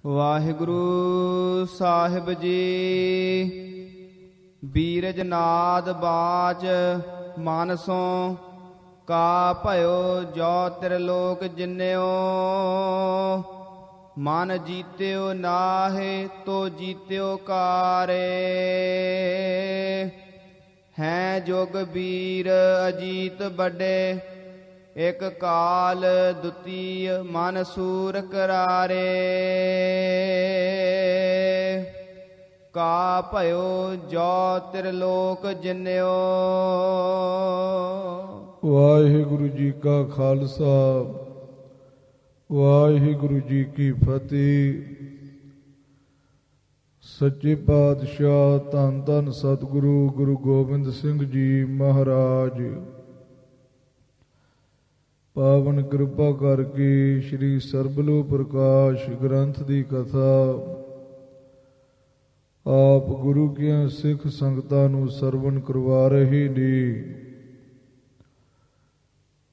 ਵਾਹਿਗੁਰੂ ਸਾਹਿਬ ਜੀ। ਬੀਰਜ ਨਾਦ ਬਾਚ ਮਾਨਸੋਂ ਕਾ ਭਇਓ ਜੋ ਤਿਰਲੋਕ ਜਿਨਿਓ। ਮਨ ਜੀਤਿਓ ਨਾਹਿ ਤੋ ਜੀਤਿਓ ਕਾਰੇ। ਹੈ ਜੁਗ ਬੀਰ ਅਜੀਤ ਵੱਡੇ ਇਕ ਕਾਲ ਦੁਤੀਯ ਮਨ ਸੂਰ ਕਰਾਰੇ। ਕਾ ਭਇਓ ਜੋ ਤਿਰਲੋਕ ਜਿਨਿਓ। ਵਾਹਿਗੁਰੂ ਜੀ ਕਾ ਖਾਲਸਾ ਵਾਹਿਗੁਰੂ ਜੀ ਕੀ ਫਤਿਹ। ਸੱਚੇ ਪਾਤਸ਼ਾਹ ਧੰਨ ਧੰਨ ਸਤਿਗੁਰੂ ਗੁਰੂ ਗੋਬਿੰਦ ਸਿੰਘ ਜੀ ਮਹਾਰਾਜ ਪਾਵਨ ਕਿਰਪਾ ਕਰਕੇ ਸ੍ਰੀ ਸਰਬਲੋ ਪ੍ਰਕਾਸ਼ ਗ੍ਰੰਥ ਦੀ ਕਥਾ ਆਪ ਗੁਰੂ ਕੀਆਂ ਸਿੱਖ ਸੰਗਤਾਂ ਨੂੰ ਸਰਵਣ ਕਰਵਾ ਰਹੇ ਨੇ।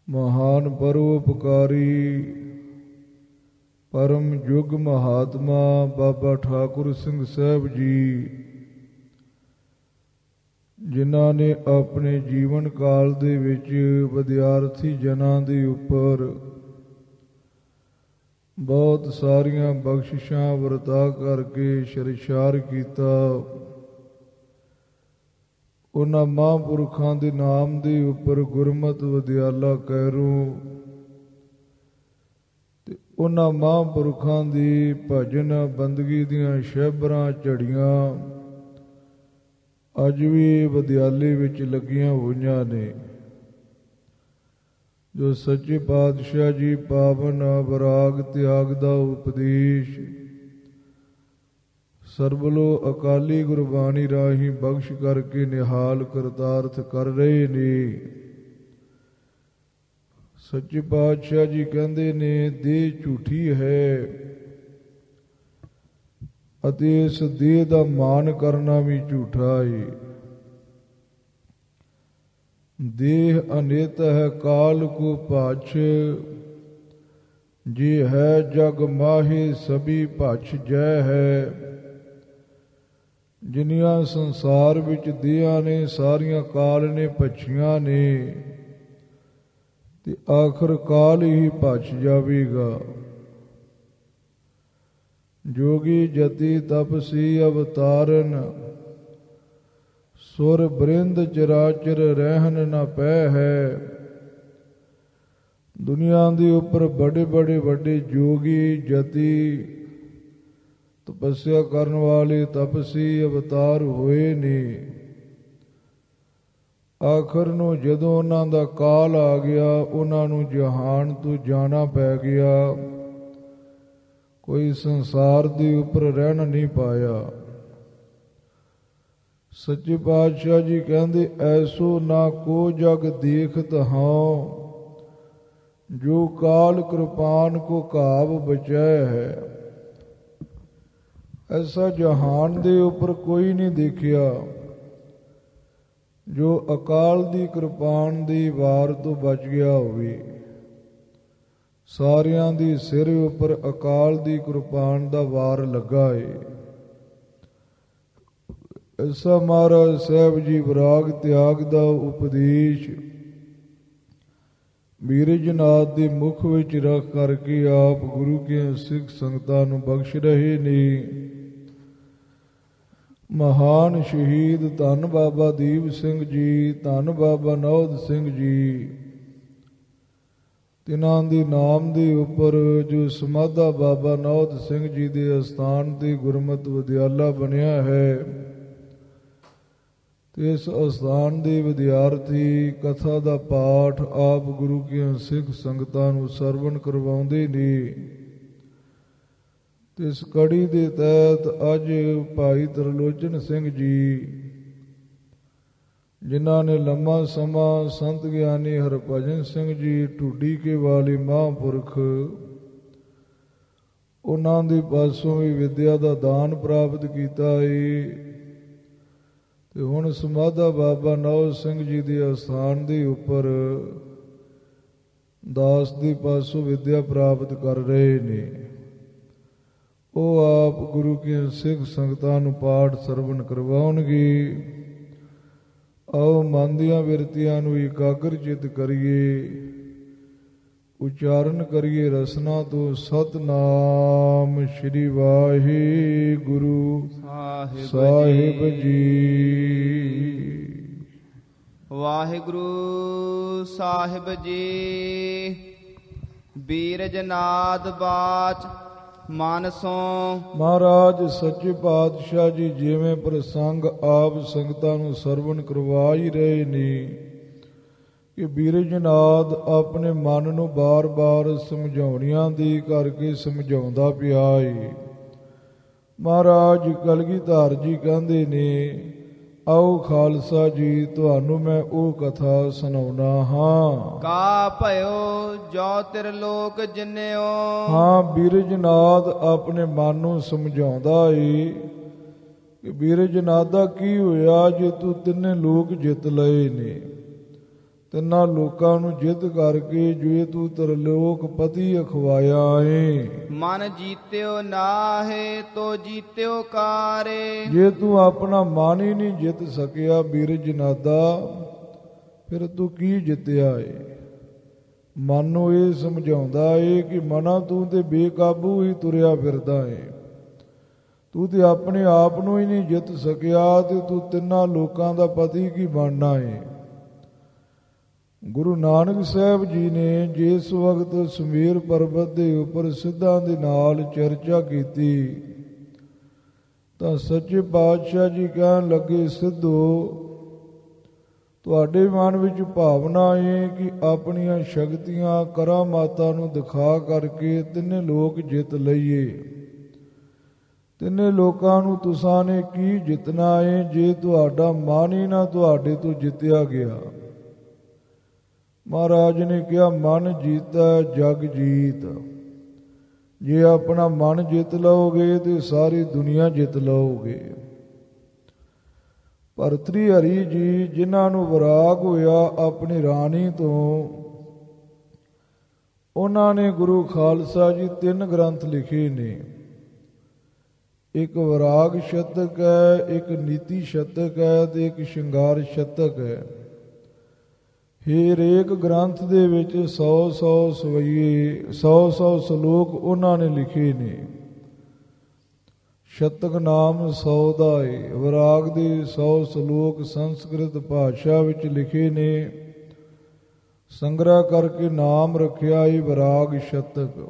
ਮਹਾਨ ਪਰਉਪਕਾਰੀ ਪਰਮ ਯੁਗ ਮਹਾਤਮਾ ਬਾਬਾ ਠਾਕੁਰ ਸਿੰਘ ਸਾਹਿਬ ਜੀ, ਜਿਨ੍ਹਾਂ ਨੇ ਆਪਣੇ ਜੀਵਨ ਕਾਲ ਦੇ ਵਿੱਚ ਵਿਦਿਆਰਥੀ ਜਨਾਂ ਦੇ ਉੱਪਰ ਬਹੁਤ ਸਾਰੀਆਂ ਬਖਸ਼ਿਸ਼ਾਂ ਵਰਤਾ ਕਰਕੇ ਸ਼ਰਸ਼ਾਰ ਕੀਤਾ। ਉਹਨਾਂ ਮਹਾਂਪੁਰਖਾਂ ਦੇ ਨਾਮ ਦੇ ਉੱਪਰ ਗੁਰਮਤਿ ਵਿਦਿਆਲਾ ਕੈਰੋਂ ਤੇ ਉਹਨਾਂ ਮਹਾਂਪੁਰਖਾਂ ਦੀ ਭਜਨ ਬੰਦਗੀ ਦੀਆਂ ਸ਼ਹਿਬਰਾਂ ਝੜੀਆਂ ਅੱਜ ਵੀ ਵਿਦਿਆਲੇ ਵਿੱਚ ਲੱਗੀਆਂ ਹੋਈਆਂ ਨੇ। ਜੋ ਸੱਚੇ ਪਾਤਸ਼ਾਹ ਜੀ ਪਾਵਨ ਵਿਰਾਗ ਤਿਆਗ ਦਾ ਉਪਦੇਸ਼ ਸਰਬਲੋ ਅਕਾਲੀ ਗੁਰਬਾਣੀ ਰਾਹੀਂ ਬਖਸ਼ ਕਰਕੇ ਨਿਹਾਲ ਕਰਤਾਰਥ ਕਰ ਰਹੇ ਨੇ। ਸੱਚੇ ਪਾਤਸ਼ਾਹ ਜੀ ਕਹਿੰਦੇ ਨੇ ਦੇਹ ਝੂਠੀ ਹੈ ਅਤੇ ਇਸ ਦੇਹ ਦਾ ਮਾਨ ਕਰਨਾ ਵੀ ਝੂਠਾ ਹੈ। ਦੇਹ ਅਨਿਤ ਹੈ ਕਾਲ ਕੋ ਭਾਛ, ਜੇ ਹੈ ਜਗ ਮਾਹੇ ਸਭੀ ਭਛ ਜੈ ਹੈ। ਜਿਨੀਆਂ ਸੰਸਾਰ ਵਿੱਚ ਦੇਹਾਂ ਨੇ ਸਾਰੀਆਂ ਕਾਲ ਨੇ ਭੱਛੀਆਂ ਨੇ ਤੇ ਆਖਰ ਕਾਲ ਹੀ ਭਛ ਜਾਵੇਗਾ। ਜੋਗੀ ਜਤੀ ਤਪਸੀ ਅਵਤਾਰਨ, ਸੁਰ ਬ੍ਰਿੰਦ ਚਰਾਚਰ ਰਹਿਨ ਨ ਪੈ ਹੈ। ਦੁਨੀਆ ਦੇ ਉੱਪਰ ਬੜੇ ਬੜੇ ਵੱਡੇ ਜੋਗੀ ਜਤੀ ਤਪੱਸਿਆ ਕਰਨ ਵਾਲੇ ਤਪਸੀ ਅਵਤਾਰ ਹੋਏ ਨੇ। ਆਖਰ ਨੂੰ ਜਦੋਂ ਉਹਨਾਂ ਦਾ ਕਾਲ ਆ ਗਿਆ, ਉਹਨਾਂ ਨੂੰ ਜਹਾਨ ਤੋਂ ਜਾਣਾ ਪੈ ਗਿਆ। ਕੋਈ ਸੰਸਾਰ ਦੇ ਉੱਪਰ ਰਹਿਣ ਨਹੀਂ ਪਾਇਆ। ਸੱਚੇ ਪਾਤਸ਼ਾਹ ਜੀ ਕਹਿੰਦੇ ਐਸੋ ਨਾ ਕੋ ਜਗ ਦੇਖਤ ਹਾਂ, ਜੋ ਕਾਲ ਕਿਰਪਾਨ ਕੋ ਘਾਵ ਬਚੈ ਹੈ। ਐਸਾ ਜਹਾਨ ਦੇ ਉੱਪਰ ਕੋਈ ਨਹੀਂ ਦੇਖਿਆ ਜੋ ਅਕਾਲ ਦੀ ਕਿਰਪਾਨ ਦੀ ਵਾਰ ਤੋਂ ਬਚ ਗਿਆ ਹੋਵੇ। ਸਾਰਿਆਂ ਦੀ ਸਿਰ ਉੱਪਰ ਅਕਾਲ ਦੀ ਕਿਰਪਾਨ ਦਾ ਵਾਰ ਲੱਗਾ ਏ। ਐਸਾ ਮਹਾਰਾਜ ਸਾਹਿਬ ਜੀ ਵਿਰਾਗ ਤਿਆਗ ਦਾ ਉਪਦੇਸ਼ ਬੀਰਜਨਾਥ ਦੇ ਮੁਖ ਵਿੱਚ ਰੱਖ ਕਰਕੇ ਆਪ ਗੁਰੂ ਕੇ ਸਿੱਖ ਸੰਗਤਾਂ ਨੂੰ ਬਖਸ਼ ਰਹੇ ਨੇ। ਮਹਾਨ ਸ਼ਹੀਦ ਧੰਨ ਬਾਬਾ ਦੀਪ ਸਿੰਘ ਜੀ, ਧੰਨ ਬਾਬਾ ਨੌਧ ਸਿੰਘ ਜੀ, ਤਿਨਾਂ ਦੇ ਨਾਮ ਦੇ ਉੱਪਰ ਜੋ ਸਮਾਧਾ ਬਾਬਾ ਨੌਧ ਸਿੰਘ ਜੀ ਦੇ ਅਸਥਾਨ ਤੇ ਗੁਰਮਤਿ ਵਿਦਿਆਲਾ ਬਣਿਆ ਹੈ, ਤੇ ਇਸ ਅਸਥਾਨ ਦੇ ਵਿਦਿਆਰਥੀ ਕਥਾ ਦਾ ਪਾਠ ਆਪ ਗੁਰੂ ਕੀਆਂ ਸਿੱਖ ਸੰਗਤਾਂ ਨੂੰ ਸਰਵਣ ਕਰਵਾਉਂਦੇ ਨੇ। ਤੇ ਇਸ ਕੜੀ ਦੇ ਤਹਿਤ ਅੱਜ ਭਾਈ ਤਰਲੋਚਨ ਸਿੰਘ ਜੀ, ਜਿਨ੍ਹਾਂ ਨੇ ਲੰਮਾ ਸਮਾਂ ਸੰਤ ਗਿਆਨੀ ਹਰਭਜਨ ਸਿੰਘ ਜੀ ਢੁੱਡੀ ਕੇ ਵਾਲੇ ਮਹਾਂਪੁਰਖ, ਉਹਨਾਂ ਦੇ ਪਾਸੋਂ ਵੀ ਵਿਦਿਆ ਦਾ ਦਾਨ ਪ੍ਰਾਪਤ ਕੀਤਾ ਹੈ। ਤੇ ਹੁਣ ਸਮਾਧਾ ਬਾਬਾ ਨੌਧ ਸਿੰਘ ਜੀ ਦੇ ਅਸਥਾਨ ਦੇ ਉੱਪਰ ਦਾਸ ਦੇ ਪਾਸੋਂ ਵਿਦਿਆ ਪ੍ਰਾਪਤ ਕਰ ਰਹੇ ਨੇ। ਉਹ ਆਪ ਗੁਰੂ ਕੀ ਸਿੱਖ ਸੰਗਤਾਂ ਨੂੰ ਪਾਠ ਸਰਵਣ ਕਰਵਾਉਣਗੇ। ਆਓ ਮਨ ਦੀਆਂ ਬਿਰਤੀਆਂ ਨੂੰ ਇਕਾਗਰ ਚਿੱਤ ਕਰੀਏ, ਉਚਾਰਨ ਕਰੀਏ ਰਸਨਾ ਤੋਂ ਸਤਿਨਾਮ ਸ੍ਰੀ ਵਾਹਿਗੁਰੂ ਸਾਹਿਬ ਜੀ। ਵਾਹਿਗੁਰੂ ਸਾਹਿਬ ਜੀ। ਬੀਰਜ ਨਾਦ ਬਾਚ ਮਾਨਸੋਂ। ਮਹਾਰਾਜ ਸੱਚੇ ਪਾਤਸ਼ਾਹ ਜੀ ਜਿਵੇਂ ਪ੍ਰਸੰਗ ਆਪ ਸੰਗਤਾਂ ਨੂੰ ਸਰਵਣ ਕਰਵਾ ਹੀ ਰਹੇ ਨੇ ਕਿ ਬੀਰਜਨਾਦ ਆਪਣੇ ਮਨ ਨੂੰ ਬਾਰ-ਬਾਰ ਸਮਝਾਉਣੀਆਂ ਦੀ ਕਰਕੇ ਸਮਝਾਉਂਦਾ ਪਿਆ ਏ। ਮਹਾਰਾਜ ਕਲਗੀਧਰ ਜੀ ਕਹਿੰਦੇ ਨੇ, ਆਓ ਖਾਲਸਾ ਜੀ ਤੁਹਾਨੂੰ ਮੈਂ ਉਹ ਕਥਾ ਸੁਣਾਉਣਾ ਹਾਂ। ਕਾ ਭਇਓ ਜੋ ਤਿਰਲੋਕ ਜਿਨਿਓ। ਹਾਂ, ਬੀਰਜਨਾਦ ਆਪਣੇ ਮਨ ਨੂੰ ਸਮਝਾਉਂਦਾ ਏ ਕਿ ਬੀਰਜਨਾਦਾ ਕੀ ਹੋਇਆ ਜੇ ਤੂੰ ਤਿੰਨੇ ਲੋਕ ਜਿੱਤ ਲਏ ਨੇ। ਤਿੰਨਾਂ ਲੋਕਾਂ ਨੂੰ ਜਿੱਤ ਕਰਕੇ ਜੇ ਤੂੰ ਤਿਰਲੋਕ ਪਤੀ ਅਖਵਾਇਆ ਏ। ਮਨ ਜੀਤਿਓ ਨਾਹੇ ਤੋ ਜੀਤਿਓ ਕਾਰੇ। ਜੇ ਤੂੰ ਆਪਣਾ ਮਨ ਹੀ ਨਹੀਂ ਜਿੱਤ ਸਕਿਆ ਬੀਰਜਨਾਦਾ, ਫਿਰ ਤੂੰ ਕੀ ਜਿੱਤਿਆ ਏ। ਮਨ ਨੂੰ ਇਹ ਸਮਝਾਉਂਦਾ ਏ ਕਿ ਮਨਾ ਤੂੰ ਤੇ ਬੇਕਾਬੂ ਹੀ ਤੁਰਿਆ ਫਿਰਦਾ ਏ। ਤੂੰ ਤੇ ਆਪਣੇ ਆਪ ਨੂੰ ਹੀ ਨਹੀਂ ਜਿੱਤ ਸਕਿਆ ਤੇ ਤੂੰ ਤਿੰਨਾਂ ਲੋਕਾਂ ਦਾ ਪਤੀ ਕੀ ਬਣਨਾ ਏ। ਗੁਰੂ ਨਾਨਕ ਸਾਹਿਬ ਜੀ ਨੇ ਜਿਸ ਵਕਤ ਸੁਮੇਰ ਪਰਬਤ ਦੇ ਉੱਪਰ ਸਿੱਧਾਂ ਦੇ ਨਾਲ ਚਰਚਾ ਕੀਤੀ ਤਾਂ ਸੱਚੇ ਪਾਤਸ਼ਾਹ ਜੀ ਕਹਿਣ ਲੱਗੇ, ਸਿੱਧੋ ਤੁਹਾਡੇ ਮਨ ਵਿੱਚ ਭਾਵਨਾ ਹੈ ਕਿ ਆਪਣੀਆਂ ਸ਼ਕਤੀਆਂ ਕਰਾਮਾਤਾਂ ਨੂੰ ਦਿਖਾ ਕਰਕੇ ਤਿੰਨੇ ਲੋਕ ਜਿੱਤ ਲਈਏ। ਤਿੰਨੇ ਲੋਕਾਂ ਨੂੰ ਤੁਸਾਂ ਨੇ ਕੀ ਜਿੱਤਣਾ ਹੈ ਜੇ ਤੁਹਾਡਾ ਮਨ ਹੀ ਨਾ ਤੁਹਾਡੇ ਤੋਂ ਜਿੱਤਿਆ ਗਿਆ। ਮਹਾਰਾਜ ਨੇ ਕਿਹਾ, ਮਨ ਜੀਤਾ ਜਗ ਜੀਤ। ਜੇ ਆਪਣਾ ਮਨ ਜਿੱਤ ਲਓਗੇ ਤੇ ਸਾਰੀ ਦੁਨੀਆ ਜਿੱਤ ਲਓਗੇ। ਭਰਤਰੀ ਹਰੀ ਜੀ ਜਿਨ੍ਹਾਂ ਨੂੰ ਵਿਰਾਗ ਹੋਇਆ ਆਪਣੀ ਰਾਣੀ ਤੋਂ, ਉਹਨਾਂ ਨੇ ਗੁਰੂ ਖਾਲਸਾ ਜੀ 3 ਗ੍ਰੰਥ ਲਿਖੇ ਨੇ। ਇੱਕ ਵਿਰਾਗ ਸ਼ਤਕ ਹੈ, ਇੱਕ ਨੀਤੀ ਸ਼ਤਕ ਹੈ ਤੇ ਇੱਕ ਸ਼ਿੰਗਾਰ ਸ਼ਤਕ ਹੈ। ਹਰੇਕ ਗ੍ਰੰਥ ਦੇ ਵਿੱਚ 100-100 ਸਵਈਏ 100-100 ਸ਼ਲੋਕ ਉਹਨਾਂ ਨੇ ਲਿਖੇ ਨੇ। ਸ਼ਤਕ ਨਾਮ 100 ਦਾ ਹੈ। ਵਿਰਾਗ ਦੇ 100 ਸ਼ਲੋਕ ਸੰਸਕ੍ਰਿਤ ਭਾਸ਼ਾ ਵਿੱਚ ਲਿਖੇ ਨੇ। ਸੰਗ੍ਰਹ ਕਰਕੇ ਨਾਮ ਰੱਖਿਆ ਹੈ ਵਿਰਾਗ ਸ਼ਤਕ।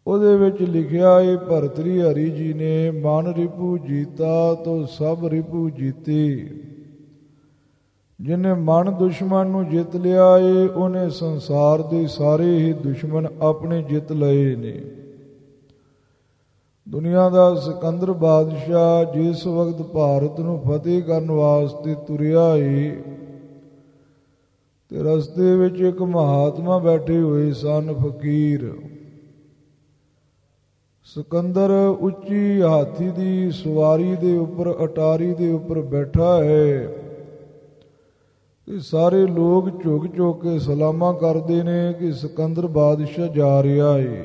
ਉਹਦੇ ਵਿੱਚ ਲਿਖਿਆ ਹੈ, ਭਰਤਰੀ ਹਰੀ ਜੀ ਨੇ ਮਨ ਰਿਪੂ ਜੀਤਾ ਤੋ ਸਭ ਰਿਪੂ ਜੀਤੇ। ਜਿਹਨੇ ਮਨ ਦੁਸ਼ਮਣ ਨੂੰ ਜਿੱਤ ਲਿਆ ਏ ਉਹਨੇ ਸੰਸਾਰ ਦੇ ਸਾਰੇ ਹੀ ਦੁਸ਼ਮਣ ਆਪਣੇ ਜਿੱਤ ਲਏ ਨੇ। ਦੁਨੀਆ ਦਾ ਸਿਕੰਦਰ ਬਾਦਸ਼ਾਹ ਜਿਸ ਵਕਤ ਭਾਰਤ ਨੂੰ ਫਤਿਹ ਕਰਨ ਵਾਸਤੇ ਤੁਰਿਆ ਏ ਤੇ ਰਸਤੇ ਵਿੱਚ ਇੱਕ ਮਹਾਤਮਾ ਬੈਠੇ ਹੋਏ ਸਨ, ਫਕੀਰ। ਸਿਕੰਦਰ ਉੱਚੀ ਹਾਥੀ ਦੀ ਸਵਾਰੀ ਦੇ ਉੱਪਰ, ਅਟਾਰੀ ਦੇ ਉੱਪਰ ਬੈਠਾ ਹੈ ਤੇ ਸਾਰੇ ਲੋਕ ਝੁਕ ਝੁਕ ਕੇ ਸਲਾਮਾਂ ਕਰਦੇ ਨੇ ਕਿ ਸਿਕੰਦਰ ਬਾਦਸ਼ਾਹ ਜਾ ਰਿਹਾ ਏ।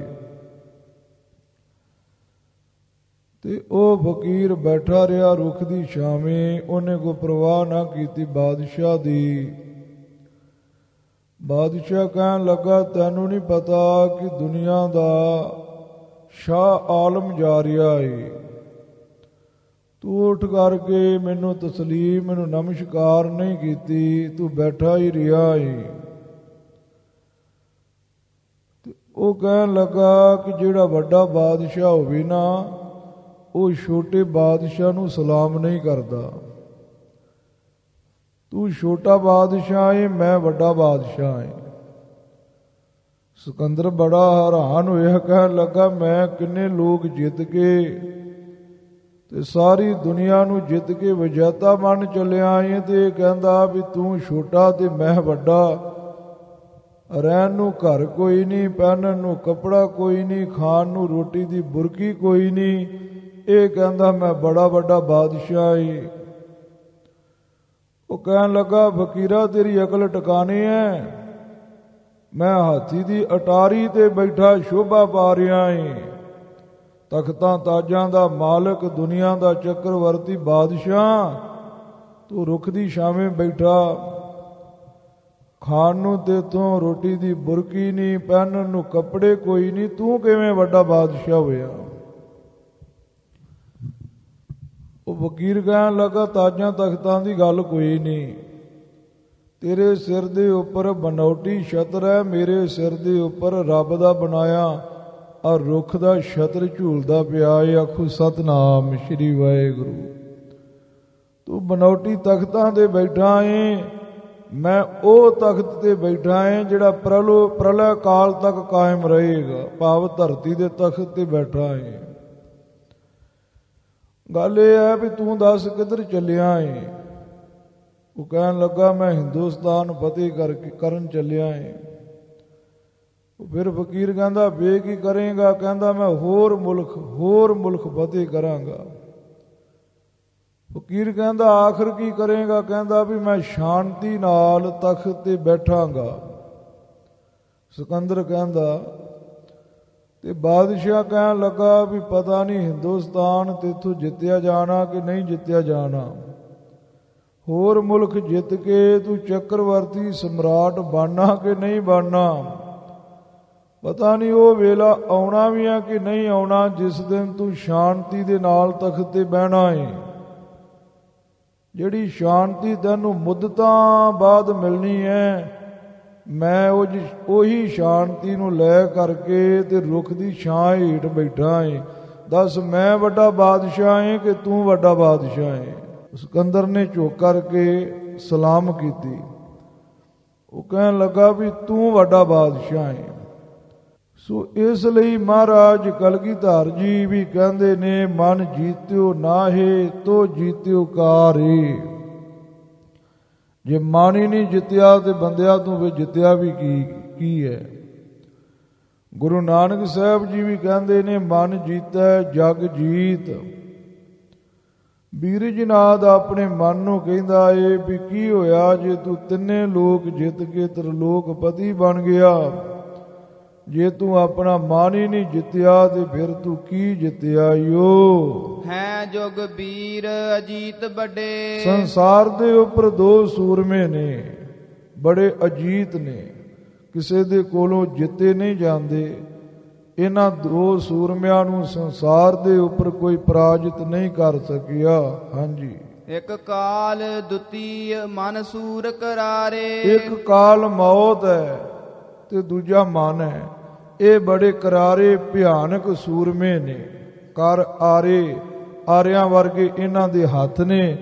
ਤੇ ਉਹ ਫਕੀਰ ਬੈਠਾ ਰਿਹਾ ਰੁੱਖ ਦੀ ਛਾਵੇਂ। ਉਹਨੇ ਕੋਈ ਪਰਵਾਹ ਨਾ ਕੀਤੀ ਬਾਦਸ਼ਾਹ ਦੀ। ਬਾਦਸ਼ਾਹ ਕਹਿਣ ਲੱਗਾ, ਤੈਨੂੰ ਨਹੀਂ ਪਤਾ ਕਿ ਦੁਨੀਆ ਦਾ ਸ਼ਾਹ ਆਲਮ ਜਾ ਰਿਹਾ ਏ। ਤੂੰ ਉੱਠ ਕਰਕੇ ਮੈਨੂੰ ਤਸਲੀਮ, ਮੈਨੂੰ ਨਮਸਕਾਰ ਨਹੀਂ ਕੀਤੀ, ਤੂੰ ਬੈਠਾ ਹੀ ਰਿਹਾ ਏ। ਉਹ ਕਹਿਣ ਲੱਗਾ ਕਿ ਜਿਹੜਾ ਵੱਡਾ ਬਾਦਸ਼ਾਹ ਹੋਵੇ ਨਾ, ਉਹ ਛੋਟੇ ਬਾਦਸ਼ਾਹ ਨੂੰ ਸਲਾਮ ਨਹੀਂ ਕਰਦਾ। ਤੂੰ ਛੋਟਾ ਬਾਦਸ਼ਾਹ ਏ, ਮੈਂ ਵੱਡਾ ਬਾਦਸ਼ਾਹ ਏ। ਸਿਕੰਦਰ ਬੜਾ ਹੈਰਾਨ ਹੋਇਆ, ਕਹਿਣ ਲੱਗਾ, ਮੈਂ ਕਿੰਨੇ ਲੋਕ ਜਿੱਤ ਕੇ ਤੇ ਸਾਰੀ ਦੁਨੀਆ ਨੂੰ ਜਿੱਤ ਕੇ ਵਿਜੇਤਾ ਬਣ ਚੱਲਿਆ ਏ ਤੇ ਇਹ ਕਹਿੰਦਾ ਵੀ ਤੂੰ ਛੋਟਾ ਤੇ ਮੈਂ ਵੱਡਾ। ਰਹਿਣ ਨੂੰ ਘਰ ਕੋਈ ਨਹੀਂ, ਪਹਿਨਣ ਨੂੰ ਕੱਪੜਾ ਕੋਈ ਨਹੀਂ, ਖਾਣ ਨੂੰ ਰੋਟੀ ਦੀ ਬੁਰਕੀ ਕੋਈ ਨਹੀਂ। ਇਹ ਕਹਿੰਦਾ ਮੈਂ ਬੜਾ ਵੱਡਾ ਬਾਦਸ਼ਾਹ ਏ। ਉਹ ਕਹਿਣ ਲੱਗਾ, ਫਕੀਰਾ ਤੇਰੀ ਅਕਲ ਟਿਕਾਣੇ ਹੈ। ਮੈਂ ਹਾਥੀ ਦੀ ਅਟਾਰੀ ਤੇ ਬੈਠਾ ਸ਼ੋਭਾ ਪਾ ਰਿਹਾ ਏ ਤਖਤਾਂ ਤਾਜਾਂ ਦਾ ਮਾਲਕ, ਦੁਨੀਆ ਦਾ ਚੱਕਰਵਰਤੀ ਬਾਦਸ਼ਾਹ, ਤੂੰ ਰੁੱਖ ਦੀ ਛਾਵੇਂ ਬੈਠਾ, ਖਾਣ ਨੂੰ ਤੇਥੋਂ ਰੋਟੀ ਦੀ ਬੁਰਕੀ ਨਹੀਂ, ਪਹਿਨਣ ਨੂੰ ਕੱਪੜੇ ਕੋਈ ਨਹੀਂ, ਤੂੰ ਕਿਵੇਂ ਵੱਡਾ ਬਾਦਸ਼ਾਹ ਹੋਇਆ? ਉਹ ਫਕੀਰ ਕਹਿਣ ਲੱਗਾ, ਤਾਜਾਂ ਤਖਤਾਂ ਦੀ ਗੱਲ ਕੋਈ ਨਹੀਂ, ਤੇਰੇ ਸਿਰ ਦੇ ਉੱਪਰ ਬਨੌਟੀ ਛਤਰ ਹੈ, ਮੇਰੇ ਸਿਰ ਦੇ ਉੱਪਰ ਰੱਬ ਦਾ ਬਣਾਇਆ ਔਰ ਰੁੱਖ ਦਾ ਛਤਰ ਝੂਲਦਾ ਪਿਆ ਏ। ਆਖੋ ਸਤਨਾਮ ਸ੍ਰੀ ਵਾਹਿਗੁਰੂ। ਤੂੰ ਬਨੌਟੀ ਤਖਤਾਂ ਤੇ ਬੈਠਾ ਏ, ਮੈਂ ਉਹ ਤਖਤ ਤੇ ਬੈਠਾ ਏ ਜਿਹੜਾ ਪ੍ਰਲੈ ਕਾਲ ਤੱਕ ਕਾਇਮ ਰਹੇਗਾ, ਭਾਵ ਧਰਤੀ ਦੇ ਤਖਤ ਤੇ ਬੈਠਾ ਏ। ਗੱਲ ਇਹ ਹੈ ਵੀ ਤੂੰ ਦੱਸ ਕਿੱਧਰ ਚੱਲਿਆ ਏ? ਉਹ ਕਹਿਣ ਲੱਗਾ, ਮੈਂ ਹਿੰਦੁਸਤਾਨ ਫਤਿਹ ਕਰਨ ਚੱਲਿਆ ਏ। ਫਿਰ ਫਕੀਰ ਕਹਿੰਦਾ, ਵੇ ਕੀ ਕਰੇਗਾ? ਕਹਿੰਦਾ, ਮੈਂ ਹੋਰ ਮੁਲਕ ਫਤਿਹ ਕਰਾਂਗਾ। ਫਕੀਰ ਕਹਿੰਦਾ, ਆਖਰ ਕੀ ਕਰੇਗਾ? ਕਹਿੰਦਾ ਵੀ ਮੈਂ ਸ਼ਾਂਤੀ ਨਾਲ ਤਖਤ ਤੇ ਬੈਠਾਂਗਾ। ਸਿਕੰਦਰ ਕਹਿੰਦਾ, ਤੇ ਬਾਦਸ਼ਾਹ ਕਹਿਣ ਲੱਗਾ ਵੀ ਪਤਾ ਨਹੀਂ ਹਿੰਦੁਸਤਾਨ ਤੇਥੋਂ ਜਿੱਤਿਆ ਜਾਣਾ ਕਿ ਨਹੀਂ ਜਿੱਤਿਆ ਜਾਣਾ, ਹੋਰ ਮੁਲਕ ਜਿੱਤ ਕੇ ਤੂੰ ਚੱਕਰਵਰਤੀ ਸਮਰਾਟ ਬਣਨਾ ਕਿ ਨਹੀਂ ਬਣਨਾ, ਪਤਾ ਨਹੀਂ ਉਹ ਵੇਲਾ ਆਉਣਾ ਵੀ ਆ ਕਿ ਨਹੀਂ ਆਉਣਾ ਜਿਸ ਦਿਨ ਤੂੰ ਸ਼ਾਂਤੀ ਦੇ ਨਾਲ ਤਖਤ ਤੇ ਬਹਿਣਾ ਏ। ਜਿਹੜੀ ਸ਼ਾਂਤੀ ਤੈਨੂੰ ਮੁੱਦਤਾਂ ਬਾਅਦ ਮਿਲਣੀ ਹੈ, ਮੈਂ ਉਹੀ ਸ਼ਾਂਤੀ ਨੂੰ ਲੈ ਕਰਕੇ ਤੇ ਰੁੱਖ ਦੀ ਛਾਂ ਹੇਠ ਬੈਠਾ ਏ। ਦੱਸ ਮੈਂ ਵੱਡਾ ਬਾਦਸ਼ਾਹ ਏ ਕਿ ਤੂੰ ਵੱਡਾ ਬਾਦਸ਼ਾਹ ਏ? ਸਿਕੰਦਰ ਨੇ ਝੁਕ ਕਰਕੇ ਸਲਾਮ ਕੀਤੀ। ਉਹ ਕਹਿਣ ਲੱਗਾ ਵੀ ਤੂੰ ਵੱਡਾ ਬਾਦਸ਼ਾਹ ਏ। ਸੋ ਇਸ ਲਈ ਮਹਾਰਾਜ ਕਲਗੀਧਰ ਜੀ ਵੀ ਕਹਿੰਦੇ ਨੇ, ਮਨ ਜੀਤਿਓ ਨਾਹੇ ਤੋ ਜੀਤਿਓ ਕਾਰੇ। ਜੇ ਮਨ ਹੀ ਨਹੀਂ ਜਿੱਤਿਆ ਤੇ ਬੰਦਿਆਂ ਤੋਂ ਵੀ ਜਿੱਤਿਆ ਵੀ ਕੀ ਹੈ? ਗੁਰੂ ਨਾਨਕ ਸਾਹਿਬ ਜੀ ਵੀ ਕਹਿੰਦੇ ਨੇ, ਮਨ ਜੀਤੈ ਜਗ ਜੀਤ। ਬੀਰਜਨਾਥ ਆਪਣੇ ਮਨ ਨੂੰ ਕਹਿੰਦਾ ਏ ਵੀ ਕੀ ਹੋਇਆ ਜੇ ਤੂੰ ਤਿੰਨੇ ਲੋਕ ਜਿੱਤ ਕੇ ਤ੍ਰਿਲੋਕਪਤੀ ਬਣ ਗਿਆ? ਜੇ ਤੂੰ ਆਪਣਾ ਮਨ ਹੀ ਨਹੀਂ ਜਿੱਤਿਆ ਤੇ ਫਿਰ ਤੂੰ ਕੀ ਜਿੱਤਿਆ ਓ? ਹੈ ਜੁਗ ਬੀਰ ਅਜੀਤ ਵੱਡੇ। ਸੰਸਾਰ ਦੇ ਉੱਪਰ ਦੋ ਸੂਰਮੇ ਨੇ, ਬੜੇ ਅਜੀਤ ਨੇ, ਕਿਸੇ ਦੇ ਕੋਲੋਂ ਜਿੱਤੇ ਨਹੀਂ ਜਾਂਦੇ। ਇਹਨਾਂ ਦੋ ਸੂਰਮਿਆਂ ਨੂੰ ਸੰਸਾਰ ਦੇ ਉੱਪਰ ਕੋਈ ਪਰਾਜਿਤ ਨਹੀਂ ਕਰ ਸਕਿਆ। ਹਾਂਜੀ। ਇੱਕ ਕਾਲ ਦੁਤੀ ਮਨ ਸੂਰ ਕਰਾਰੇ। ਇੱਕ ਕਾਲ ਮੌਤ ਹੈ ਤੇ ਦੂਜਾ ਮਨ ਹੈ। ਇਹ ਬੜੇ ਕਰਾਰੇ ਭਿਆਨਕ ਸੂਰਮੇ ਨੇ। ਕਰ ਆਰਿਆਂ ਵਰਗੇ ਇਹਨਾਂ ਦੇ ਹੱਥ ਨੇ,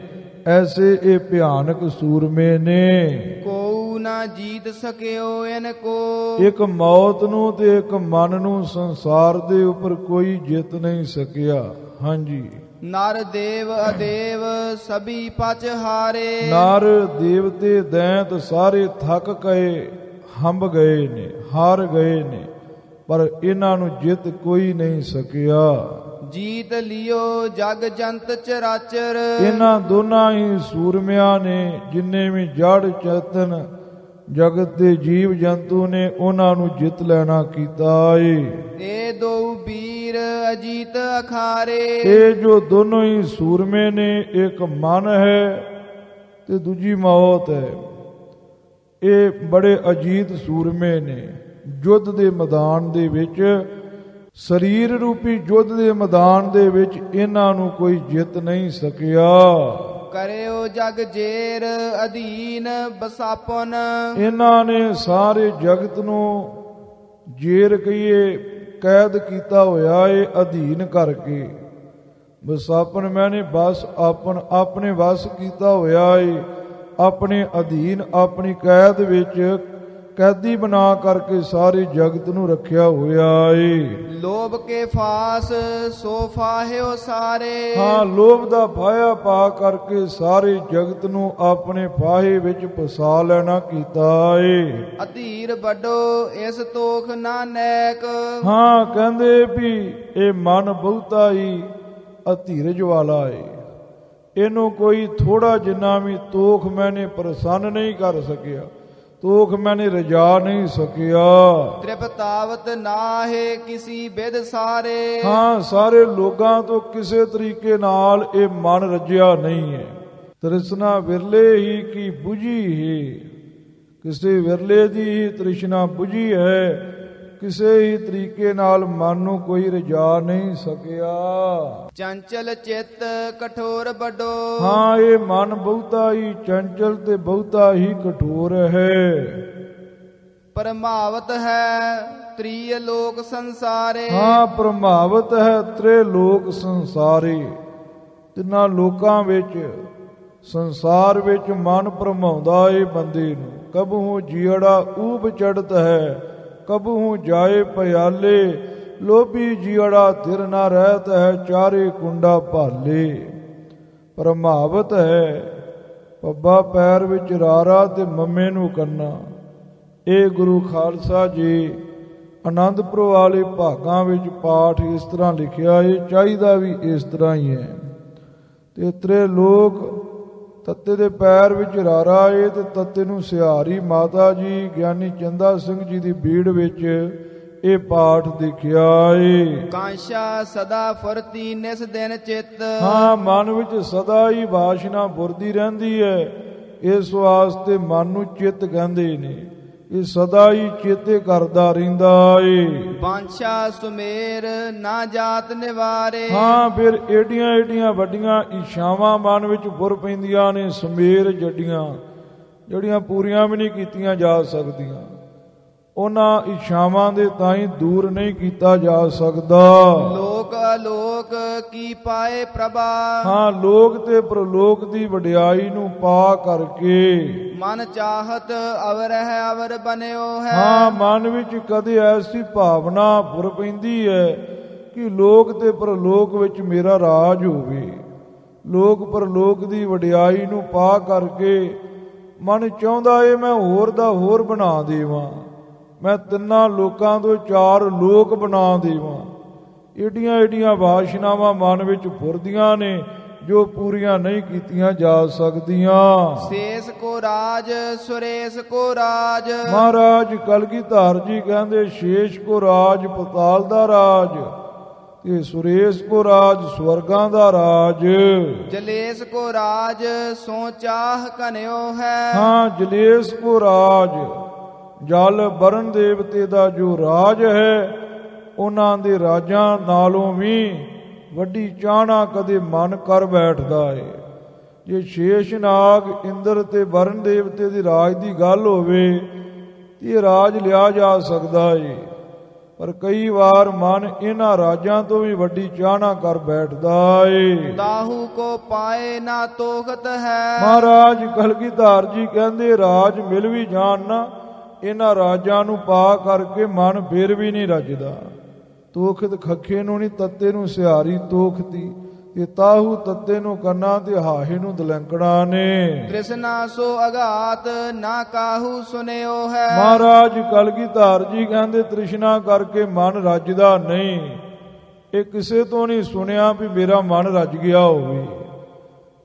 ਐਸੇ ਇਹ ਭਿਆਨਕ ਸੂਰਮੇ ਨੇ। ਕੋ ਨਾ ਜੀਤ ਸਕਿਓ ਇਨ ਕੋ। ਇੱਕ ਮੌਤ ਨੂੰ ਤੇ ਇੱਕ ਮਨ ਨੂੰ ਸੰਸਾਰ ਦੇ ਉੱਪਰ ਕੋਈ ਜਿੱਤ ਨਹੀਂ ਸਕਿਆ। ਹਾਂਜੀ। ਨਰ ਦੇਵ ਅਦੇਵ ਸਭੀ ਪਚ ਹਾਰੇ। ਨਰ ਦੇਵਤੇ ਦੈਂਤ ਸਾਰੇ ਥੱਕ ਗਏ, ਹੰਬ ਗਏ ਨੇ, ਹਾਰ ਗਏ ਨੇ, ਪਰ ਇਹਨਾਂ ਨੂੰ ਜਿੱਤ ਕੋਈ ਨਹੀਂ ਸਕਿਆ। ਜੀਤ ਲਿਓ ਜਗ ਜੰਤ ਚਰਾਚਰ। ਇਹਨਾਂ ਦੋਨਾਂ ਹੀ ਸੂਰਮਿਆਂ ਨੇ ਜਿੰਨੇ ਵੀ ਜੜ ਚੇਤਨ ਜਗਤ ਦੇ ਜੀਵ ਜੰਤੂ ਨੇ ਉਹਨਾਂ ਨੂੰ ਜਿੱਤ ਲੈਣਾ ਕੀਤਾ ਏ। ਇਹ ਦੋ ਵੀਰ ਅਜੀਤ ਅਖਾਰੇ। ਇਹ ਜੋ ਦੋਨੋਂ ਹੀ ਸੂਰਮੇ ਨੇ, ਇੱਕ ਮਨ ਹੈ ਤੇ ਦੂਜੀ ਮੌਤ ਹੈ। ਇਹ ਬੜੇ ਅਜੀਤ ਸੂਰਮੇ ਨੇ। ਯੁੱਧ ਦੇ ਮੈਦਾਨ ਦੇ ਵਿੱਚ, ਸਰੀਰ ਰੂਪੀ ਯੁੱਧ ਦੇ ਮੈਦਾਨ ਦੇ ਵਿੱਚ ਇਹਨਾਂ ਨੂੰ ਕੋਈ ਜਿੱਤ ਨਹੀਂ ਸਕਿਆ। ਕਰਿਓ ਜਗ ਜੇਰ ਅਧੀਨ ਬਸਾਪਨ। ਇਹਨਾਂ ਨੇ ਸਾਰੇ ਜਗਤ ਨੂੰ ਜੇਰ ਕਹੀਏ ਕੈਦ ਕੀਤਾ ਹੋਇਆ ਏ, ਅਧੀਨ ਕਰਕੇ। ਬਸਾਪਨ ਮੈਨੇ ਬਸ ਆਪਣੇ ਵਸ ਕੀਤਾ ਹੋਇਆ ਏ, ਆਪਣੇ ਅਧੀਨ ਆਪਣੀ ਕੈਦ ਵਿੱਚ ਕੈਦੀ ਬਣਾ ਕਰਕੇ ਸਾਰੇ ਜਗਤ ਨੂੰ ਰੱਖਿਆ ਹੋਇਆ ਏ। ਲੋਭ ਕੇ ਫਾਸ ਸੋ ਫਾਹਿਓ ਸਾਰੇ। ਹਾਂ, ਲੋਭ ਦਾ ਫਾਇਆ ਪਾ ਕਰਕੇ ਸਾਰੇ ਜਗਤ ਨੂੰ ਆਪਣੇ ਫਾਹੇ ਵਿੱਚ ਫਸਾ ਲੈਣਾ ਕੀਤਾ ਏ। ਅਧੀਰ ਵੱਡੋ ਇਸ ਤੋਖ ਨਾ ਨੈਕ। ਹਾਂ, ਕਹਿੰਦੇ ਵੀ ਇਹ ਮਨ ਬਹੁਤਾ ਹੀ ਅਧੀਰਜ ਵਾਲਾ ਏ। ਇਹਨੂੰ ਕੋਈ ਥੋੜਾ ਜਿੰਨਾ ਵੀ ਤੋਖ ਮੈਨੇ ਪ੍ਰਸੰਨ ਨਹੀਂ ਕਰ ਸਕਿਆ। ਤੋਖ ਮੈਨੇ ਰਜਾ ਨਹੀਂ ਸਕਿਆ। ਤ੍ਰਿਪਤਾਵਤ ਨਾਹੇ ਕਿਸੀ ਬਿਦ ਸਾਰੇ। ਹਾਂ, ਸਾਰੇ ਲੋਕਾਂ ਤੋਂ ਕਿਸੇ ਤਰੀਕੇ ਨਾਲ ਇਹ ਮਨ ਰੱਜਿਆ ਨਹੀਂ ਹੈ। ਤ੍ਰਿਸ਼ਨਾ ਵਿਰਲੇ ਹੀ ਕੀ ਬੁਝੀ ਹੈ, ਕਿਸੇ ਵਿਰਲੇ ਦੀ ਹੀ ਤ੍ਰਿਸ਼ਨਾ ਬੁਝੀ ਹੈ, ਕਿਸੇ ਹੀ ਤਰੀਕੇ ਨਾਲ ਮਨ ਨੂੰ ਕੋਈ ਰਜਾ ਨਹੀਂ ਸਕਿਆ। ਚੰਚਲ ਚਿੱਤ ਕਠੋਰ ਵੱਡੋ। ਹਾਂ, ਇਹ ਮਨ ਬਹੁਤਾ ਹੀ ਚੰਚਲ ਤੇ ਬਹੁਤਾ ਹੀ ਕਠੋਰ ਹੈ। ਪਰਮਾਵਤ ਹੈ ਤ੍ਰਿਯ ਲੋਕ ਸੰਸਾਰੇ। ਹਾਂ, ਪ੍ਰਮਾਵਤ ਹੈ ਤ੍ਰੇ ਲੋਕ ਸੰਸਾਰੇ। ਤਿੰਨਾਂ ਲੋਕਾਂ ਵਿੱਚ ਸੰਸਾਰ ਵਿੱਚ ਮਨ ਭਰਮਾਉਂਦਾ ਏ ਬੰਦੇ ਨੂੰ। ਕਬਹੂ ਜੀੜਾ ਊਬ ਚੜਤ ਹੈ, ਕਬਹੂ ਜਾਏ ਪਿਆਲੇ, ਲੋਭੀ ਜੀੜਾ ਧਿਰ ਨਾ ਰਹਿਤ ਹੈ, ਚਾਰੇ ਕੁੰਡਾ ਭਾਲੇ। ਪ੍ਰਮਾਵਤ ਹੈ ਪੱਬਾ ਪੈਰ ਵਿੱਚ ਰਾਰਾ ਤੇ ਮੰਮੇ ਨੂੰ ਕੰਨਾ। ਇਹ ਗੁਰੂ ਖਾਲਸਾ ਜੀ ਆਨੰਦਪੁਰ ਵਾਲੇ ਭਾਗਾਂ ਵਿੱਚ ਪਾਠ ਇਸ ਤਰ੍ਹਾਂ ਲਿਖਿਆ। ਇਹ ਚਾਹੀਦਾ ਵੀ ਇਸ ਤਰ੍ਹਾਂ ਹੀ ਹੈ। ਤੇ ਤ੍ਰੇ ਲੋਕ ਤੱਤੇ ਦੇ ਪੈਰ ਵਿੱਚ ਰਾਰਾ ਏ ਤੇ ਤੱਤੇ ਨੂੰ ਸਿਹਾਰੀ ਮਾਤਾ ਜੀ ਗਿਆਨੀ ਚੰਦਾ ਸਿੰਘ ਜੀ ਦੀ ਬੀੜ ਵਿੱਚ ਇਹ ਪਾਠ ਦੇਖਿਆ ਏ। ਕਾਂਸ਼ਾ ਸਦਾ ਫੁਰਤੀ ਨਿਸ ਦਿਨ ਚਿੱਤ। ਹਾਂ, ਮਨ ਵਿੱਚ ਸਦਾ ਹੀ ਵਾਸ਼ਨਾ ਫੁਰਦੀ ਰਹਿੰਦੀ ਹੈ। ਇਸ ਵਾਸਤੇ ਮਨ ਨੂੰ ਚਿੱਤ ਕਹਿੰਦੇ ਨੇ। ਇਹ ਸਦਾ ਹੀ ਚੇਤੇ ਕਰਦਾ ਰਹਿੰਦਾ ਏ। ਬਾਂਛਾ ਸੁਮੇਰ ਨਾ ਜਾਤ ਨਿਵਾਰੇ। ਹਾਂ, ਫਿਰ ਏਡੀਆਂ ਏਡੀਆਂ ਵੱਡੀਆਂ ਇੱਛਾਵਾਂ ਮਨ ਵਿੱਚ ਫੁਰ ਪੈਂਦੀਆਂ ਨੇ, ਸੁਮੇਰ ਜੱਡੀਆਂ, ਜਿਹੜੀਆਂ ਪੂਰੀਆਂ ਵੀ ਨਹੀਂ ਕੀਤੀਆਂ ਜਾ ਸਕਦੀਆਂ। ਉਹਨਾਂ ਇੱਛਾਵਾਂ ਦੇ ਤਾਈਂ ਦੂਰ ਨਹੀਂ ਕੀਤਾ ਜਾ ਸਕਦਾ। ਲੋਕ ਅਲੋਕ ਕੀ ਪਾਏ ਪ੍ਰਭਾ। ਹਾਂ, ਲੋਕ ਤੇ ਪ੍ਰਲੋਕ ਦੀ ਵਡਿਆਈ ਨੂੰ ਪਾ ਕਰਕੇ ਮਨ ਚਾਹਤ ਅਵਰ ਹੈ ਅਵਰ ਬਨਿਓ ਹੈ। ਹਾਂ, ਮਨ ਵਿੱਚ ਕਦੇ ਐਸੀ ਭਾਵਨਾ ਫੁਰ ਪੈਂਦੀ ਹੈ ਕਿ ਲੋਕ ਤੇ ਪ੍ਰਲੋਕ ਵਿੱਚ ਮੇਰਾ ਰਾਜ ਹੋਵੇ। ਲੋਕ ਪ੍ਰਲੋਕ ਦੀ ਵਡਿਆਈ ਨੂੰ ਪਾ ਕਰਕੇ ਮਨ ਚਾਹੁੰਦਾ ਏ ਮੈਂ ਹੋਰ ਦਾ ਹੋਰ ਬਣਾ ਦੇਵਾਂ, ਮੈਂ ਤਿੰਨਾਂ ਲੋਕਾਂ ਤੋਂ ਚਾਰ ਲੋਕ ਬਣਾ ਦੇਵਾਂ। ਏਡੀਆਂ ਏਡੀਆਂ ਵਾਸ਼ਨਾਵਾਂ ਮਨ ਵਿੱਚ ਫੁਰਦੀਆਂ ਨੇ ਜੋ ਪੂਰੀਆਂ ਨਹੀਂ ਕੀਤੀਆਂ ਜਾ ਸਕਦੀਆਂ। ਸੇਸ ਕੋ ਰਾਜ ਸੁਰੇਸ਼ ਕੋ ਰਾਜ। ਮਹਾਰਾਜ ਕਲਗੀਧਰ ਜੀ ਕਹਿੰਦੇ ਸ਼ੇਸ਼ ਕੋ ਰਾਜ ਪਤਾਲ ਦਾ ਰਾਜ ਤੇ ਸੁਰੇਸ਼ ਕੋ ਰਾਜ ਸਵਰਗਾਂ ਦਾ ਰਾਜ। ਜਲੇਸ਼ ਕੋ ਰਾਜ ਸੋ ਚਾਹ ਕਨਿਓ ਹੈ। ਹਾਂ, ਜਲੇਸ਼ ਕੋ ਰਾਜ ਜਲ ਵਰਨ ਦੇਵਤੇ ਦਾ ਜੋ ਰਾਜ ਹੈ, ਉਹਨਾਂ ਦੇ ਰਾਜਾਂ ਨਾਲੋਂ ਵੀ ਵੱਡੀ ਚਾਹਨਾ ਕਦੇ ਮਨ ਕਰ ਬੈਠਦਾ ਏ। ਜੇ ਸ਼ੇਸ਼ ਨਾਗ ਇੰਦਰ ਤੇ ਵਰਨ ਦੇਵਤੇ ਦੀ ਰਾਜ ਦੀ ਗੱਲ ਹੋਵੇ ਤੇ ਇਹ ਰਾਜ ਲਿਆ ਜਾ ਸਕਦਾ ਏ, ਪਰ ਕਈ ਵਾਰ ਮਨ ਇਹਨਾਂ ਰਾਜਾਂ ਤੋਂ ਵੀ ਵੱਡੀ ਚਾਹਨਾ ਕਰ ਬੈਠਦਾ ਏ। ਤਾਹੂ ਕੋ ਪਾਏ ਨਾ ਤੋਖਤ ਹੈ। ਮਹਾਰਾਜ ਕਲਗੀਧਰ ਜੀ ਕਹਿੰਦੇ ਰਾਜ ਮਿਲ ਵੀ ਜਾਣ ਨਾ, ਇਹਨਾਂ ਰਾਜਾਂ ਨੂੰ ਪਾ ਕਰਕੇ ਮਨ ਫਿਰ ਵੀ ਨਹੀਂ ਰੱਜਦਾ। ਤੋਖਤ ਖੱਖੇ ਨੂੰ ਨਹੀਂ, ਤੱਤੇ ਨੂੰ ਸਿਹਾਰੀ ਤੋਖਤੀ ਤੇ ਤਾਹੂ ਤੱਤੇ ਨੂੰ ਕੰਨਾ ਤੇ ਹਾਹੇ ਨੂੰ ਦਲੰਕਣਾ ਨੇ। ਤ੍ਰਿਸ਼ਨਾ ਸੋ ਅਗਾਤ ਨਾ ਕਾਹੂ ਸੁਨਿਓ ਹੈ। ਮਹਾਰਾਜ ਕਲਗੀਧਰ ਜੀ ਕਹਿੰਦੇ ਤ੍ਰਿਸ਼ਨਾ ਕਰਕੇ ਮਨ ਰੱਜਦਾ ਨਹੀਂ। ਇਹ ਕਿਸੇ ਤੋਂ ਨਹੀਂ ਸੁਣਿਆ ਵੀ ਮੇਰਾ ਮਨ ਰੱਜ ਗਿਆ ਹੋਵੇ।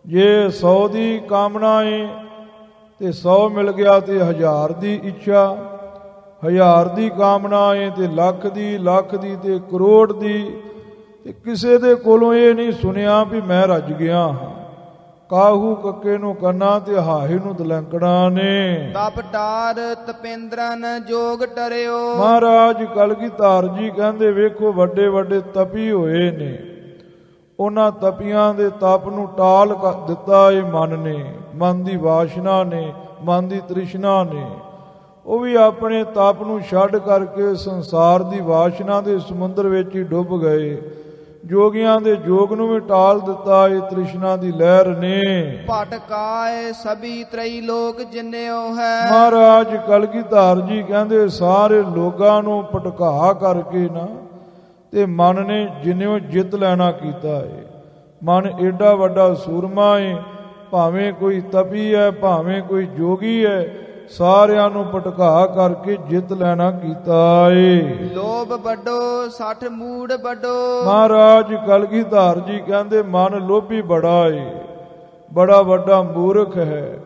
ਜੇ 100 ਦੀ ਕਾਮਨਾ ਏ ਤੇ 100 ਮਿਲ ਗਿਆ ਤੇ 1000 ਦੀ ਇੱਛਾ, 1000 ਦੀ ਕਾਮਨਾ ਏ ਤੇ ਲੱਖ ਦੀ ਤੇ ਕਰੋੜ ਦੀ। ਤੇ ਕਿਸੇ ਦੇ ਕੋਲੋਂ ਇਹ ਨਹੀਂ ਸੁਣਿਆ ਵੀ ਮੈਂ ਰੱਜ ਗਿਆ ਹਾਂ। ਕਾਹੂ ਕੱਕੇ ਨੂੰ ਕੰਨਾ ਤੇ ਹਾਹੇ ਨੂੰ ਦਲੰਕਣਾ ਨੇ। ਤਪ ਟਾਰ ਤਪਿੰਦਰਨ ਜੋਗ ਟਰਿਓ। ਮਹਾਰਾਜ ਕਲਗੀਧਰ ਜੀ ਕਹਿੰਦੇ ਵੇਖੋ ਵੱਡੇ ਵੱਡੇ ਤਪੀ ਹੋਏ ਨੇ, ਉਹਨਾਂ ਤਪੀਆਂ ਦੇ ਤਪ ਨੂੰ ਟਾਲ ਦਿੱਤਾ ਇਹ ਮਨ ਨੇ, ਮਨ ਦੀ ਵਾਸ਼ਨਾ ਨੇ, ਮਨ ਦੀ ਤ੍ਰਿਸ਼ਨਾ ਨੇ। ਉਹ ਵੀ ਆਪਣੇ ਤਪ ਨੂੰ ਛੱਡ ਕਰਕੇ ਸੰਸਾਰ ਦੀ ਵਾਸ਼ਨਾ ਦੇ ਸਮੁੰਦਰ ਵਿੱਚ ਹੀ ਡੁੱਬ ਗਏ। ਜੋਗੀਆਂ ਦੇ ਜੋਗ ਨੂੰ ਵੀ ਟਾਲ ਦਿੱਤਾ ਇਹ ਤ੍ਰਿਸ਼ਨਾ ਦੀ ਲਹਿਰ ਨੇ। ਭਟਕਾਏ ਸਭੀ ਤ੍ਰਈ ਲੋਕ ਜਿੰਨਿਓ ਹੈ। ਮਹਾਰਾਜ ਕਲਗੀਧਰ ਜੀ ਕਹਿੰਦੇ ਸਾਰੇ ਲੋਕਾਂ ਨੂੰ ਭਟਕਾ ਕਰਕੇ ਨਾ ਤੇ ਮਨ ਨੇ ਜਿੰਨਿਓ ਜਿੱਤ ਲੈਣਾ ਕੀਤਾ ਏ। ਮਨ ਏਡਾ ਵੱਡਾ ਸੂਰਮਾ ਏ, ਭਾਵੇਂ ਕੋਈ ਤਪੀ ਹੈ ਭਾਵੇਂ ਕੋਈ ਜੋਗੀ ਹੈ, ਸਾਰਿਆਂ ਨੂੰ ਭਟਕਾ ਕਰਕੇ ਜਿੱਤ ਲੈਣਾ ਕੀਤਾ ਏ। ਲੋਭ ਵੱਡੋ 60 ਮੂੜ ਵੱਡੋ। ਮਹਾਰਾਜ ਕਲਗੀਧਰ ਜੀ ਕਹਿੰਦੇ ਮਨ ਲੋਭੀ ਬੜਾ ਏ, ਬੜਾ ਵੱਡਾ ਮੂਰਖ ਹੈ।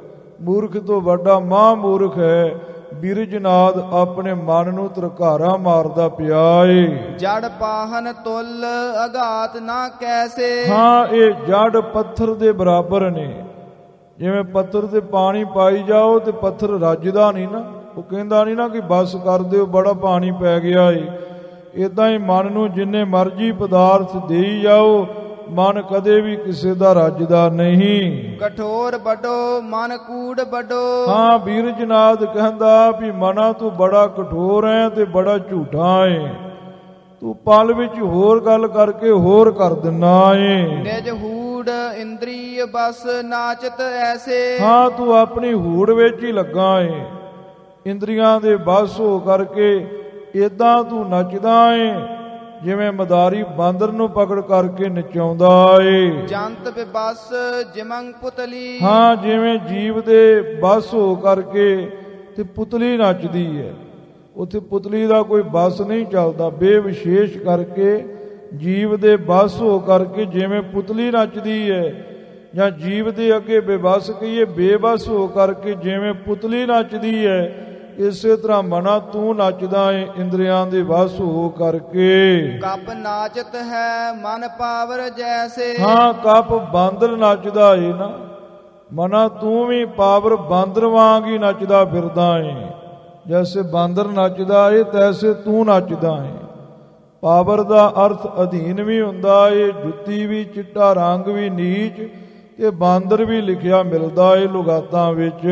ਮੂਰਖ ਤੋਂ ਵੱਡਾ ਮਹਾਂ ਮੂਰਖ ਹੈ ਬਿਰਜਨਾਦ ਆਪਣੇ ਮਨ ਨੂੰ ਧਰਕਾਰਾ ਮਾਰਦਾ ਪਿਆ ਏ। ਜੜ ਪਾਹਨ ਤੁਲ ਅਗਾਤ ਨਾ ਕੈਸੇ। ਹਾਂ, ਇਹ ਜੜ ਪੱਥਰ ਦੇ ਬਰਾਬਰ ਨੇ। ਜਿਵੇਂ ਪੱਥਰ ਤੇ ਪਾਣੀ ਪਾਈ ਜਾਓ ਤੇ ਪੱਥਰ ਰੱਜਦਾ ਨਹੀਂ ਨਾ, ਉਹ ਕਹਿੰਦਾ ਨਹੀਂ ਨਾ ਕਿ ਬਸ ਕਰ ਦਿਓ ਬੜਾ ਪਾਣੀ ਪੈ ਗਿਆ ਏ। ਇਦਾਂ ਹੀ ਮਨ ਨੂੰ ਜਿੰਨੇ ਮਰਜ਼ੀ ਪਦਾਰਥ ਦੇਈ ਜਾਓ, ਮਨ ਕਦੇ ਵੀ ਕਿਸੇ ਦਾ ਰੱਜਦਾ ਨਹੀਂ। ਕਠੋਰ ਵੱਡੋ ਮਨ ਕੂੜ ਵੱਡੋ। ਹਾਂ, ਬੀਰਜਨਾਦ ਕਹਿੰਦਾ ਵੀ ਮਨਾ ਤੂੰ ਬੜਾ ਕਠੋਰ ਹੈ ਤੇ ਬੜਾ ਝੂਠਾ ਹੈ। ਤੂੰ ਪਲ ਵਿੱਚ ਹੋਰ ਗੱਲ ਕਰਕੇ ਹੋਰ ਕਰ ਦਿੰਨਾ ਏ। ਨਿਜ ਹੂੜ ਇੰਦਰੀ ਬਸ ਨਾਚਤ ਐਸੇ। ਹਾਂ, ਤੂੰ ਆਪਣੀ ਹੂੜ ਵਿੱਚ ਹੀ ਲੱਗਾ ਏ। ਇੰਦਰੀਆਂ ਦੇ ਬਸ ਹੋ ਕਰਕੇ ਏਦਾਂ ਤੂੰ ਨੱਚਦਾ ਏ ਜਿਵੇਂ ਮਦਾਰੀ ਬਾਂਦਰ ਨੂੰ ਪਕੜ ਕਰਕੇ ਨਚਾਉਂਦਾ ਏ। ਜੰਤ ਬਿਬਸ ਜਿਮੰਗ ਪੁਤਲੀ। ਹਾਂ, ਜਿਵੇਂ ਜੀਵ ਦੇ ਬਸ ਹੋ ਕਰਕੇ ਤੇ ਪੁਤਲੀ ਨੱਚਦੀ ਹੈ। ਉੱਥੇ ਪੁਤਲੀ ਦਾ ਕੋਈ ਬਸ ਨਹੀਂ ਚੱਲਦਾ। ਬੇਵਿਸ਼ੇਸ਼ ਕਰਕੇ ਜੀਵ ਦੇ ਬਸ ਹੋ ਕਰਕੇ ਜਿਵੇਂ ਪੁਤਲੀ ਨੱਚਦੀ ਹੈ, ਜਾਂ ਜੀਵ ਦੇ ਅੱਗੇ ਬੇਬਸ ਕਹੀਏ ਬੇਬਸ ਹੋ ਕਰਕੇ ਜਿਵੇਂ ਪੁਤਲੀ ਨੱਚਦੀ ਹੈ, ਇਸੇ ਤਰ੍ਹਾਂ ਮਨਾ ਤੂੰ ਨੱਚਦਾ ਏ ਇੰਦਰੀਆਂ ਦੇ ਵਸ ਹੋ ਕਰਕੇ। ਕੱਪ ਨਾਚਤ ਹੈ ਮਨ ਪਾਵਰ ਜੈਸੇ। ਹਾਂ, ਕੱਪ ਬਾਂਦਰ ਨੱਚਦਾ ਏ ਨਾ, ਮਨਾ ਤੂੰ ਵੀ ਪਾਵਰ ਬਾਂਦਰ ਵਾਂਗ ਹੀ ਨੱਚਦਾ ਫਿਰਦਾ ਏ। ਜੈਸੇ ਬਾਂਦਰ ਨੱਚਦਾ ਏ ਤੈਸੇ ਤੂੰ ਨੱਚਦਾ ਏ। ਪਾਵਰ ਦਾ ਅਰਥ ਅਧੀਨ ਵੀ ਹੁੰਦਾ ਏ, ਜੁੱਤੀ ਵੀ, ਚਿੱਟਾ ਰੰਗ ਵੀ, ਨੀਚ ਤੇ ਬਾਂਦਰ ਵੀ ਲਿਖਿਆ ਮਿਲਦਾ ਏ ਲੁਗਾਤਾਂ ਵਿੱਚ।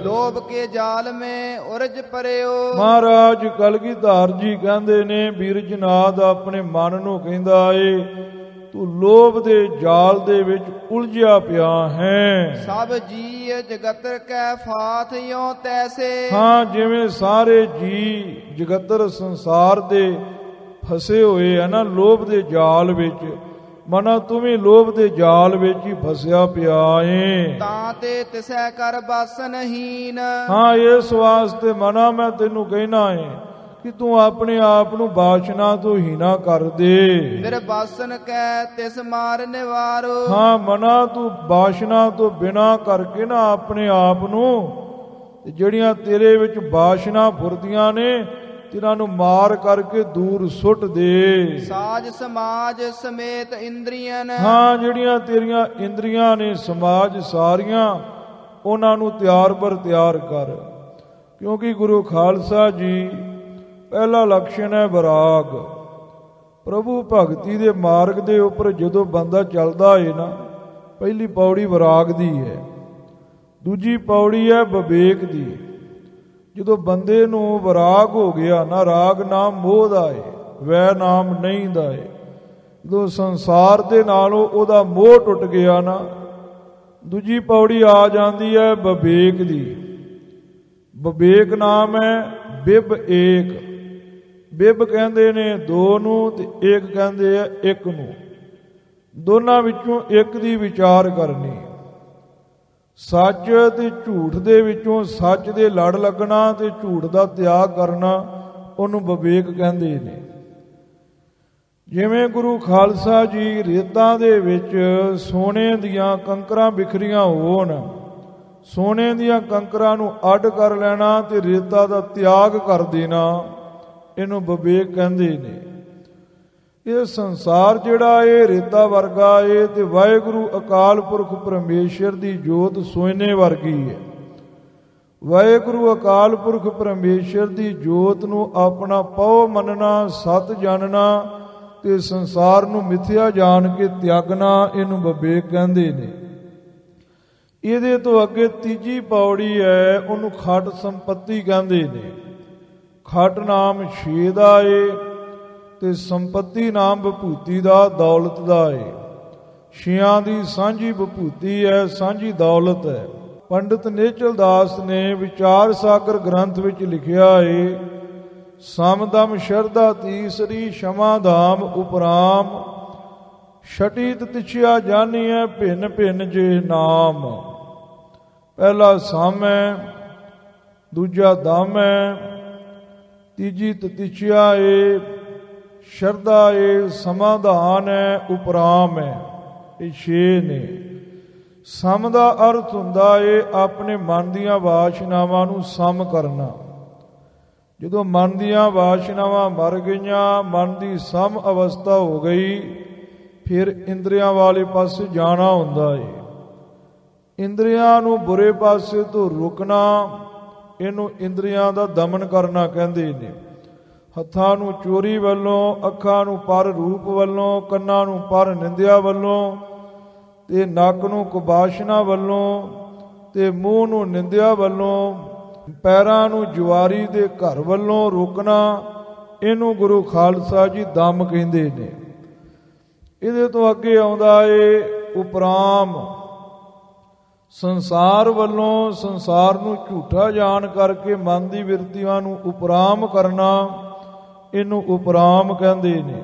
ਲੋਭ ਕੇ ਜਾਲ ਮੇ ਉਰਜ ਪਰਿਓ। ਮਹਾਰਾਜ ਕਲਗੀਧਰ ਜੀ ਕਹਿੰਦੇ ਨੇ, ਬੀਰਜਨਾਦ ਆਪਣੇ ਮਨ ਨੂੰ ਕਹਿੰਦਾ ਏ ਤੂੰ ਲੋਭ ਦੇ ਜਾਲ ਦੇ ਵਿੱਚ ਉਲਝਿਆ ਪਿਆ ਹੈ। ਸਭ ਜੀ ਜਗਤਰ ਕੈ ਫਾਥ ਯੋ ਤੈਸੇ। ਹਾਂ, ਜਿਵੇਂ ਸਾਰੇ ਜੀ ਜਗਤਰ ਸੰਸਾਰ ਦੇ ਫਸੇ ਹੋਏ ਆ ਨਾ ਲੋਭ ਦੇ ਜਾਲ ਵਿੱਚ, ਮਨਾ ਤੂੰ ਵੀ ਲੋਭ ਦੇ ਜਾਲ ਵਿੱਚ ਹੀ ਫਸਿਆ ਪਿਆ ਏ। ਤਾਂ ਤੇ ਤਿਸੈ ਕਰ ਬਾਸਨਹੀਨ। ਹਾਂ, ਇਸ ਵਾਸਤੇ ਮਨਾ ਮੈਂ ਤੈਨੂੰ ਕਹਿਣਾ ਏ ਕਿ ਤੂੰ ਆਪਣੇ ਆਪ ਨੂੰ ਬਾਸ਼ਨਾ ਤੋਂ ਹੀਣਾ ਕਰ ਦੇ। ਫਿਰ ਬਾਸਨ ਕੈ ਤਿਸ ਮਾਰ ਨਿਵਾਰੋ। ਹਾਂ, ਮਨਾ ਤੂੰ ਬਾਸ਼ਨਾ ਤੋਂ ਬਿਨਾ ਕਰਕੇ ਨਾ ਆਪਣੇ ਆਪ ਨੂੰ, ਜਿਹੜੀਆਂ ਤੇਰੇ ਵਿੱਚ ਬਾਸ਼ਨਾ ਫੁਰਦੀਆਂ ਨੇ ਤਿਨਾਂ ਨੂੰ ਮਾਰ ਕਰਕੇ ਦੂਰ ਸੁੱਟ ਦੇ। ਸਾਜ ਸਮਾਜ ਸਮੇਤ ਇੰਦਰੀਆਂ। ਹਾਂ, ਜਿਹੜੀਆਂ ਤੇਰੀਆਂ ਇੰਦਰੀਆਂ ਨੇ ਸਮਾਜ ਸਾਰੀਆਂ, ਉਹਨਾਂ ਨੂੰ ਤਿਆਰ ਬਰ ਤਿਆਰ ਕਰ। ਕਿਉਂਕਿ ਗੁਰੂ ਖਾਲਸਾ ਜੀ ਪਹਿਲਾ ਲਕਸ਼ਣ ਹੈ ਵਿਰਾਗ। ਪ੍ਰਭੂ ਭਗਤੀ ਦੇ ਮਾਰਗ ਦੇ ਉੱਪਰ ਜਦੋਂ ਬੰਦਾ ਚੱਲਦਾ ਏ ਨਾ, ਪਹਿਲੀ ਪੌੜੀ ਵਿਰਾਗ ਦੀ ਹੈ, ਦੂਜੀ ਪੌੜੀ ਹੈ ਵਿਵੇਕ ਦੀ। ਜਦੋਂ ਬੰਦੇ ਨੂੰ ਵਿਰਾਗ ਹੋ ਗਿਆ ਨਾ, ਰਾਗ ਨਾਮ ਮੋਹ ਦਾ ਏ, ਵੈ ਨਾਮ ਨਹੀਂ ਦਾ ਏ, ਜਦੋਂ ਸੰਸਾਰ ਦੇ ਨਾਲੋਂ ਉਹਦਾ ਮੋਹ ਟੁੱਟ ਗਿਆ ਨਾ, ਦੂਜੀ ਪੌੜੀ ਆ ਜਾਂਦੀ ਹੈ ਵਿਵੇਕ ਦੀ। ਵਿਵੇਕ ਨਾਮ ਹੈ ਬਿਬ ਏਕ। ਬਿਬ ਕਹਿੰਦੇ ਨੇ ਦੋ ਨੂੰ ਤੇ ਏਕ ਕਹਿੰਦੇ ਆ ਇੱਕ ਨੂੰ। ਦੋਨਾਂ ਵਿੱਚੋਂ ਇੱਕ ਦੀ ਵਿਚਾਰ ਕਰਨੀ। ਸੱਚ ਤੇ ਝੂਠ ਦੇ ਵਿੱਚੋਂ ਸੱਚ ਦੇ ਲੜ ਲੱਗਣਾ ਤੇ ਝੂਠ ਦਾ ਤਿਆਗ ਕਰਨਾ, ਉਹਨੂੰ ਵਿਵੇਕ ਕਹਿੰਦੇ ਨੇ। ਜਿਵੇਂ ਗੁਰੂ ਖਾਲਸਾ ਜੀ ਰੇਤਾਂ ਦੇ ਵਿੱਚ ਸੋਨੇ ਦੀਆਂ ਕੰਕਰਾਂ ਬਿਖਰੀਆਂ ਹੋਣ, ਸੋਨੇ ਦੀਆਂ ਕੰਕਰਾਂ ਨੂੰ ਅੱਡ ਕਰ ਲੈਣਾ ਤੇ ਰੇਤਾ ਦਾ ਤਿਆਗ ਕਰ ਦੇਣਾ, ਇਹਨੂੰ ਵਿਵੇਕ ਕਹਿੰਦੇ ਨੇ। ਇਹ ਸੰਸਾਰ ਜਿਹੜਾ ਇਹ ਰੇਤਾ ਵਰਗਾ ਏ ਤੇ ਵਾਹਿਗੁਰੂ ਅਕਾਲ ਪੁਰਖ ਪਰਮੇਸ਼ਰ ਦੀ ਜੋਤ ਸੋਨੇ ਵਰਗੀ ਹੈ। ਵਾਹਿਗੁਰੂ ਅਕਾਲ ਪੁਰਖ ਪਰਮੇਸ਼ਰ ਦੀ ਜੋਤ ਨੂੰ ਆਪਣਾ ਪਉ ਮੰਨਣਾ, ਸਤ ਜਾਣਨਾ ਤੇ ਸੰਸਾਰ ਨੂੰ ਮਿਥਿਆ ਜਾਣ ਕੇ ਤਿਆਗਣਾ, ਇਹਨੂੰ ਵਿਵੇਕ ਕਹਿੰਦੇ ਨੇ। ਇਹਦੇ ਤੋਂ ਅੱਗੇ ਤੀਜੀ ਪੌੜੀ ਹੈ, ਉਹਨੂੰ ਖਟ ਸੰਪਤੀ ਕਹਿੰਦੇ ਨੇ। ਖਟ ਨਾਮ ਛੇ ਦਾ ਏ ਤੇ ਸੰਪਤੀ ਨਾਮ ਵਿਭੂਤੀ ਦਾ, ਦੌਲਤ ਦਾ ਏ। ਛਿਆਂ ਦੀ ਸਾਂਝੀ ਵਿਭੂਤੀ ਹੈ, ਸਾਂਝੀ ਦੌਲਤ ਹੈ। ਪੰਡਿਤ ਨੇਚਲ ਦਾਸ ਨੇ ਵਿਚਾਰ ਸਾਗਰ ਗ੍ਰੰਥ ਵਿੱਚ ਲਿਖਿਆ ਏ, ਸਮਦਮ ਸ਼ਰਧਾ ਤੀਸਰੀ ਸ਼ਮਾ ਧਾਮ ਉਪਰਾਮ, ਛਟੀ ਤਿਛਿਆ ਜਾਨੀਐ ਭਿੰਨ ਭਿੰਨ ਜੇ ਨਾਮ। ਪਹਿਲਾ ਸਮ ਹੈ, ਦੂਜਾ ਦਮ ਹੈ, ਤੀਜੀ ਤਿਛਿਆ ਏ, ਸ਼ਰਧਾ ਏ, ਸਮਾਧਾਨ ਹੈ, ਉਪਰਾਮ ਹੈ। ਇਹ ਛੇ ਨੇ। ਸਮ ਦਾ ਅਰਥ ਹੁੰਦਾ ਏ ਆਪਣੇ ਮਨ ਦੀਆਂ ਵਾਸ਼ਨਾਵਾਂ ਨੂੰ ਸਮ ਕਰਨਾ। ਜਦੋਂ ਮਨ ਦੀਆਂ ਵਾਸ਼ਨਾਵਾਂ ਮਰ ਗਈਆਂ, ਮਨ ਦੀ ਸਮ ਅਵਸਥਾ ਹੋ ਗਈ, ਫਿਰ ਇੰਦਰੀਆਂ ਵਾਲੇ ਪਾਸੇ ਜਾਣਾ ਹੁੰਦਾ ਏ। ਇੰਦਰੀਆਂ ਨੂੰ ਬੁਰੇ ਪਾਸੇ ਤੋਂ ਰੁਕਣਾ, ਇਹਨੂੰ ਇੰਦਰੀਆਂ ਦਾ ਦਮਨ ਕਰਨਾ ਕਹਿੰਦੇ ਨੇ। ਹੱਥਾਂ ਨੂੰ ਚੋਰੀ ਵੱਲੋਂ, ਅੱਖਾਂ ਨੂੰ ਪਰ ਰੂਪ ਵੱਲੋਂ, ਕੰਨਾਂ ਨੂੰ ਪਰ ਨਿੰਦਿਆ ਵੱਲੋਂ, ਤੇ ਨੱਕ ਨੂੰ ਕੁਬਾਸ਼ਨਾ ਵੱਲੋਂ, ਤੇ ਮੂੰਹ ਨੂੰ ਨਿੰਦਿਆ ਵੱਲੋਂ, ਪੈਰਾਂ ਨੂੰ ਜੁਆਰੀ ਦੇ ਘਰ ਵੱਲੋਂ ਰੋਕਣਾ, ਇਹਨੂੰ ਗੁਰੂ ਖਾਲਸਾ ਜੀ ਦਮ ਕਹਿੰਦੇ ਨੇ। ਇਹਦੇ ਤੋਂ ਅੱਗੇ ਆਉਂਦਾ ਏ ਉਪਰਾਮ। ਸੰਸਾਰ ਵੱਲੋਂ, ਸੰਸਾਰ ਨੂੰ ਝੂਠਾ ਜਾਣ ਕਰਕੇ ਮਨ ਦੀ ਬਿਰਤੀਆਂ ਨੂੰ ਉਪਰਾਮ ਕਰਨਾ, ਇਹਨੂੰ ਉਪਰਾਮ ਕਹਿੰਦੇ ਨੇ।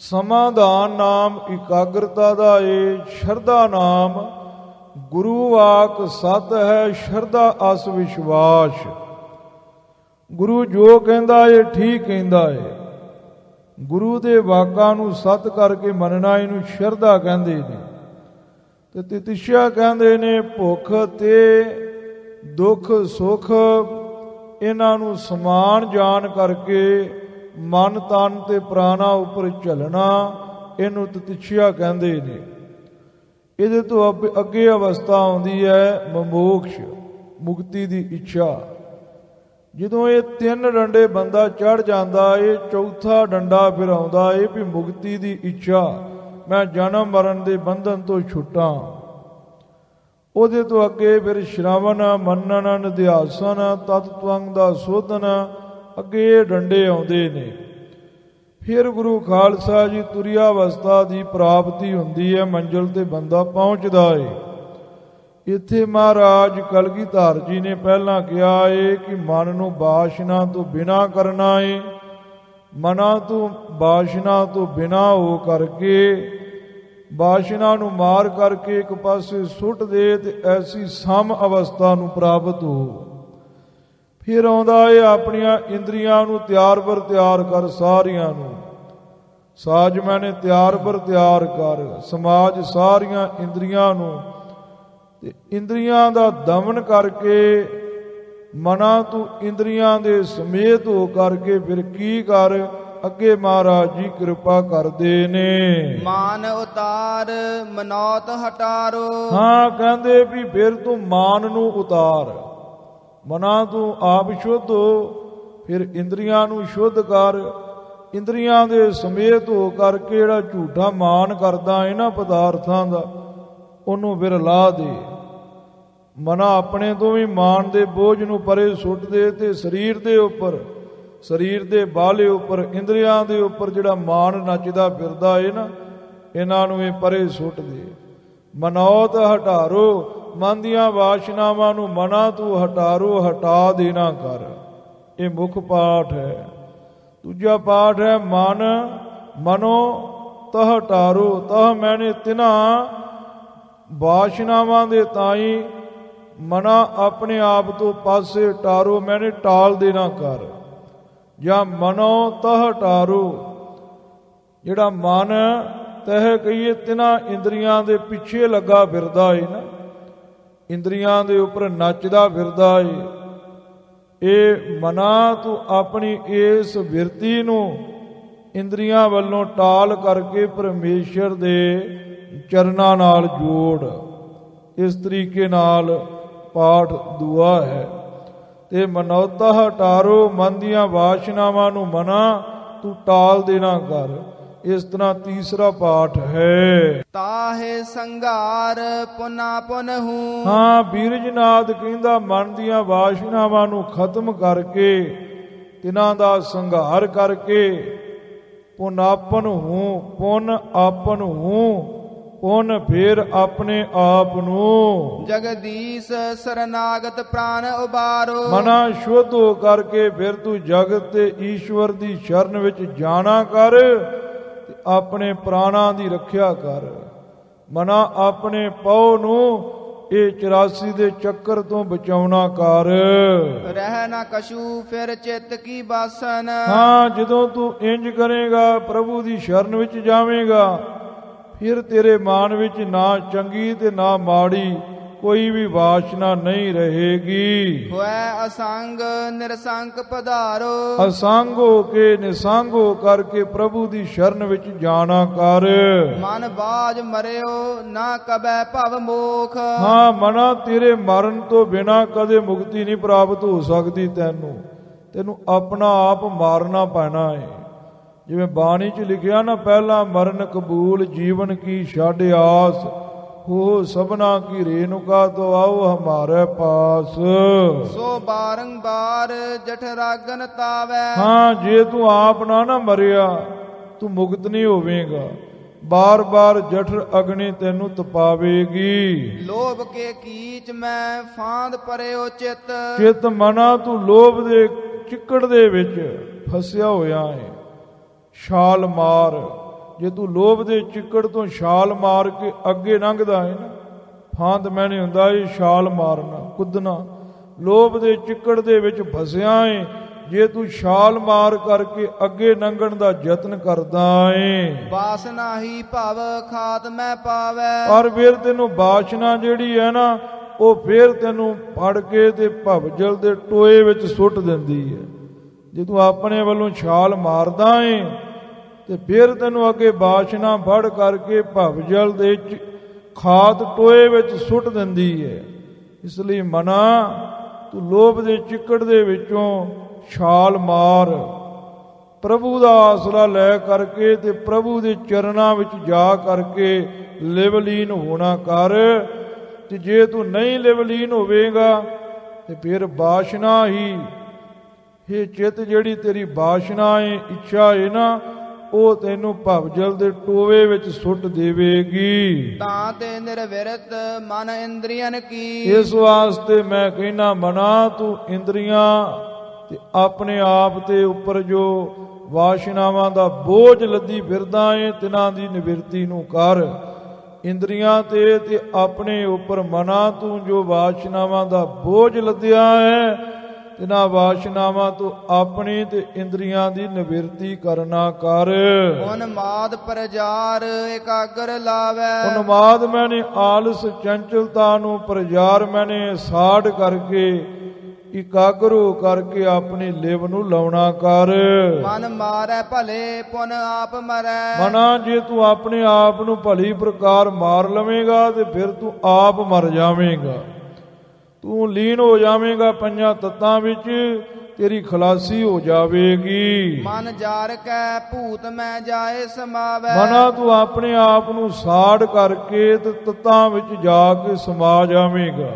ਸਮਾਧਾਨ ਨਾਮ ਇਕਾਗਰਤਾ ਦਾ ਏ। ਸ਼ਰਧਾ ਨਾਮ ਗੁਰੂ ਵਾਕ ਸਤ ਹੈ, ਸ਼ਰਧਾ ਅਸ ਵਿਸ਼ਵਾਸ। ਗੁਰੂ ਜੋ ਕਹਿੰਦਾ ਏ ਠੀਕ ਕਹਿੰਦਾ ਏ। ਗੁਰੂ ਦੇ ਵਾਕਾਂ ਨੂੰ ਸਤ ਕਰਕੇ ਮੰਨਣਾ, ਇਹਨੂੰ ਸ਼ਰਧਾ ਕਹਿੰਦੇ ਨੇ। ਤੇ ਤਿਤਿਸ਼ਾ ਕਹਿੰਦੇ ਨੇ ਭੁੱਖ ਤੇ ਦੁੱਖ ਸੁੱਖ, ਇਹਨਾਂ ਨੂੰ ਸਮਾਨ ਜਾਣ ਕਰਕੇ ਮਨ ਤਨ ਤੇ ਪ੍ਰਾਣਾ ਉੱਪਰ ਝਲਣਾ, ਇਹਨੂੰ ਤਿਤਿਸ਼ਾ ਕਹਿੰਦੇ ਨੇ। ਇਹਦੇ ਤੋਂ ਅੱਗੇ ਅਵਸਥਾ ਆਉਂਦੀ ਹੈ ਮਮੋਕਸ਼, ਮੁਕਤੀ ਦੀ ਇੱਛਾ। ਜਦੋਂ ਇਹ 3 ਡੰਡੇ ਬੰਦਾ ਚੜ ਜਾਂਦਾ, ਇਹ ਚੌਥਾ ਡੰਡਾ ਫਿਰ ਆਉਂਦਾ ਏ ਵੀ ਮੁਕਤੀ ਦੀ ਇੱਛਾ, ਮੈਂ ਜਨਮ ਮਰਨ ਦੇ ਬੰਧਨ ਤੋਂ ਛੁੱਟਾਂ। ਉਹਦੇ ਤੋਂ ਅੱਗੇ ਫਿਰ ਸ਼੍ਰਵਣ, ਮੰਨਣ, ਨਿਧਿਆਸਨ, ਤਤਤਵੰਗ ਦਾ ਸੋਧਨ, ਅੱਗੇ ਇਹ ਡੰਡੇ ਆਉਂਦੇ ਨੇ। ਫਿਰ ਗੁਰੂ ਖਾਲਸਾ ਜੀ ਤੁਰਿਆ ਅਵਸਥਾ ਦੀ ਪ੍ਰਾਪਤੀ ਹੁੰਦੀ ਹੈ, ਮੰਜ਼ਿਲ ਤੇ ਬੰਦਾ ਪਹੁੰਚਦਾ ਏ। ਇੱਥੇ ਮਹਾਰਾਜ ਕਲਗੀਧਰ ਜੀ ਨੇ ਪਹਿਲਾਂ ਕਿਹਾ ਏ ਕਿ ਮਨ ਨੂੰ ਬਾਸ਼ਨਾ ਤੋਂ ਬਿਨਾਂ ਕਰਨਾ ਏ। ਮਨਾਂ ਤੋਂ ਬਾਸ਼ਨਾ ਤੋਂ ਬਿਨਾਂ ਹੋ ਕਰਕੇ, ਬਾਸ਼ਨਾ ਨੂੰ ਮਾਰ ਕਰਕੇ ਇੱਕ ਪਾਸੇ ਸੁੱਟ ਦੇ ਤੇ ਐਸੀ ਸਮ ਅਵਸਥਾ ਨੂੰ ਪ੍ਰਾਪਤ ਹੋ। ਫਿਰ ਆਉਂਦਾ ਏ ਆਪਣੀਆਂ ਇੰਦਰੀਆਂ ਨੂੰ ਤਿਆਰ ਬਰ ਤਿਆਰ ਕਰ, ਸਾਰੀਆਂ ਨੂੰ ਸਾਜ ਮੈਨੇ ਤਿਆਰ ਬਰ ਤਿਆਰ ਕਰ, ਸਮਾਜ ਸਾਰੀਆਂ ਇੰਦਰੀਆਂ ਨੂੰ, ਤੇ ਇੰਦਰੀਆਂ ਦਾ ਦਮਨ ਕਰਕੇ ਮਨਾਂ ਤੋਂ ਇੰਦਰੀਆਂ ਦੇ ਸਮੇਤ ਹੋ ਕਰਕੇ ਫਿਰ ਕੀ ਕਰ, ਅੱਗੇ ਮਹਾਰਾਜ ਜੀ ਕਿਰਪਾ ਕਰਦੇ ਨੇ। ਮਾਨ ਉਤਾਰ ਮਨੌਤ ਹਟਾਰੋ। ਹਾਂ, ਕਹਿੰਦੇ ਵੀ ਫਿਰ ਤੂੰ ਮਾਨ ਨੂੰ ਉਤਾਰ, ਮਨਾਂ ਤੂੰ ਆਪ ਸ਼ੁੱਧ ਹੋ, ਫਿਰ ਇੰਦਰੀਆਂ ਨੂੰ ਸ਼ੁੱਧ ਕਰ। ਇੰਦਰੀਆਂ ਦੇ ਸਮੇਤ ਹੋ ਕਰਕੇ ਜਿਹੜਾ ਝੂਠਾ ਮਾਨ ਕਰਦਾ ਇਹਨਾਂ ਪਦਾਰਥਾਂ ਦਾ, ਉਹਨੂੰ ਫਿਰ ਲਾ ਦੇ। ਮਨਾ ਆਪਣੇ ਤੋਂ ਵੀ ਮਾਨ ਦੇ ਬੋਝ ਨੂੰ ਪਰੇ ਸੁੱਟ ਦੇ, ਤੇ ਸਰੀਰ ਦੇ ਉੱਪਰ, ਸਰੀਰ ਦੇ ਬਾਲੇ ਉੱਪਰ, ਇੰਦਰੀਆਂ ਦੇ ਉੱਪਰ ਜਿਹੜਾ ਮਾਨ ਨੱਚਦਾ ਫਿਰਦਾ ਏ ਨਾ, ਇਹਨਾਂ ਨੂੰ ਇਹ ਪਰੇ ਸੁੱਟ ਦੇ। ਮਨੌਤ ਹਟਾਰੋ, ਮਨ ਦੀਆਂ ਵਾਸ਼ਨਾਵਾਂ ਨੂੰ ਮਨਾ ਤੂੰ ਹਟਾਰੋ, ਹਟਾ ਦੇਣਾ ਕਰ। ਇਹ ਮੁੱਖ ਪਾਠ ਹੈ। ਦੂਜਾ ਪਾਠ ਹੈ ਮਨ ਮਨੋ ਤਹ ਹਟਾਰੋ। ਤਹ ਮੈਨੇ ਤਿਨਾ ਵਾਸ਼ਨਾਵਾਂ ਦੇ ਤਾਈ ਮਨਾ ਆਪਣੇ ਆਪ ਤੋਂ ਪਾਸੇ ਟਾਰੋ, ਮੈਨੇ ਟਾਲ ਦੇਣਾ ਕਰ। ਜਾਂ ਮਨੋ ਤਹ ਹਟਾਰੋ, ਜਿਹੜਾ ਮਨ ਤਹ ਕਹੀਏ ਤਿਨਾ ਇੰਦਰੀਆਂ ਦੇ ਪਿੱਛੇ ਲੱਗਾ ਫਿਰਦਾ ਏ ਨਾ, ਇੰਦਰੀਆਂ ਦੇ ਉੱਪਰ ਨੱਚਦਾ ਫਿਰਦਾ ਏ, ਇਹ ਮਨਾ ਤੂੰ ਆਪਣੀ ਇਸ ਬਿਰਤੀ ਨੂੰ ਇੰਦਰੀਆਂ ਵੱਲੋਂ ਟਾਲ ਕਰਕੇ ਪਰਮੇਸ਼ਰ ਦੇ ਚਰਨਾਂ ਨਾਲ ਜੋੜ। ਇਸ ਤਰੀਕੇ ਨਾਲ ਪਾਠ ਦੂਆ ਹੈ। ਤੇ ਮਨੌਤਾ ਹਟਾਰੋ, ਮਨ ਦੀਆਂ ਵਾਸ਼ਨਾਵਾਂ ਨੂੰ ਮਨਾ ਤੂੰ ਟਾਲ ਦੇਣਾ ਕਰ। ਇਸ ਤਰ੍ਹਾਂ ਤੀਸਰਾ ਪਾਠ ਹੈ। ਤਾਹੇ ਸੰਘਾਰ ਪੁਨਾ ਪੁਨਹੁ। ਹਾਂ, ਬੀਰਜਨਾਥ ਕਹਿੰਦਾ ਮਨ ਦੀਆਂ ਵਾਸ਼ਨਾਵਾਂ ਨੂੰ ਖਤਮ ਕਰਕੇ, ਤਿਨਾਂ ਦਾ ਸੰਘਾਰ ਕਰਕੇ, ਪੁਨਾਪਨ ਹੂੰ, ਪੁਨ ਆਪਨ ਹੂੰ, ਪੁਨ ਫਿਰ ਆਪਣੇ ਆਪ ਨੂੰ। ਜਗਦੀਸ਼ ਸਰਨਾਗਤ ਪ੍ਰਾਨ ਉਬਾਰੋ। ਮਨਾ ਸ਼ੁੱਧ ਹੋ ਕਰਕੇ ਫਿਰ ਤੂੰ ਜਗਤ ਤੇ ਈਸ਼ਵਰ ਦੀ ਸ਼ਰਨ ਵਿੱਚ ਜਾਣਾ ਕਰ, ਤੇ ਆਪਣੇ ਪ੍ਰਾਣਾਂ ਦੀ ਰੱਖਿਆ ਕਰ। ਮਨਾ ਆਪਣੇ ਪਉ ਨੂੰ ਇਹ 84 ਦੇ ਚੱਕਰ ਤੋਂ ਬਚਾਉਣਾ ਕਰ। ਰਹਿ ਨਾ ਕਛੂ ਫਿਰ ਚਿੱਤ ਕੀ ਬਾਸਨ। ਹਾਂ, ਜਦੋਂ ਤੂੰ ਇੰਜ ਕਰੇਗਾ, ਪ੍ਰਭੂ ਦੀ ਸ਼ਰਨ ਵਿੱਚ ਜਾਵੇਂਗਾ, ਫਿਰ ਤੇਰੇ ਮਨ ਵਿੱਚ ਨਾ ਚੰਗੀ ਤੇ ਨਾ ਮਾੜੀ ਕੋਈ ਵੀ ਵਾਸ਼ਨਾ ਨਹੀਂ ਰਹੇਗੀ। ਹੋਇ ਅਸੰਗ ਨਿਰਸੰਕ ਪਧਾਰੋ, ਅਸੰਗ ਹੋ ਕੇ ਨਿਸੰਗ ਹੋ ਕਰਕੇ ਪ੍ਰਭੂ ਦੀ ਸ਼ਰਨ ਵਿੱਚ ਜਾਣਾ ਕਰ। ਮਨ ਬਾਝ ਮਰਿਓ ਨਾ ਕਬੈ ਭਵ ਮੋਖ, ਹਾਂ ਮਨਾ ਤੇਰੇ ਮਰਨ ਤੋਂ ਬਿਨਾ ਕਦੇ ਮੁਕਤੀ ਨਹੀਂ ਪ੍ਰਾਪਤ ਹੋ ਸਕਦੀ। ਤੈਨੂੰ ਆਪਣਾ ਆਪ ਮਾਰਨਾ ਪੈਣਾ ਹੈ। ਜਿਵੇਂ ਬਾਣੀ 'ਚ ਲਿਖਿਆ ਨਾ, ਪਹਿਲਾ ਮਰਨ ਕਬੂਲ ਜੀਵਨ ਕੀ ਛੱਡ ਆਸ, ਹੋ ਸਭਨਾ ਕੀ ਰੇਨੁਕਾ ਤੋਂ ਆਓ ਹਮਾਰੇ ਪਾਸ। ਸੋ ਬਾਰੰਬਾਰ ਜਠ ਰਾਗਨ ਤਾਵੈ, ਹਾਂ ਜੇ ਤੂੰ ਆਪ ਨਾ ਮਰਿਆ ਤੂੰ ਮੁਕਤ ਨਹੀਂ ਹੋਵੇਂਗਾ। ਬਾਰ ਬਾਰ ਜਠਰ ਅਗਨੀ ਤੈਨੂੰ ਤਪਾਵੇਗੀ। ਲੋਭ ਕੇ ਕੀਚ ਮੈਂ ਫਾਂਦ ਪਰਿਓ ਚਿਤ ਮਨਾ ਤੂੰ ਲੋਭ ਦੇ ਚਿੱਕੜ ਦੇ ਵਿੱਚ ਫਸਿਆ ਹੋਇਆ ਹੈ। ਛਾਲ ਮਾਰ, ਜੇ ਤੂੰ ਲੋਭ ਦੇ ਚਿੱਕੜ ਤੋਂ ਛਾਲ ਮਾਰ ਕੇ ਅੱਗੇ ਲੰਘਦਾ ਹੈ ਨਾ, ਫਾਂਦ ਮੈਨੇ ਹੁੰਦਾ ਇਹ ਛਾਲ ਮਾਰਨਾ, ਕੁੱਦਣਾ। ਲੋਭ ਦੇ ਚਿੱਕੜ ਦੇ ਵਿੱਚ ਫਸਿਆ ਹੈ, ਜੇ ਤੂੰ ਛਾਲ ਮਾਰ ਕਰਕੇ ਅੱਗੇ ਲੰਘਣ ਦਾ ਯਤਨ ਕਰਦਾ ਏ, ਬਾਸਨਾ ਹੀ ਭਵ ਖਾਤ ਮੈਂ ਪਾਵੈ। ਪਰ ਫਿਰ ਤੈਨੂੰ ਬਾਸ਼ਨਾ ਜਿਹੜੀ ਹੈ ਨਾ, ਉਹ ਫਿਰ ਤੈਨੂੰ ਫੜ ਕੇ ਤੇ ਭਵਜਲ ਦੇ ਟੋਏ ਵਿੱਚ ਸੁੱਟ ਦਿੰਦੀ ਹੈ। ਜੇ ਤੂੰ ਆਪਣੇ ਵੱਲੋਂ ਛਾਲ ਮਾਰਦਾ ਏ ਤੇ ਫਿਰ ਤੈਨੂੰ ਅੱਗੇ ਬਾਸ਼ਨਾ ਫੜ ਕਰਕੇ ਭਵਜਲ ਦੇ ਖਾਤ ਟੋਏ ਵਿੱਚ ਸੁੱਟ ਦਿੰਦੀ ਹੈ। ਇਸ ਲਈ ਮਨਾ ਤੂੰ ਲੋਭ ਦੇ ਚਿੱਕੜ ਦੇ ਵਿੱਚੋਂ ਛਾਲ ਮਾਰ, ਪ੍ਰਭੂ ਦਾ ਆਸਰਾ ਲੈ ਕਰਕੇ ਤੇ ਪ੍ਰਭੂ ਦੇ ਚਰਨਾਂ ਵਿੱਚ ਜਾ ਕਰਕੇ ਲਿਵਲੀਨ ਹੋਣਾ ਕਰ। ਤੇ ਜੇ ਤੂੰ ਨਹੀਂ ਲਿਵਲੀਨ ਹੋਵੇਗਾ ਤੇ ਫਿਰ ਬਾਸ਼ਨਾ ਹੀ, ਇਹ ਚਿੱਤ ਜਿਹੜੀ ਤੇਰੀ ਬਾਸ਼ਨਾ ਏ, ਇੱਛਾ ਏ ਨਾ, ਉਹ ਤੈਨੂੰ ਭਵਜਲ ਦੇ ਟੋਵੇ ਵਿੱਚ ਸੁੱਟ ਦੇਵੇਗੀ। ਤਾਂ ਤੇ ਨਿਰਵਿਰਤ ਮਨ ਇੰਦਰੀਆਂ ਕੀ, ਇਸ ਵਾਸਤੇ ਮੈਂ ਕਹਿਣਾ ਮਨਾ ਤੂੰ ਇੰਦਰੀਆਂ ਤੇ ਆਪਣੇ ਆਪ ਤੇ ਉੱਪਰ ਜੋ ਵਾਸ਼ਨਾਵਾਂ ਦਾ ਬੋਝ ਲੱਦੀ ਫਿਰਦਾ ਏ, ਤਿਨਾਂ ਦੀ ਨਿਵਰਤੀ ਨੂੰ ਕਰ। ਇੰਦਰੀਆਂ ਤੇ ਆਪਣੇ ਉੱਪਰ ਮਨਾ ਤੂੰ ਜੋ ਵਾਸ਼ਨਾਵਾਂ ਦਾ ਬੋਝ ਲੱਦਿਆ ਹੈ, ਤਿਨਾਂ ਵਾਸ਼ਨਾਵਾਂ ਤੋਂ ਆਪਣੀ ਤੇ ਇੰਦਰੀਆਂ ਦੀ ਨਿਵਰਤੀ ਕਰਨਾ ਕਰ। ਉਨਮਾਦ ਪ੍ਰਜਾਰ ਇਕਾਗਰ ਲਾਵੈ, ਉਨਮਾਦ ਮੈਨੇ ਆਲਸ ਚੰਚਲਤਾ ਨੂੰ ਪ੍ਰਜਾਰ ਮੈਨੇ ਸਾੜ ਕਰਕੇ ਇਕਾਗਰ ਹੋ ਕਰਕੇ ਆਪਣੀ ਲਿਵ ਨੂੰ ਲਾਉਣਾ ਕਰ। ਮਨ ਮਾਰੈ ਭਲੇ ਪੁਨ ਆਪ ਮਰੈ, ਮਨਾ ਜੇ ਤੂੰ ਆਪਣੇ ਆਪ ਨੂੰ ਭਲੀ ਪ੍ਰਕਾਰ ਮਾਰ ਲਵੇਂਗਾ ਤੇ ਫਿਰ ਤੂੰ ਆਪ ਮਰ ਜਾਵੇਂਗਾ। ਤੂੰ ਲੀਨ ਹੋ ਜਾਵੇਂਗਾ ਪੰਜਾਂ ਤੱਤਾਂ ਵਿੱਚ, ਤੇਰੀ ਖਲਾਸੀ ਹੋ ਜਾਵੇਗੀ। ਮਨ ਜਾਰ ਕੈ ਭੂਤ ਮੈਂ ਜਾਏ ਸਮਾਵੈ, ਮਨਾ ਤੂੰ ਆਪਣੇ ਆਪ ਨੂੰ ਸਾੜ ਕਰਕੇ ਤੇ ਤੱਤਾਂ ਵਿੱਚ ਜਾ ਕੇ ਸਮਾ ਜਾਵੇਂਗਾ।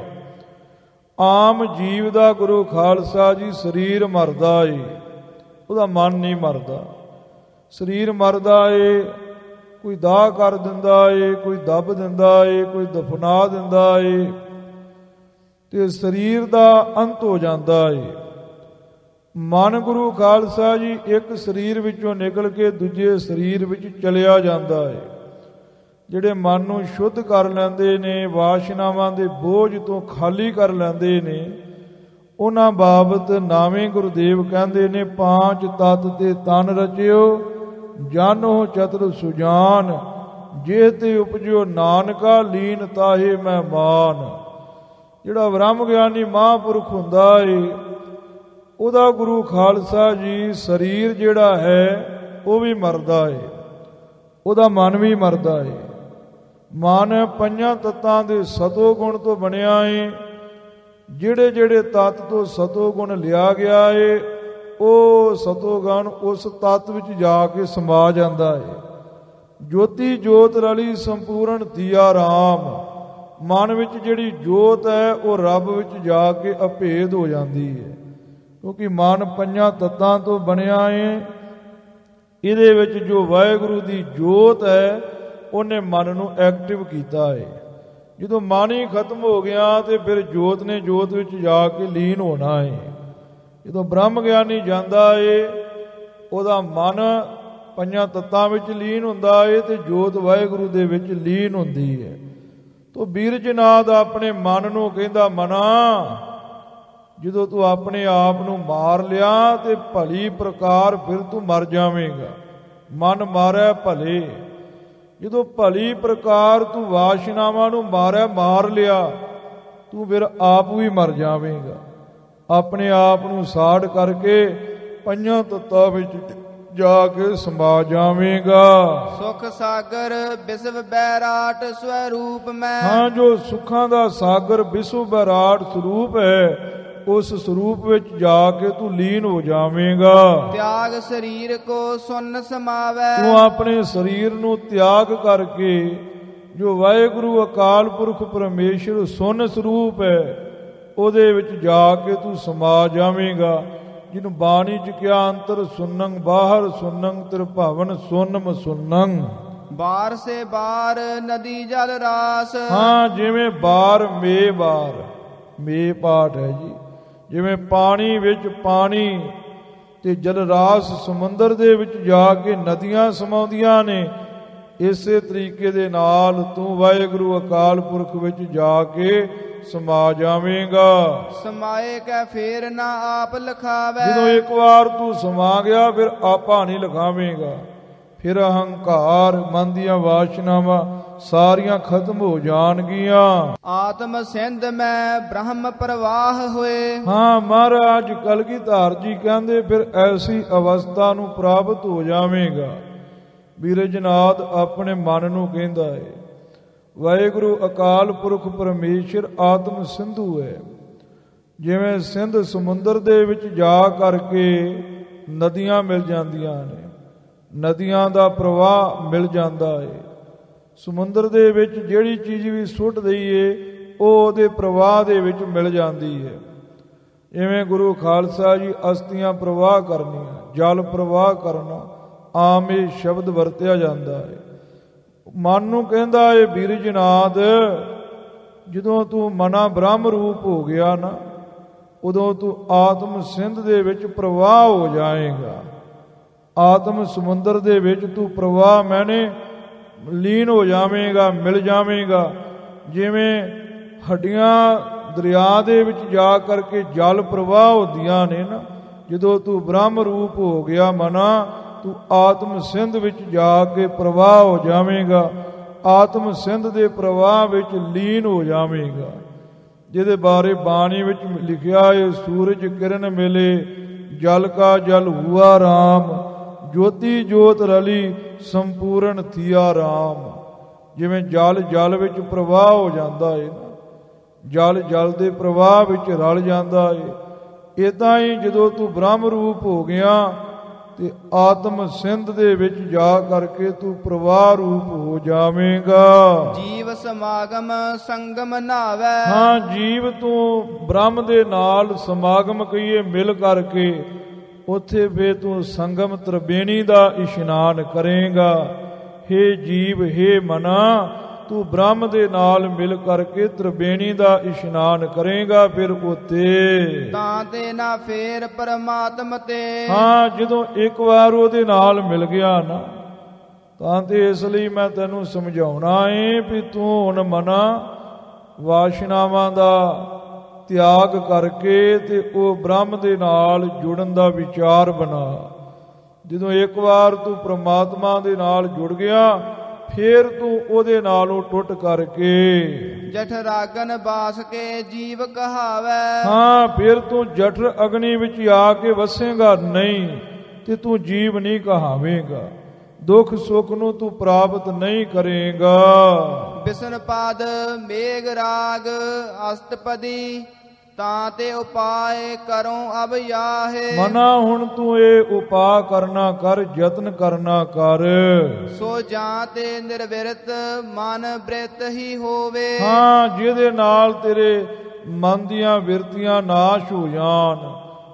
ਆਮ ਜੀਵ ਦਾ ਗੁਰੂ ਖਾਲਸਾ ਜੀ ਸਰੀਰ ਮਰਦਾ ਏ, ਉਹਦਾ ਮਨ ਨਹੀਂ ਮਰਦਾ। ਸਰੀਰ ਮਰਦਾ ਏ, ਕੋਈ ਦਾਹ ਕਰ ਦਿੰਦਾ ਏ, ਕੋਈ ਦੱਬ ਦਿੰਦਾ ਏ, ਕੋਈ ਦਫਨਾ ਦਿੰਦਾ ਏ, ਤੇ ਸਰੀਰ ਦਾ ਅੰਤ ਹੋ ਜਾਂਦਾ ਏ। ਮਨ ਗੁਰੂ ਖਾਲਸਾ ਜੀ ਇੱਕ ਸਰੀਰ ਵਿੱਚੋਂ ਨਿਕਲ ਕੇ ਦੂਜੇ ਸਰੀਰ ਵਿੱਚ ਚਲਿਆ ਜਾਂਦਾ ਏ। ਜਿਹੜੇ ਮਨ ਨੂੰ ਸ਼ੁੱਧ ਕਰ ਲੈਂਦੇ ਨੇ, ਵਾਸ਼ਨਾਵਾਂ ਦੇ ਬੋਝ ਤੋਂ ਖਾਲੀ ਕਰ ਲੈਂਦੇ ਨੇ, ਉਹਨਾਂ ਬਾਬਤ ਨਾਵੇਂ ਗੁਰਦੇਵ ਕਹਿੰਦੇ ਨੇ, ਪਾਂਚ ਤਤ ਤੇ ਤਨ ਰਚਿਓ, ਜਾਨੋ ਚਤੁਰ ਸੁਜਾਨ, ਜੇ ਤੇ ਉਪਜਿਓ ਨਾਨਕਾ, ਲੀਨ ਤਾਹੇ ਮਹਿਮਾਨ। ਜਿਹੜਾ ਬ੍ਰਹਮ ਗਿਆਨੀ ਮਹਾਂਪੁਰਖ ਹੁੰਦਾ ਏ, ਉਹਦਾ ਗੁਰੂ ਖਾਲਸਾ ਜੀ ਸਰੀਰ ਜਿਹੜਾ ਹੈ ਉਹ ਵੀ ਮਰਦਾ ਏ, ਉਹਦਾ ਮਨ ਵੀ ਮਰਦਾ ਏ। ਮਨ ਪੰਜਾਂ ਤੱਤਾਂ ਦੇ ਸਤੋ ਗੁਣ ਤੋਂ ਬਣਿਆ ਏ। ਜਿਹੜੇ ਜਿਹੜੇ ਤੱਤ ਤੋਂ ਸਤੋ ਗੁਣ ਲਿਆ ਗਿਆ ਏ, ਉਹ ਸਤੋ ਗੁਣ ਉਸ ਤੱਤ ਵਿੱਚ ਜਾ ਕੇ ਸਮਾ ਜਾਂਦਾ ਏ। ਜੋਤੀ ਜੋਤ ਰਲੀ ਸੰਪੂਰਨ ਦੀਆ ਰਾਮ, ਮਨ ਵਿੱਚ ਜਿਹੜੀ ਜੋਤ ਹੈ ਉਹ ਰੱਬ ਵਿੱਚ ਜਾ ਕੇ ਅਭੇਦ ਹੋ ਜਾਂਦੀ ਹੈ। ਕਿਉਂਕਿ ਮਨ ਪੰਜਾਂ ਤੱਤਾਂ ਤੋਂ ਬਣਿਆ ਏ। ਇਹਦੇ ਵਿੱਚ ਜੋ ਵਾਹਿਗੁਰੂ ਦੀ ਜੋਤ ਹੈ ਉਹਨੇ ਮਨ ਨੂੰ ਐਕਟਿਵ ਕੀਤਾ ਹੈ। ਜਦੋਂ ਮਨ ਹੀ ਖਤਮ ਹੋ ਗਿਆ ਤੇ ਫਿਰ ਜੋਤ ਨੇ ਜੋਤ ਵਿੱਚ ਜਾ ਕੇ ਲੀਨ ਹੋਣਾ ਹੈ। ਜਦੋਂ ਬ੍ਰਹਮ ਗਿਆਨੀ ਜਾਂਦਾ ਏ, ਉਹਦਾ ਮਨ ਪੰਜਾਂ ਤੱਤਾਂ ਵਿੱਚ ਲੀਨ ਹੁੰਦਾ ਏ ਤੇ ਜੋਤ ਵਾਹਿਗੁਰੂ ਦੇ ਵਿੱਚ ਲੀਨ ਹੁੰਦੀ ਹੈ। ਤੋ ਬੀਰਜਨਾਥ ਆਪਣੇ ਮਨ ਨੂੰ ਕਹਿੰਦਾ, ਮਨਾ ਜਦੋਂ ਤੂੰ ਆਪਣੇ ਆਪ ਨੂੰ ਮਾਰ ਲਿਆ ਤੇ ਭਲੀ ਪ੍ਰਕਾਰ ਫਿਰ ਤੂੰ ਮਰ ਜਾਵੇਂਗਾ। ਮਨ ਮਾਰੈ ਭਲੇ, ਜਦੋਂ ਭਲੀ ਪ੍ਰਕਾਰ ਤੂੰ ਵਾਸ਼ਨਾਵਾਂ ਨੂੰ ਮਾਰ ਲਿਆ ਤੂੰ ਫਿਰ ਆਪ ਵੀ ਮਰ ਜਾਵੇਂਗਾ। ਆਪਣੇ ਆਪ ਨੂੰ ਸਾੜ ਕਰਕੇ ਪੰਜਾਂ ਤੱਤਾਂ ਵਿੱਚ ਜਾ ਕੇ ਸਮਾ ਜਾਵੇਂਗਾ। ਸੁਖ ਸਾਗਰ ਬਿਸਵ ਬੈਰਾਟ ਸਵਰੂਪ ਮੈਂ। ਹਾਂ, ਜੋ ਸੁੱਖਾਂ ਦਾ ਸਾਗਰ ਬਿਸਵ ਬੈਰਾਟ ਸਰੂਪ ਹੈ, ਉਸ ਸਰੂਪ ਵਿੱਚ ਜਾ ਕੇ ਤੂੰ ਲੀਨ ਹੋ ਜਾਵੇਂਗਾ। ਤਿਆਗ ਸਰੀਰ ਕੋ ਸੁਨ ਸਮਾਵੈ। ਤੂੰ ਆਪਣੇ ਸਰੀਰ ਨੂੰ ਤਿਆਗ ਕਰਕੇ ਜੋ ਵਾਹਿਗੁਰੂ ਅਕਾਲ ਪੁਰਖ ਪਰਮੇਸ਼ਰ ਸੁਨ ਸਰੂਪ ਹੈ, ਉਹਦੇ ਵਿੱਚ ਜਾ ਕੇ ਤੂੰ ਸਮਾ ਜਾਵੇਂਗਾ। ਜਿਹਨੂੰ ਬਾਣੀ ਚ ਕਿਹਾ, ਅੰਤਰ ਸੁਨੰ ਬਾਹਰ ਸੁਨੰ ਤ੍ਰਿਭਵਨ ਸੁਨਮ ਸੁਨੰ। ਬਾਰ ਸੇ ਬਾਰ ਨਦੀ ਜਲ ਰਾਸ। ਹਾਂ, ਜਿਵੇਂ ਬਾਰ ਮੇ ਬਾਰ, ਮੇ ਪਾਠ ਹੈ ਜੀ। ਜਿਵੇਂ ਪਾਣੀ ਵਿੱਚ ਪਾਣੀ ਤੇ ਜਲ ਰਾਸ ਸਮੁੰਦਰ ਦੇ ਵਿੱਚ ਜਾ ਕੇ ਨਦੀਆਂ ਸਮਾਉਂਦੀਆਂ ਨੇ, ਇਸੇ ਤਰੀਕੇ ਦੇ ਨਾਲ ਤੂੰ ਵਾਹਿਗੁਰੂ ਅਕਾਲ ਪੁਰਖ ਵਿੱਚ ਜਾ ਕੇ ਸਮਾ ਜਾਵੇਂਗਾ। ਸਮਾਏ ਕੈ ਫੇਰ ਨਾ ਆਪ ਲਿਖਾਵੈ। ਜਦੋਂ ਇੱਕ ਵਾਰ ਤੂੰ ਸਮਾ ਗਿਆ, ਫਿਰ ਆਪਾ ਨਹੀਂ ਲਿਖਾਵੇਂਗਾ। ਫਿਰ ਅਹੰਕਾਰ, ਮਨ ਦੀਆਂ ਵਾਸ਼ਨਾਵਾਂ ਸਾਰੀਆਂ ਖਤਮ ਹੋ ਜਾਣਗੀਆਂ। ਆਤਮ ਸਿੰਧ ਮੈਂ ਬ੍ਰਹਮ ਪ੍ਰਵਾਹ ਹੋਏ। ਹਾਂ, ਮਹਾਰਾਜ ਕਲਗੀਧਰ ਜੀ ਕਹਿੰਦੇ ਫਿਰ ਐਸੀ ਅਵਸਥਾ ਨੂੰ ਪ੍ਰਾਪਤ ਹੋ ਜਾਵੇਂਗਾ। ਬਿਰਜਨਾਥ ਆਪਣੇ ਮਨ ਨੂੰ ਕਹਿੰਦਾ ਹੈ, ਵਾਹਿਗੁਰੂ ਅਕਾਲ ਪੁਰਖ ਪਰਮੇਸ਼ਰ ਆਤਮ ਸਿੰਧੂ ਹੈ। ਜਿਵੇਂ ਸਿੰਧ ਸਮੁੰਦਰ ਦੇ ਵਿੱਚ ਜਾ ਕਰਕੇ ਨਦੀਆਂ ਮਿਲ ਜਾਂਦੀਆਂ ਨੇ, ਨਦੀਆਂ ਦਾ ਪ੍ਰਵਾਹ ਮਿਲ ਜਾਂਦਾ ਹੈ। ਸਮੁੰਦਰ ਦੇ ਵਿੱਚ ਜਿਹੜੀ ਚੀਜ਼ ਵੀ ਸੁੱਟ ਦਈਏ, ਉਹ ਉਹਦੇ ਪ੍ਰਵਾਹ ਦੇ ਵਿੱਚ ਮਿਲ ਜਾਂਦੀ ਹੈ। ਜਿਵੇਂ ਗੁਰੂ ਖਾਲਸਾ ਜੀ ਅਸਤੀਆਂ ਪ੍ਰਵਾਹ ਕਰਨੀਆਂ, ਜਲ ਪ੍ਰਵਾਹ ਕਰਨਾ, ਆਮ ਇਹ ਸ਼ਬਦ ਵਰਤਿਆ ਜਾਂਦਾ ਹੈ। ਮਨ ਨੂੰ ਕਹਿੰਦਾ ਏ ਬਿਰਜਨਾਥ, ਜਦੋਂ ਤੂੰ ਮਨਾ ਬ੍ਰਹਮ ਰੂਪ ਹੋ ਗਿਆ ਨਾ, ਉਦੋਂ ਤੂੰ ਆਤਮ ਸਿੰਧ ਦੇ ਵਿੱਚ ਪ੍ਰਵਾਹ ਹੋ ਜਾਏਗਾ। ਆਤਮ ਸਮੁੰਦਰ ਦੇ ਵਿੱਚ ਤੂੰ ਪ੍ਰਵਾਹ ਮੈਨੇ ਲੀਨ ਹੋ ਜਾਵੇਂਗਾ, ਮਿਲ ਜਾਵੇਂਗਾ। ਜਿਵੇਂ ਹੱਡੀਆਂ ਦਰਿਆ ਦੇ ਵਿੱਚ ਜਾ ਕਰਕੇ ਜਲ ਪ੍ਰਵਾਹ ਹੁੰਦੀਆਂ ਨੇ ਨਾ, ਜਦੋਂ ਤੂੰ ਬ੍ਰਹਮ ਰੂਪ ਹੋ ਗਿਆ ਮਨਾ, ਤੂੰ ਆਤਮ ਸਿੰਧ ਵਿੱਚ ਜਾ ਕੇ ਪ੍ਰਵਾਹ ਹੋ ਜਾਵੇਂਗਾ। ਆਤਮ ਸਿੰਧ ਦੇ ਪ੍ਰਵਾਹ ਵਿੱਚ ਲੀਨ ਹੋ ਜਾਵੇਂਗਾ, ਜਿਹਦੇ ਬਾਰੇ ਬਾਣੀ ਵਿੱਚ ਲਿਖਿਆ ਹੈ, ਸੂਰਜ ਕਿਰਨ ਮਿਲੇ ਜਲ ਕਾ ਜਲ ਹੁਆ ਰਾਮ, ਜੋਤੀ ਜੋਤ ਰਲੀ ਸੰਪੂਰਨ ਥੀਆ ਰਾਮ। ਜਿਵੇਂ ਜਲ ਜਲ ਵਿੱਚ ਪ੍ਰਵਾਹ ਹੋ ਜਾਂਦਾ ਹੈ, ਜਲ ਜਲ ਦੇ ਪ੍ਰਵਾਹ ਵਿੱਚ ਰਲ ਜਾਂਦਾ ਹੈ, ਇਦਾਂ ਹੀ ਜਦੋਂ ਤੂੰ ਬ੍ਰਹਮ ਰੂਪ ਹੋ ਗਿਆ ਤੇ ਆਤਮ ਸਿੰਧ ਦੇ ਵਿੱਚ ਜਾ ਕਰਕੇ ਤੂੰ ਪ੍ਰਵਾਹ ਰੂਪ ਹੋ ਜਾਵੇਂਗਾ। ਜੀਵ ਸਮਾਗਮ ਸੰਗਮ ਨਾਵੈ। ਹਾਂ, ਜੀਵ ਤੂੰ ਬ੍ਰਹਮ ਦੇ ਨਾਲ ਸਮਾਗਮ ਕਹੀਏ ਮਿਲ ਕਰਕੇ, ਉੱਥੇ ਫੇ ਤੂੰ ਸੰਗਮ ਤ੍ਰਿਵੇਣੀ ਦਾ ਇਸ਼ਨਾਨ ਕਰੇਗਾ। ਹੇ ਜੀਵ, ਹੇ ਮਨਾ, ਤੂੰ ਬ੍ਰਹਮ ਦੇ ਨਾਲ ਮਿਲ ਕਰਕੇ ਤ੍ਰਿਵੇਣੀ ਦਾ ਇਸ਼ਨਾਨ ਕਰੇਗਾ। ਫਿਰ ਉੱਤੇ ਤਾਂ ਤੇ ਨਾ ਫੇਰ ਪਰਮਾਤਮ ਤੇ। ਹਾਂ, ਜਦੋਂ ਇੱਕ ਵਾਰ ਉਹਦੇ ਨਾਲ ਮਿਲ ਗਿਆ ਨਾ, ਤਾਂ ਤੇ ਇਸ ਲਈ ਮੈਂ ਤੈਨੂੰ ਸਮਝਾਉਣਾ ਏ ਵੀ ਤੂੰ ਹੁਣ ਮਨਾ ਵਾਸ਼ਨਾਵਾਂ ਦਾ ਤਿਆਗ ਕਰਕੇ ਤੇ ਉਹ ਬ੍ਰਹਮ ਦੇ ਨਾਲ ਜੁੜਨ ਦਾ ਵਿਚਾਰ ਬਣਾ। ਜਦੋਂ ਇੱਕ ਵਾਰ ਤੂੰ ਪ੍ਰਮਾਤਮਾ ਦੇ ਨਾਲ ਜੁੜ ਗਿਆ, ਫੇਰ ਤੂੰ ਉਹਦੇ ਨਾਲੋਂ ਟੁੱਟ ਕਰਕੇ ਜਠ ਰਾਗਨ ਬਾਸ ਕੇ ਜੀਵ ਕਹਾਵੈ। ਹਾਂ, ਫਿਰ ਤੂੰ ਜਠਰ ਅਗਨੀ ਵਿੱਚ ਆ ਕੇ ਵਸੇਗਾ ਨਹੀਂ, ਤੇ ਤੂੰ ਜੀਵ ਨਹੀਂ ਕਹਾਵੇਂਗਾ। ਦੁੱਖ ਸੁੱਖ ਨੂੰ ਤੂੰ ਪ੍ਰਾਪਤ ਨਹੀਂ ਕਰੇਗਾ। ਬਿਸ਼ਨ ਪਾਦ ਮੇਘ ਰਾਗ ਅਸਤਪਦੀ, ਤਾਂ ਤੇ ਉਪਾਏ ਕਰੋ ਅਬ ਯਾਹੇ। ਮਨਾ ਹੁਣ ਤੂੰ ਇਹ ਉਪਾਅ ਕਰਨਾ ਕਰ, ਯਤਨ ਕਰਨਾ ਕਰ। ਸੋ ਜਾਂ ਤੇ ਨਿਰਵਿਰਤ ਮਨ ਬ੍ਰਿਤ ਹੀ ਹੋਵੇ। ਹਾਂ, ਜਿਹਦੇ ਨਾਲ ਤੇਰੇ ਮਨ ਦੀਆਂ ਵਿਰਤੀਆਂ ਨਾਸ਼ ਹੋ ਜਾਣ,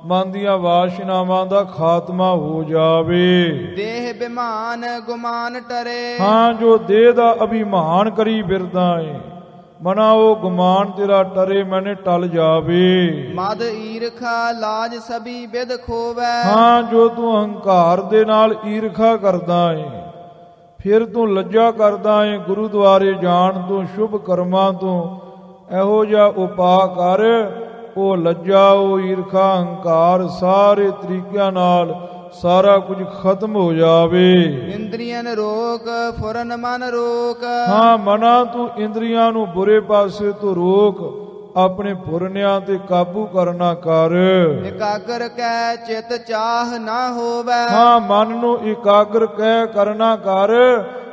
ਮਨ ਦੀਆਂ ਵਾਸ਼ਨਾਵਾਂ ਦਾ ਖਾਤਮਾ ਹੋ ਜਾਵੇ। ਦੇਹ ਬਿਮਾਨ ਗੁਮਾਨ ਟਰੇ। ਹਾਂ, ਜੋ ਦੇਹ ਦਾ ਅਭਿਮਾਨ ਕਰੀ ਫਿਰਦਾ ਏ ਮਨਾ, ਉਹ ਗੁਮਾਨ ਤੇਰਾ ਟਰੇ ਮੈਨੇ ਟਲ ਜਾਵੇ। ਮਦ ਈਰਖਾ ਲਾਜ ਸਭੀ ਬਿਦ ਖੋਵੈ। ਹਾਂ, ਜੋ ਤੂੰ ਅਹੰਕਾਰ ਦੇ ਨਾਲ ਈਰਖਾ ਕਰਦਾ ਏ, ਫਿਰ ਤੂੰ ਲੱਜਾ ਕਰਦਾ ਏ ਗੁਰੂ ਦੁਆਰੇ ਜਾਣ ਤੋਂ, ਸ਼ੁਭ ਕਰਮਾਂ ਤੋਂ। ਇਹੋ ਜਿਹਾ ਉਪਾਅ ਕਰ, ਉਹ ਲੱਜਾ, ਉਹ ਈਰਖਾ, ਅਹੰਕਾਰ ਸਾਰੇ ਤਰੀਕਿਆਂ ਨਾਲ ਸਾਰਾ ਕੁਝ ਖਤਮ ਹੋ ਜਾਵੇ। ਇੰਦਰੀਆਂ ਰੋਕ ਫੁਰਨ ਮਨ ਰੋਕ। ਹਾਂ, ਮਨਾ ਤੂੰ ਇੰਦਰੀਆਂ ਨੂੰ ਬੁਰੇ ਪਾਸੇ ਤੋਂ ਰੋਕ, ਆਪਣੇ ਪੁਰਨਿਆਂ ਤੇ ਕਾਬੂ ਕਰਨਾ ਕਰ। ਇਕਾਗਰ ਕੈ ਚਿਤ ਚਾਹ ਨਾ ਹੋਵੇ। ਹਾਂ, ਮਨ ਨੂੰ ਇਕਾਗਰ ਕਹਿ ਕਰਨਾ ਕਰ,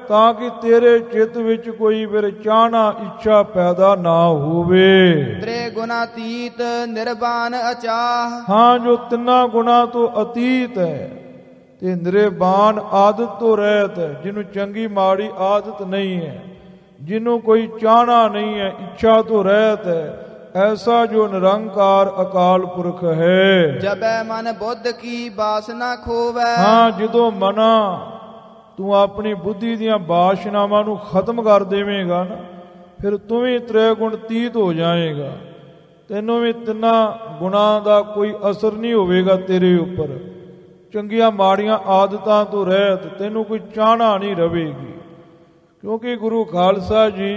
ਤਾਂ ਕਿ ਤੇਰੇ ਚਿੱਤ ਵਿੱਚ ਕੋਈ ਫਿਰ ਚਾਹਨਾ ਇੱਛਾ ਪੈਦਾ ਨਾ ਹੋਵੇ। ਤ੍ਰੇ ਗੁਣਾਤੀਤ ਨਿਰਵਾਨ ਅਚਾਹ। ਹਾਂ, ਜੋ ਤਿੰਨਾਂ ਗੁਣਾ ਤੋਂ ਅਤੀਤ ਹੈ ਤੇ ਨਿਰਵਾਨ ਆਦਤ ਤੋਂ ਰਹਿਤ ਹੈ, ਜਿਹਨੂੰ ਚੰਗੀ ਮਾੜੀ ਆਦਤ ਨਹੀਂ ਹੈ, ਜਿਹਨੂੰ ਕੋਈ ਚਾਹਨਾ ਨਹੀਂ ਹੈ, ਇੱਛਾ ਤੋਂ ਰਹਿਤ ਹੈ, ਐਸਾ ਜੋ ਨਿਰੰਕਾਰ ਅਕਾਲ ਪੁਰਖ ਹੈ। ਜਬੈ ਮਨ ਬੁੱਧ ਕੀ ਬਾਸਨਾ ਖੋਵੈ। ਹਾਂ, ਜਦੋਂ ਮਨਾ ਤੂੰ ਆਪਣੀ ਬੁੱਧੀ ਦੀਆਂ ਬਾਸ਼ਨਾਵਾਂ ਨੂੰ ਖਤਮ ਕਰ ਦੇਵੇਂਗਾ ਨਾ, ਫਿਰ ਤੂੰ ਵੀ ਤ੍ਰੈ ਗੁਣ ਤੀਤ ਹੋ ਜਾਏਗਾ। ਤੈਨੂੰ ਵੀ ਤਿੰਨਾਂ ਗੁਣਾਂ ਦਾ ਕੋਈ ਅਸਰ ਨਹੀਂ ਹੋਵੇਗਾ ਤੇਰੇ ਉੱਪਰ। ਚੰਗੀਆਂ ਮਾੜੀਆਂ ਆਦਤਾਂ ਤੋਂ ਰਹਿਤ ਤੈਨੂੰ ਕੋਈ ਚਾਹਨਾ ਨਹੀਂ ਰਵੇਗੀ, ਕਿਉਂਕਿ ਗੁਰੂ ਖਾਲਸਾ ਜੀ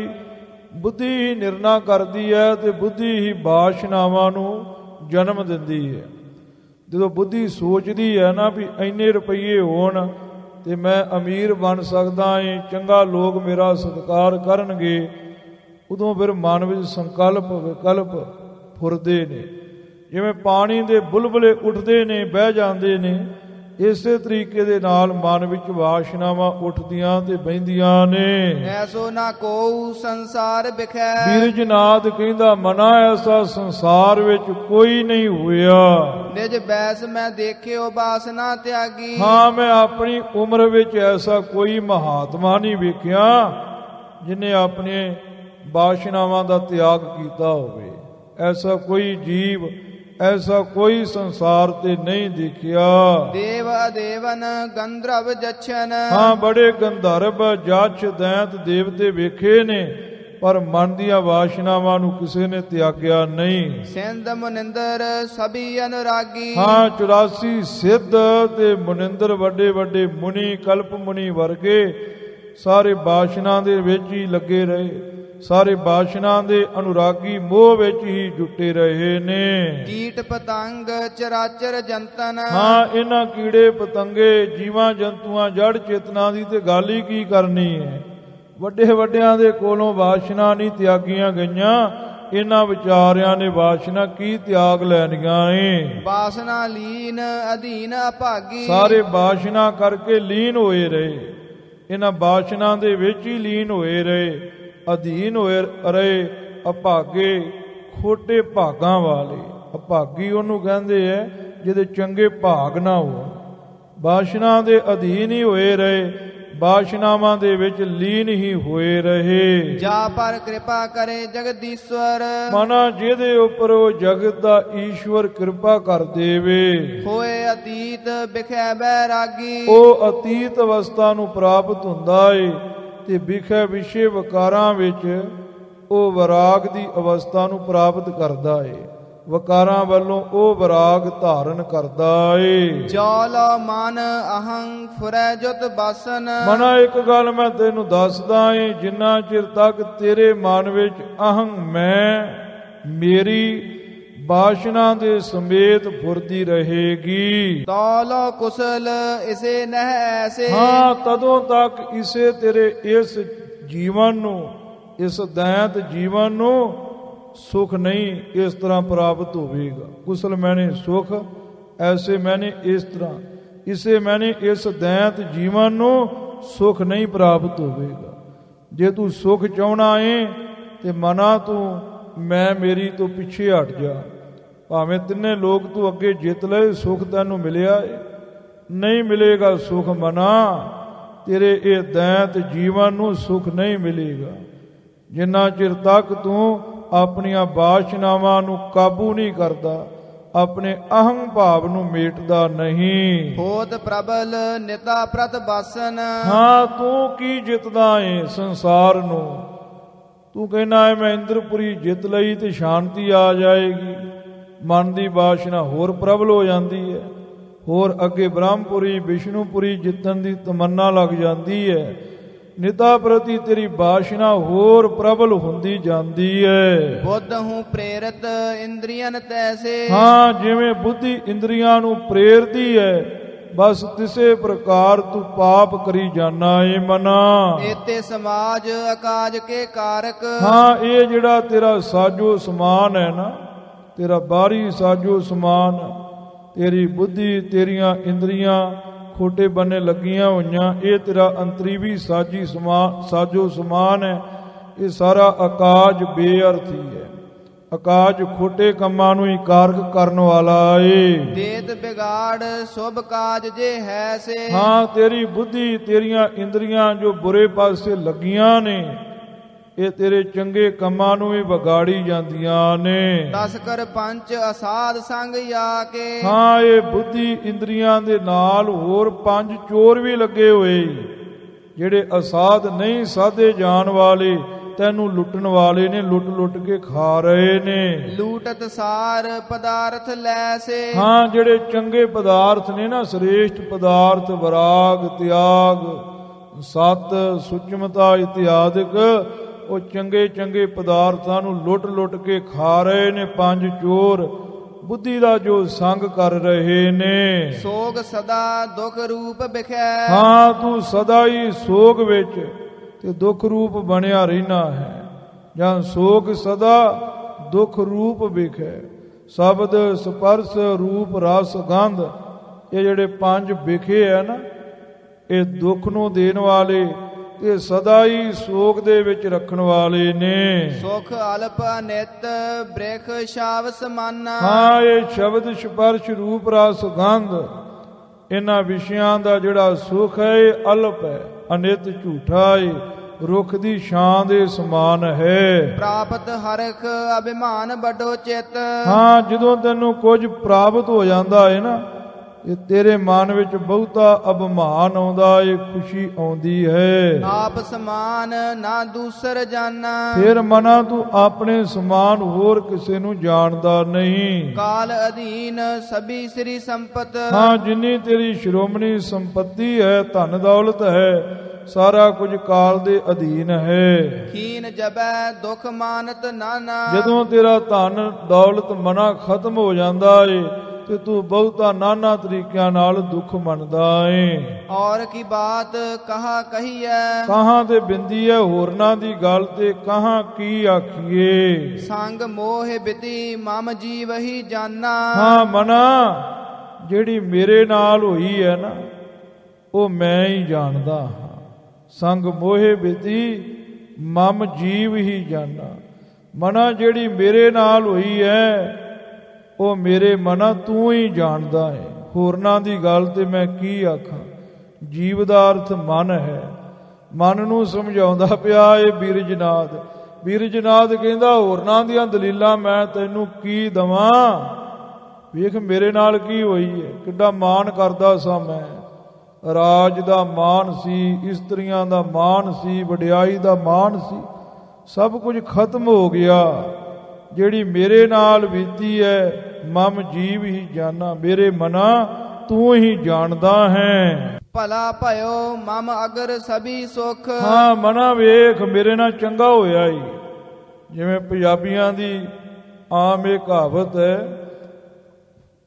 ਬੁੱਧੀ ਹੀ ਨਿਰਣਾ ਕਰਦੀ ਹੈ ਤੇ ਬੁੱਧੀ ਹੀ ਬਾਸ਼ਨਾਵਾਂ ਨੂੰ ਜਨਮ ਦਿੰਦੀ ਹੈ। ਜਦੋਂ ਬੁੱਧੀ ਸੋਚਦੀ ਹੈ ਨਾ ਵੀ ਇੰਨੇ ਰੁਪਈਏ ਹੋਣ ਤੇ ਮੈਂ ਅਮੀਰ ਬਣ ਸਕਦਾ ਏ, ਚੰਗਾ ਲੋਕ ਮੇਰਾ ਸਤਿਕਾਰ ਕਰਨਗੇ, ਉਦੋਂ ਫਿਰ ਮਨ ਵਿੱਚ ਸੰਕਲਪ ਵਿਕਲਪ ਫੁਰਦੇ ਨੇ। ਜਿਵੇਂ ਪਾਣੀ ਦੇ ਬੁਲਬੁਲੇ ਉੱਠਦੇ ਨੇ, ਬਹਿ ਜਾਂਦੇ ਨੇ, ਇਸੇ ਤਰੀਕੇ ਦੇ ਨਾਲ ਮਨ ਵਿੱਚ ਵਾਸ਼ਨਾਵਾਂ ਉੱਠਦੀਆਂ ਤੇ ਬਹਿੰਦੀਆਂ ਨੇ। ਐਸੋ ਨਾ ਕੋਉ ਸੰਸਾਰ ਬਿਖੈ। ਬੀਰਜਨਾਥ ਕਹਿੰਦਾ, ਮਨਾ ਐਸਾ ਸੰਸਾਰ ਵਿੱਚ ਕੋਈ ਨਹੀਂ ਹੋਇਆ। ਨਿਜ ਬੈਸ ਮੈਂ ਦੇਖਿਓ ਬਾਸਨਾ ਤਿਆਗੀ। ਹਾਂ, ਮੈਂ ਆਪਣੀ ਉਮਰ ਵਿੱਚ ਐਸਾ ਕੋਈ ਮਹਾਤਮਾ ਨਹੀਂ ਵੇਖਿਆ ਜਿਹਨੇ ਆਪਣੇ ਬਾਸ਼ਨਾਵਾਂ ਦਾ ਤਿਆਗ ਕੀਤਾ ਹੋਵੇ। ਐਸਾ ਕੋਈ ਜੀਵ, ਐਸਾ ਕੋਈ ਸੰਸਾਰ ਤੇ ਨਹੀਂ ਦੇਖਿਆ। ਦੇਵ ਅਦੇਵਨ ਗੰਧਰਵ ਜਛਨ। ਹਾਂ, ਬੜੇ ਗੰਧਰਵ ਜਛ ਦੈਂਤ ਦੇਵਤੇ ਵੇਖੇ ਨੇ, ਪਰ ਮਨ ਦੀਆਂ ਵਾਸ਼ਨਾਵਾਂ ਨੂੰ ਕਿਸੇ ਨੇ ਤਿਆਗਿਆ ਨਹੀਂ। ਸਿੰਧ ਮੁਨਿੰਦਰ ਸਭੀ ਅਨੁਰਾਗੀ। ਹਾਂ, 84 ਸਿੱਧ ਤੇ ਮੁਨਿੰਦਰ ਵੱਡੇ ਵੱਡੇ ਮੁਨੀ, ਕਲਪ ਮੁਨੀ ਵਰਗੇ ਸਾਰੇ ਬਾਸ਼ਨਾ ਦੇ ਵਿੱਚ ਹੀ ਲੱਗੇ ਰਹੇ, ਸਾਰੇ ਬਾਸ਼ਨਾ ਦੇ ਅਨੁਰਾਗੀ ਮੋਹ ਵਿੱਚ ਹੀ ਜੁਟੇ ਰਹੇ ਨੇ। ਕੀਟ ਪਤੰਗ ਚਰਾਚਰ ਜੰਤਨ। ਹਾਂ, ਇਹਨਾਂ ਕੀੜੇ ਪਤੰਗੇ ਜੀਵਾਂ ਜੰਤੂਆਂ ਜੜ ਚੇਤਨਾ ਦੀ ਤੇ ਗੱਲ ਹੀ ਕੀ ਕਰਨੀ ਹੈ। ਵੱਡੇ ਵੱਡਿਆਂ ਦੇ ਕੋਲੋਂ ਵਾਸ਼ਨਾ ਨਹੀਂ ਤਿਆਗੀਆਂ ਗਈਆਂ, ਇਹਨਾਂ ਵਿਚਾਰਿਆਂ ਨੇ ਵਾਸ਼ਨਾ ਕੀ ਤਿਆਗ ਲੈਣੀਆਂ ਏ। ਵਾਸਨਾ ਲੀਨ ਅਧੀਨ ਅਭਾਗੀ। ਸਾਰੇ ਵਾਸ਼ਨਾ ਕਰਕੇ ਲੀਨ ਹੋਏ ਰਹੇ, ਇਹਨਾਂ ਵਾਸ਼ਨਾ ਦੇ ਵਿੱਚ ਹੀ ਲੀਨ ਹੋਏ ਰਹੇ, ਅਧੀਨ ਹੋਏ ਰਹੇ, ਅਭਾਗੇ, ਖੋਟੇ ਭਾਗਾਂ ਵਾਲੇ। ਅਭਾਗੀ ਉਹਨੂੰ ਕਹਿੰਦੇ ਐ ਜਿਹਦੇ ਚੰਗੇ ਭਾਗ ਨਾ ਹੋਣ। ਵਾਸ਼ਨਾ ਦੇ ਅਧੀਨ ਹੀ ਹੋਏ ਰਹੇ, ਵਾਸ਼ਨਾਵਾਂ ਦੇ ਵਿੱਚ ਲੀਨ ਹੀ ਹੋਏ ਰਹੇ। ਜਾ ਪਰ ਕਿਰਪਾ ਕਰੇ ਜਗਦੀਸ਼ਵਰ। ਮਨਾ ਜਿਹਦੇ ਉੱਪਰ ਉਹ ਜਗਤ ਦਾ ਈਸ਼ਵਰ ਕਿਰਪਾ ਕਰ ਦੇਵੇ। ਹੋਏ ਅਤੀਤ ਬਿਖੈ ਬੈਰਾਗੀ। ਉਹ ਅਤੀਤ ਅਵਸਥਾ ਨੂੰ ਪ੍ਰਾਪਤ ਹੁੰਦਾ ਏ ਤੇ ਵਿਖੇ ਵਿਸ਼ੇ ਵਿਕਾਰਾਂ ਵਿੱਚ ਉਹ ਵਿਰਾਗ ਦੀ ਅਵਸਥਾ ਨੂੰ ਪ੍ਰਾਪਤ ਕਰਦਾ ਏ। ਵਿਕਾਰਾਂ ਵੱਲੋਂ ਉਹ ਵਿਰਾਗ ਧਾਰਨ ਕਰਦਾ ਏ। ਜੋ ਲੋ ਮਨ ਅਹੰ ਫੁਰੈ ਜੁਤ ਬਾਸਨ। ਮਨਾ ਇੱਕ ਗੱਲ ਮੈਂ ਤੈਨੂੰ ਦੱਸਦਾ ਏ, ਜਿੰਨਾ ਚਿਰ ਤੱਕ ਤੇਰੇ ਮਨ ਵਿੱਚ ਅਹੰ ਮੈਂ ਮੇਰੀ ਬਾਸ਼ਨਾ ਦੇ ਸਮੇਤ ਫੁਰਦੀ ਰਹੇਗੀ। ਤੌਲੋ ਕੁਸਲ ਇਸੇ ਨਹਿ ਐਸੇ। ਹਾਂ, ਤਦੋਂ ਤੱਕ ਇਸੇ ਤੇਰੇ ਇਸ ਜੀਵਨ ਨੂੰ, ਇਸ ਦੈਂਤ ਜੀਵਨ ਨੂੰ ਸੁਖ ਨਹੀਂ ਇਸ ਤਰ੍ਹਾਂ ਪ੍ਰਾਪਤ ਹੋਵੇਗਾ। ਕੁਸਲ ਮੈਨੇ ਸੁਖ, ਐਸੇ ਮੈਨੇ ਇਸ ਤਰ੍ਹਾਂ, ਇਸੇ ਮੈਨੇ ਇਸ ਦੈਂਤ ਜੀਵਨ ਨੂੰ ਸੁਖ ਨਹੀਂ ਪ੍ਰਾਪਤ ਹੋਵੇਗਾ। ਜੇ ਤੂੰ ਸੁਖ ਚਾਹਣਾ ਏ ਤੇ ਮਨਾ ਤੂੰ ਮੈਂ ਮੇਰੀ ਤੋਂ ਪਿੱਛੇ ਹਟ ਜਾ। ਭਾਵੇਂ ਤਿੰਨੇ ਲੋਕ ਤੂੰ ਅੱਗੇ ਜਿੱਤ ਲਏ, ਸੁਖ ਤੈਨੂੰ ਮਿਲਿਆ ਏ ਨਹੀਂ ਮਿਲੇਗਾ। ਸੁਖ ਮਨਾ ਤੇਰੇ ਇਹ ਦੈਂਤ ਜੀਵਨ ਨੂੰ ਸੁਖ ਨਹੀਂ ਮਿਲੇਗਾ ਜਿੰਨਾ ਚਿਰ ਤੱਕ ਤੂੰ ਆਪਣੀਆਂ ਬਾਸ਼ਨਾਵਾਂ ਨੂੰ ਕਾਬੂ ਨਹੀਂ ਕਰਦਾ, ਆਪਣੇ ਅਹੰ ਭਾਵ ਨੂੰ ਮੇਟਦਾ ਨਹੀਂ। ਹੋਤ ਪ੍ਰਬਲ ਨਿਤਾ ਪ੍ਰਤ ਬਾਸਨ। ਹਾਂ, ਤੂੰ ਕੀ ਜਿੱਤਦਾ ਏ ਸੰਸਾਰ ਨੂੰ। ਤੂੰ ਕਹਿੰਦਾ ਹੈ ਮੈਂ ਇੰਦਰਪੁਰੀ ਜਿੱਤ ਲਈ ਤੇ ਸ਼ਾਂਤੀ ਆ ਜਾਏਗੀ। ਮਨ ਦੀ ਬਾਸ਼ਨਾ ਹੋਰ ਪ੍ਰਬਲ ਹੋ ਜਾਂਦੀ ਹੈ, ਹੋਰ ਅੱਗੇ ਬ੍ਰਹਮਪੁਰੀ ਵਿਸ਼ਨੂਪੁਰੀ ਜਿੱਤਣ ਦੀ ਤਮੰਨਾ ਲੱਗ ਜਾਂਦੀ ਹੈ। ਨਿਤਾ ਪ੍ਰਤੀ ਤੇਰੀ ਬਾਸ਼ਨਾ ਹੋਰ ਪ੍ਰਬਲ ਹੁੰਦੀ ਜਾਂਦੀ ਹੈ। ਬੁੱਧ ਹੂੰ ਪ੍ਰੇਰਿਤ ਇੰਦਰੀਆਂ ਤੈਸੇ। ਹਾਂ, ਜਿਵੇਂ ਬੁੱਧੀ ਇੰਦਰੀਆਂ ਨੂੰ ਪ੍ਰੇਰਦੀ ਹੈ, ਬਸ ਤਿਸੇ ਪ੍ਰਕਾਰ ਤੂੰ ਪਾਪ ਕਰੀ ਜਾਨਾ ਏ ਮਨਾ। ਏਤੇ ਸਮਾਜ ਅਕਾਜ ਕੇ ਕਾਰਕ। ਹਾਂ, ਇਹ ਜਿਹੜਾ ਤੇਰਾ ਸਾਜੋ ਸਮਾਨ ਹੈ ਨਾ, ਤੇਰਾ ਬਾਹਰੀ ਸਾਜੋ ਸਮਾਨ, ਤੇਰੀ ਬੁੱਧੀ, ਤੇਰੀਆਂ ਇੰਦਰੀਆਂ ਖੋਟੇ ਬੰਨੇ ਲੱਗੀਆਂ ਹੋਈਆਂ, ਇਹ ਤੇਰਾ ਅੰਤਰੀਵੀ ਸਾਜੋ ਸਮਾਨ ਹੈ। ਇਹ ਸਾਰਾ ਆਕਾਜ ਬੇਅਰਥੀ ਹੈ। ਆਕਾਜ ਖੋਟੇ ਕੰਮਾਂ ਨੂੰ ਹੀ ਕਾਰਕ ਕਰਨ ਵਾਲਾ ਏ। ਦੇਤ ਬਿਗਾੜ ਸੁਭ ਕਾਜ ਜੇ ਹੈ ਸੇ। ਹਾਂ, ਤੇਰੀ ਬੁੱਧੀ, ਤੇਰੀਆਂ ਇੰਦਰੀਆਂ ਜੋ ਬੁਰੇ ਪਾਸੇ ਲੱਗੀਆਂ ਨੇ, ਇਹ ਤੇਰੇ ਚੰਗੇ ਕੰਮਾਂ ਨੂੰ ਵੀ ਵਿਗਾੜੀ ਜਾਂਦੀਆਂ ਨੇ। ਤਸਕਰ ਪੰਚ ਅਸਾਧ ਸੰਗ ਆ ਕੇ। ਹਾਂ, ਇਹ ਬੁੱਧੀ ਇੰਦਰੀਆਂ ਦੇ ਨਾਲ ਹੋਰ 5 ਚੋਰ ਵੀ ਲੱਗੇ ਹੋਏ, ਜਿਹੜੇ ਅਸਾਧ ਨਹੀਂ ਸਾਧੇ ਜਾਣ ਵਾਲੇ, ਤੈਨੂੰ ਲੁੱਟਣ ਵਾਲੇ ਨੇ, ਲੁੱਟ ਲੁੱਟ ਕੇ ਖਾ ਰਹੇ ਨੇ। ਲੂਟਤ ਸਾਰ ਪਦਾਰਥ ਲੈ ਸੇ। ਹਾਂ, ਜਿਹੜੇ ਚੰਗੇ ਪਦਾਰਥ ਨੇ ਨਾ, ਸ੍ਰੇਸ਼ਟ ਪਦਾਰਥ, ਵਿਰਾਗ, ਤਿਆਗ, ਸਤ, ਸੁਚਮਤਾ ਇਤਿਆਦਿਕ, ਉਹ ਚੰਗੇ ਚੰਗੇ ਪਦਾਰਥਾਂ ਨੂੰ ਲੁੱਟ ਲੁੱਟ ਕੇ ਖਾ ਰਹੇ ਨੇ 5 ਚੋਰ, ਬੁੱਧੀ ਦਾ ਜੋ ਸੰਗ ਕਰ ਰਹੇ ਨੇ। ਸੋਗ ਸਦਾ ਦੁਖ ਰੂਪ ਵਿਖੈ। ਹਾਂ, ਤੂੰ ਸਦਾ ਹੀ ਸੋਗ ਵਿੱਚ ਤੇ ਦੁੱਖ ਰੂਪ ਬਣਿਆ ਰਹਿਣਾ ਹੈ। ਜਾਂ ਸੋਗ ਸਦਾ ਦੁੱਖ ਰੂਪ ਵਿਖੈ। ਸ਼ਬਦ, ਸਪਰਸ, ਰੂਪ, ਰਸ, ਗੰਧ, ਇਹ ਜਿਹੜੇ 5 ਵਿਖੇ ਹੈ ਨਾ, ਇਹ ਦੁੱਖ ਨੂੰ ਦੇਣ ਵਾਲੇ ਤੇ ਸਦਾ ਹੀ ਸੋਗ ਦੇ ਵਿੱਚ ਰੱਖਣ ਵਾਲੇ ਨੇ। ਸੁਖ ਅਲਪ ਅਨਿਤ ਬ੍ਰਿਖ ਸ਼ਾਵ ਸਮਾਨਾ। ਹਾਂ, ਇਹ ਸ਼ਬਦ, ਸਪਰਸ਼, ਰੂਪ, ਰਸ, ਗੰਧ, ਇਹਨਾਂ ਵਿਸ਼ਿਆਂ ਦਾ ਜਿਹੜਾ ਸੁਖ ਹੈ ਇਹ ਅਲਪ ਹੈ, ਅਨਿਤ, ਝੂਠਾ ਹੈ, ਰੁੱਖ ਦੀ ਛਾਂ ਦੇ ਸਮਾਨ ਹੈ। ਪ੍ਰਾਪਤ ਹਰਖ ਅਭਿਮਾਨ ਵੱਡੋ ਚਿਤ। ਹਾਂ, ਜਦੋਂ ਤੈਨੂੰ ਕੁਝ ਪ੍ਰਾਪਤ ਹੋ ਜਾਂਦਾ ਹੈ ਨਾ, ਇਹ ਤੇਰੇ ਮਨ ਵਿੱਚ ਬਹੁਤਾ ਅਭਿਮਾਨ ਆਉਂਦਾ ਏ, ਖੁਸ਼ੀ ਆਉਂਦੀ ਹੈ। ਆਪ ਸਮਾਨ ਨਾ ਦੂਸਰ ਜਾਣਾ। ਫਿਰ ਮਨਾ ਤੂੰ ਆਪਣੇ ਸਮਾਨ ਹੋਰ ਕਿਸੇ ਨੂੰ ਜਾਣਦਾ ਨਹੀਂ। ਕਾਲ ਅਧੀਨ ਸਭੀ ਸ੍ਰੀ ਸੰਪਤ। ਹਾਂ, ਜਿੰਨੀ ਤੇਰੀ ਸ਼੍ਰੋਮਣੀ ਸੰਪਤੀ ਹੈ, ਧਨ ਦੌਲਤ ਹੈ, ਸਾਰਾ ਕੁਝ ਕਾਲ ਦੇ ਅਧੀਨ ਹੈ। ਖੀਨ ਜਬੈ ਦੁਖ ਮਾਨਤ ਨਾਨਾ। ਜਦੋਂ ਤੇਰਾ ਧਨ ਦੌਲਤ ਮਨਾ ਖਤਮ ਹੋ ਜਾਂਦਾ ਏ ਤੇ ਤੂੰ ਬਹੁਤਾ ਨਾਨਾ ਤਰੀਕਿਆਂ ਨਾਲ ਦੁੱਖ ਮੰਨਦਾ ਏ। ਔਰ ਕੀ ਬਾਤ ਕਹਾ ਕਹੀਐ। ਕਹਾਂ ਤੇ ਬਿੰਦੀ ਹੈ ਹੋਰਨਾਂ ਦੀ ਗੱਲ, ਤੇ ਕਹਾਂ ਕੀ ਆਖੀਏ। ਸੰਗ ਮੋਹ ਬਿਤੀ ਮਮ ਜੀਵਹੀ ਜਾਨਾ। ਹਾਂ ਮਨਾ, ਜਿਹੜੀ ਮੇਰੇ ਨਾਲ ਹੋਈ ਹੈ ਨਾ, ਉਹ ਮੈਂ ਹੀ ਜਾਣਦਾ ਹਾਂ। ਸੰਗ ਮੋਹੇ ਬਿਤੀ ਮਮ ਜੀਵ ਹੀ ਜਾਨਾ। ਮਨਾ, ਜਿਹੜੀ ਮੇਰੇ ਨਾਲ ਹੋਈ ਹੈ ਉਹ ਮੇਰੇ ਮਨਾ ਤੂੰ ਹੀ ਜਾਣਦਾ ਹੈ। ਹੋਰਨਾਂ ਦੀ ਗੱਲ ਤੇ ਮੈਂ ਕੀ ਆਖਾਂ। ਜੀਵ ਦਾ ਅਰਥ ਮਨ ਹੈ। ਮਨ ਨੂੰ ਸਮਝਾਉਂਦਾ ਪਿਆ ਇਹ ਬੀਰਜਨਾਥ। ਬੀਰਜਨਾਥ ਕਹਿੰਦਾ ਹੋਰਨਾਂ ਦੀਆਂ ਦਲੀਲਾਂ ਮੈਂ ਤੈਨੂੰ ਕੀ ਦਵਾਂ। ਵੇਖ ਮੇਰੇ ਨਾਲ ਕੀ ਹੋਈ ਹੈ, ਕਿੱਡਾ ਮਾਣ ਕਰਦਾ ਸਾਂ ਮੈਂ। ਰਾਜ ਦਾ ਮਾਣ ਸੀ, ਇਸਤਰੀਆਂ ਦਾ ਮਾਣ ਸੀ, ਵਡਿਆਈ ਦਾ ਮਾਣ ਸੀ, ਸਭ ਕੁਝ ਖਤਮ ਹੋ ਗਿਆ। ਜਿਹੜੀ ਮੇਰੇ ਨਾਲ ਬੀਤੀ ਹੈ ਮਮ ਜੀਵ ਹੀ ਜਾਨਾ। ਮੇਰੇ ਮਨਾ ਤੂੰ ਹੀ ਜਾਣਦਾ ਹੈ। ਭਲਾ ਭਇਓ ਮਮ ਅਗਰ ਸਭੀ ਸੁਖ। ਹਾਂ ਮਨਾ, ਵੇਖ ਮੇਰੇ ਨਾਲ ਚੰਗਾ ਹੋਇਆ ਈ। ਜਿਵੇਂ ਪੰਜਾਬੀਆਂ ਦੀ ਆਮ ਇਹ ਕਹਾਵਤ ਹੈ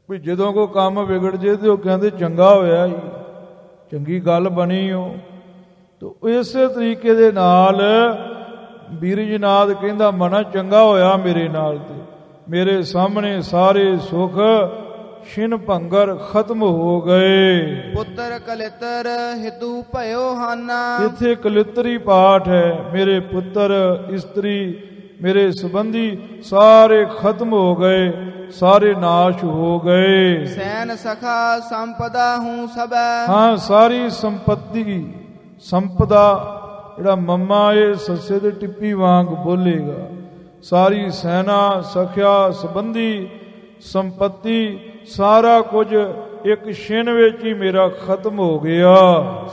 ਵੀ ਜਦੋਂ ਕੋਈ ਕੰਮ ਵਿਗੜ ਜੇ ਤੇ ਉਹ ਕਹਿੰਦੇ ਚੰਗਾ ਹੋਇਆ ਈ, ਚੰਗੀ ਗੱਲ ਬਣੀ ਹੋ। ਤੇ ਇਸੇ ਤਰੀਕੇ ਦੇ ਨਾਲ ਬੀਰਜਨਾਥ ਕਹਿੰਦਾ ਮਨਾ ਚੰਗਾ ਹੋਇਆ ਮੇਰੇ ਨਾਲ, ਤੇ ਮੇਰੇ ਸਾਹਮਣੇ ਸਾਰੇ ਸੁਖ ਛਿਨ ਭੰਗਰ ਖਤਮ ਹੋ ਗਏ। ਪੁੱਤਰ ਕਲਿੱਤਰ ਹਿਤੂ ਭਇਓ ਹਾਨਾ। ਇੱਥੇ ਕਲਿੱਤਰੀ ਪਾਠ ਹੈ। ਮੇਰੇ ਪੁੱਤਰ, ਇਸਤਰੀ, ਮੇਰੇ ਸੰਬੰਧੀ ਸਾਰੇ ਖਤਮ ਹੋ ਗਏ, ਸਾਰੇ ਨਾਸ਼ ਹੋ ਗਏ। ਸੈਨ ਸਖਾ ਸੰਪਦਾ ਹੂੰ ਸਬੈ। ਹਾਂ, ਸਾਰੀ ਸੰਪਤੀ, ਸੰਪਦਾ ਜਿਹੜਾ ਮੰਮਾ ਇਹ ਸੱਸੇ ਦੇ ਟਿੱਪੀ ਵਾਂਗ ਬੋਲੇਗਾ। ਸਾਰੀ ਸੈਨਾ, ਸਖਿਆ, ਸੰਬੰਧੀ, ਸੰਪਤੀ, ਸਾਰਾ ਕੁਝ ਇੱਕ ਛਿਨ ਵਿੱਚ ਹੀ ਮੇਰਾ ਖਤਮ ਹੋ ਗਿਆ।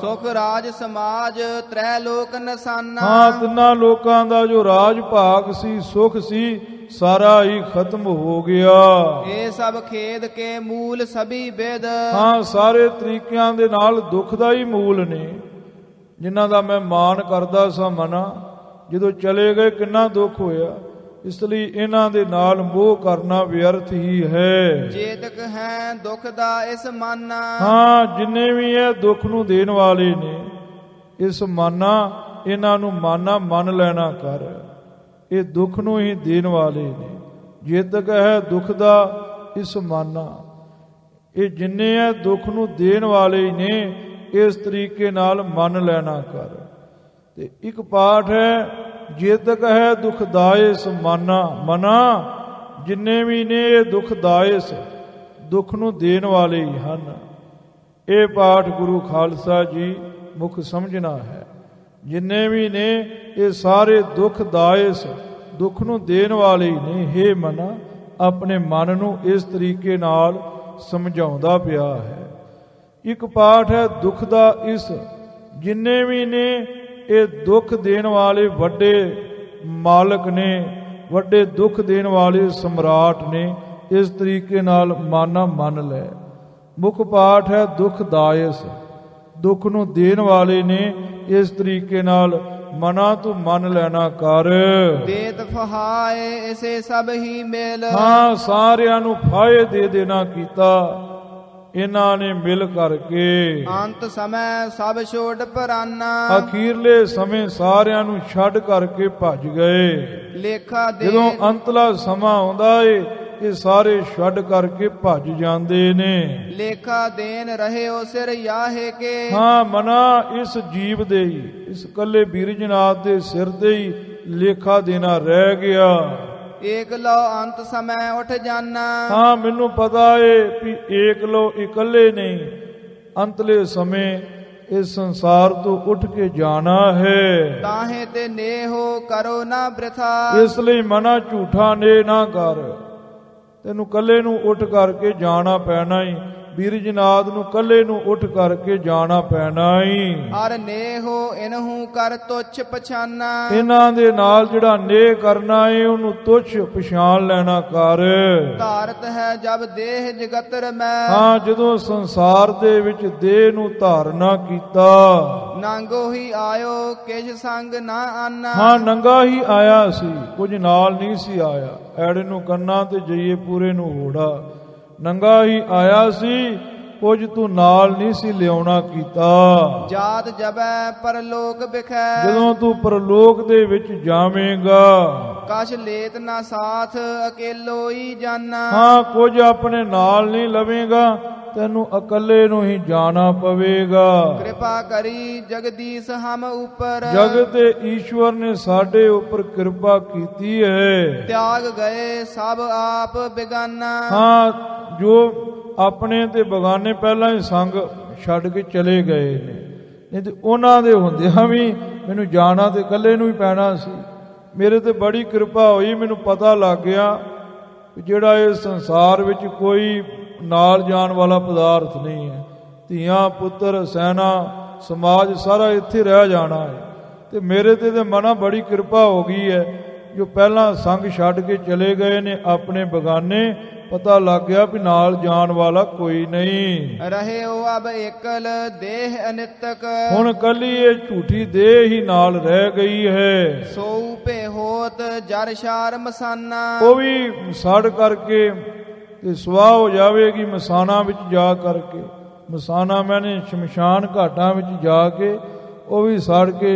ਸੁਖ ਰਾਜ ਸਮਾਜ ਤ੍ਰੈ ਲੋਕ ਨਸਾਨਾ। ਹਾਂ, ਤਿੰਨਾਂ ਲੋਕਾਂ ਦਾ ਜੋ ਰਾਜ ਭਾਗ ਸੀ, ਸੁਖ ਸੀ, ਸਾਰਾ ਹੀ ਖਤਮ ਹੋ ਗਿਆ। ਇਹ ਸਭ ਖੇਦ ਕੇ ਮੂਲ ਸਭੀ ਵਿਦ। ਹਾਂ, ਸਾਰੇ ਤਰੀਕਿਆਂ ਦੇ ਨਾਲ ਦੁੱਖ ਦਾ ਹੀ ਮੂਲ ਨੇ, ਜਿਨ੍ਹਾਂ ਦਾ ਮੈਂ ਮਾਣ ਕਰਦਾ ਸਾਂ ਮਨਾ। ਜਦੋਂ ਚਲੇ ਗਏ ਕਿੰਨਾ ਦੁੱਖ ਹੋਇਆ। ਇਸ ਲਈ ਇਹਨਾਂ ਦੇ ਨਾਲ ਮੋਹ ਕਰਨਾ ਵਿਅਰਥ ਹੀ ਹੈ। ਚੇਤਕ ਹੈ ਦੁਖ ਦਾ ਇਸ ਮਾਨਾ। ਹਾਂ, ਜਿੰਨੇ ਵੀ ਇਹ ਦੁੱਖ ਨੂੰ ਦੇਣ ਵਾਲੇ ਨੇ, ਇਸ ਮਾਨਾ, ਇਹਨਾਂ ਨੂੰ ਮਾਨਾ ਮੰਨ ਲੈਣਾ ਕਰ। ਇਹ ਦੁੱਖ ਨੂੰ ਹੀ ਦੇਣ ਵਾਲੇ ਨੇ। ਚੇਤਕ ਹੈ ਦੁੱਖ ਦਾ ਇਸ ਮਾਨਾ। ਇਹ ਜਿੰਨੇ ਹੈ ਦੁੱਖ ਨੂੰ ਦੇਣ ਵਾਲੇ ਨੇ, ਇਸ ਤਰੀਕੇ ਨਾਲ ਮੰਨ ਲੈਣਾ ਕਰ। ਤੇ ਇੱਕ ਪਾਠ ਹੈ, ਚੇਤਕ ਹੈ ਦੁਖਦਾਇਸ ਮਾਨਾ। ਮਨਾ ਜਿੰਨੇ ਵੀ ਨੇ ਇਹ ਦੁਖਦਾਇਸ, ਦੁੱਖ ਨੂੰ ਦੇਣ ਵਾਲੇ ਹੀ ਹਨ। ਇਹ ਪਾਠ ਗੁਰੂ ਖਾਲਸਾ ਜੀ ਮੁੱਖ ਸਮਝਣਾ ਹੈ। ਜਿੰਨੇ ਵੀ ਨੇ ਇਹ ਸਾਰੇ ਦੁਖਦਾਇਸ, ਦੁੱਖ ਨੂੰ ਦੇਣ ਵਾਲੇ ਹੀ ਨੇ। ਹੇ ਮਨਾ, ਆਪਣੇ ਮਨ ਨੂੰ ਇਸ ਤਰੀਕੇ ਨਾਲ ਸਮਝਾਉਂਦਾ ਪਿਆ ਹੈ। ਇੱਕ ਪਾਠ ਹੈ ਦੁੱਖ ਦਾ ਇਸ। ਜਿੰਨੇ ਵੀ ਨੇ ਇਹ ਦੁੱਖ ਦੇਣ ਵਾਲੇ ਵੱਡੇ ਮਾਲਕ ਨੇ, ਵੱਡੇ ਦੁੱਖ ਦੇਣ ਵਾਲੇ ਸਮਰਾਟ ਨੇ। ਇਸ ਤਰੀਕੇ ਨਾਲ ਮਾਨਾ ਮੰਨ ਲੈ। ਮੁੱਖ ਪਾਠ ਹੈ ਦੁਖਦਾਇਸ, ਦੁੱਖ ਨੂੰ ਦੇਣ ਵਾਲੇ ਨੇ। ਇਸ ਤਰੀਕੇ ਨਾਲ ਮਨਾ ਤੂੰ ਮੰਨ ਲੈਣਾ ਕਰ। ਦੇਤ ਫਹਾਏ ਇਸੇ ਸਭ ਹੀ ਮੇਲ। ਹਾਂ, ਸਾਰਿਆਂ ਨੂੰ ਫਾਇਦੇ ਦੇ ਦੇਣਾ ਕੀਤਾ ਇਹਨਾਂ ਨੇ ਮਿਲ ਕਰਕੇ। ਅੰਤ ਸਮੇਂ ਸਭ ਛੋੜ ਪਰਾਨਾ। ਅਖੀਰਲੇ ਸਮੇਂ ਸਾਰਿਆਂ ਨੂੰ ਛੱਡ ਕਰਕੇ ਭੱਜ ਗਏ। ਲੇਖਾ ਦੇ ਜਦੋਂ ਅੰਤਲਾ ਸਮਾਂ ਆਉਂਦਾ ਏ, ਇਹ ਸਾਰੇ ਛੱਡ ਕਰਕੇ ਭੱਜ ਜਾਂਦੇ ਨੇ। ਲੇਖਾ ਦੇਨ ਰਹਿਓ ਸਿਰ ਯਾਹੇ ਕੇ। ਹਾਂ, ਮਨਾ ਇਸ ਜੀਵ ਦੇ ਹੀ, ਇਸ ਕੱਲੇ ਬੀਰਜਨਾਥ ਦੇ ਸਿਰ ਤੇ ਹੀ ਲੇਖਾ ਦੇਣਾ ਰਹਿ ਗਿਆ। ਏਕ ਲੋ ਅੰਤ ਸਮੇਂ ਉੱਠ ਜਾਣਾ। ਹਾਂ, ਮੈਨੂੰ ਪਤਾ ਏ ਵੀ ਏਕ ਲੋ ਇਕੱਲੇ ਨਹੀਂ, ਅੰਤਲੇ ਸਮੇਂ ਇਸ ਸੰਸਾਰ ਤੋਂ ਉੱਠ ਕੇ ਜਾਣਾ ਹੈ। ਤਾਹੇ ਤੇ ਨੇਹੋ ਕਰੋ ਨਾ ਬ੍ਰਿਥਾ। ਇਸ ਲਈ ਮਨਾ ਝੂਠਾ ਨੇ ਨਾ ਕਰ। ਤੈਨੂੰ ਕੱਲੇ ਨੂੰ ਉੱਠ ਕਰਕੇ ਜਾਣਾ ਪੈਣਾ ਹੀ। ਬੀਰਜਨਾਥ ਨੂੰ ਕੱਲੇ ਨੂੰ ਉੱਠ ਕਰਕੇ ਜਾਣਾ ਪੈਣਾ ਹੀ। ਅਰ ਨੇਹੋ ਇਨਹੂ ਕਰ ਤੁਛ ਪਛਾਨਾ। ਇਹਨਾਂ ਦੇ ਨਾਲ ਜਿਹੜਾ ਨੇਹ ਕਰਨਾ ਏ, ਉਹਨੂੰ ਤੁਛ ਪਛਾਣ ਲੈਣਾ ਕਰ। ਧਾਰਤ ਹੈ ਜਬ ਦੇਹ ਜਗਤਰ ਮੈਂ। ਹਾਂ, ਜਦੋਂ ਸੰਸਾਰ ਦੇ ਵਿੱਚ ਦੇਹ ਨੂੰ ਧਾਰਨਾ ਕੀਤਾ। ਨਾਂਗੋ ਹੀ ਆਇਓ ਕਿਛ ਸੰਗ ਨਾ ਆਨਾ। ਹਾਂ, ਨੰਗਾ ਹੀ ਆਇਆ ਸੀ, ਕੁਝ ਨਾਲ ਨਹੀਂ ਸੀ ਆਇਆ। ਐੜੇ ਨੂੰ ਕੰਨਾਂ ਤੇ ਜਈਏ ਪੂਰੇ ਨੂੰ ਹੋੜਾ। ਨੰਗਾ ਹੀ ਆਇਆ ਸੀ, ਕੁਝ ਤੂੰ ਨਾਲ ਨਹੀਂ ਸੀ ਲਿਆਉਣਾ ਕੀਤਾ। ਜਾਤ ਜਬੈ ਪਰਲੋਕ ਬਿਖੈ। ਜਦੋਂ ਤੂੰ ਪਰਲੋਕ ਦੇ ਵਿੱਚ ਜਾਵੇਂਗਾ, ਕਛ ਲੇਤ ਨਾ ਸਾਥ ਅਕੇਲੋ ਹੀ ਜਾਨਾ। ਹਾਂ, ਕੁਝ ਆਪਣੇ ਨਾਲ ਨਹੀਂ ਲਵੇਂਗਾ, ਤੈਨੂੰ ਇਕੱਲੇ ਨੂੰ ਹੀ ਜਾਣਾ ਪਵੇਗਾ। ਕਿਰਪਾ ਕਰੀ ਜਗਦੀਸ਼ ਹਮ ਉੱਪਰ। ਜਗਤ ਦੇ ਈਸ਼ਵਰ ਨੇ ਸਾਡੇ ਉੱਪਰ ਕਿਰਪਾ ਕੀਤੀ ਹੈ। ਤਿਆਗ ਗਏ ਸਭ ਆਪ ਬਿਗਾਨਾ। ਹਾਂ, ਜੋ ਆਪਣੇ ਤੇ ਬਗਾਨੇ ਪਹਿਲਾਂ ਹੀ ਸੰਗ ਛੱਡ ਕੇ ਚਲੇ ਗਏ ਨੇ। ਨਹੀਂ ਤੇ ਉਹਨਾਂ ਦੇ ਹੁੰਦਿਆਂ ਵੀ ਮੈਨੂੰ ਜਾਣਾ ਤੇ ਇਕੱਲੇ ਨੂੰ ਹੀ ਪੈਣਾ ਸੀ। ਮੇਰੇ ਤੇ ਬੜੀ ਕਿਰਪਾ ਹੋਈ, ਮੈਨੂੰ ਪਤਾ ਲੱਗ ਗਿਆ ਕਿ ਜਿਹੜਾ ਇਸ ਸੰਸਾਰ ਵਿੱਚ ਕੋਈ ਨਾਲ ਜਾਣ ਵਾਲਾ ਪਦਾਰਥ ਨਹੀਂ ਹੈ। ਧੀਆਂ ਪੁੱਤਰ ਸੈਨਾ ਸਮਾਜ ਸਾਰਾ ਇੱਥੇ ਰਹਿ ਜਾਣਾ ਹੈ। ਤੇ ਮੇਰੇ ਤੇ ਮਨਾ ਬੜੀ ਕਿਰਪਾ ਹੋ ਗਈ ਹੈ, ਜੋ ਪਹਿਲਾਂ ਸੰਗ ਛੱਡ ਕੇ ਚਲੇ ਗਏ ਨੇ ਆਪਣੇ ਬਗਾਨੇ। ਪਤਾ ਲੱਗ ਗਿਆ ਵੀ ਨਾਲ ਜਾਣ ਵਾਲਾ ਕੋਈ ਨਹੀਂ। ਰਹਿਓ ਅਬ ਏਕਲ ਦੇਹ ਅਨਿਤਕ। ਹੁਣ ਕੱਲੀ ਇਹ ਝੂਠੀ ਦੇਹ ਹੀ ਨਾਲ ਰਹਿ ਗਈ ਹੈ। ਸੋਊ ਭੇ ਹੋਤ ਜਰ ਸ਼ਾਰ ਮਸਾਨਾ। ਉਹ ਵੀ ਸੜ ਕਰਕੇ ਤੇ ਸੁਆਹ ਹੋ ਜਾਵੇਗੀ ਮਸਾਨਾ ਵਿੱਚ ਜਾ ਕਰਕੇ। ਮਸਾਨਾ ਮੈਨੇ ਸ਼ਮਸ਼ਾਨ ਘਾਟਾਂ ਵਿੱਚ ਜਾ ਕੇ ਉਹ ਵੀ ਸੜ ਕੇ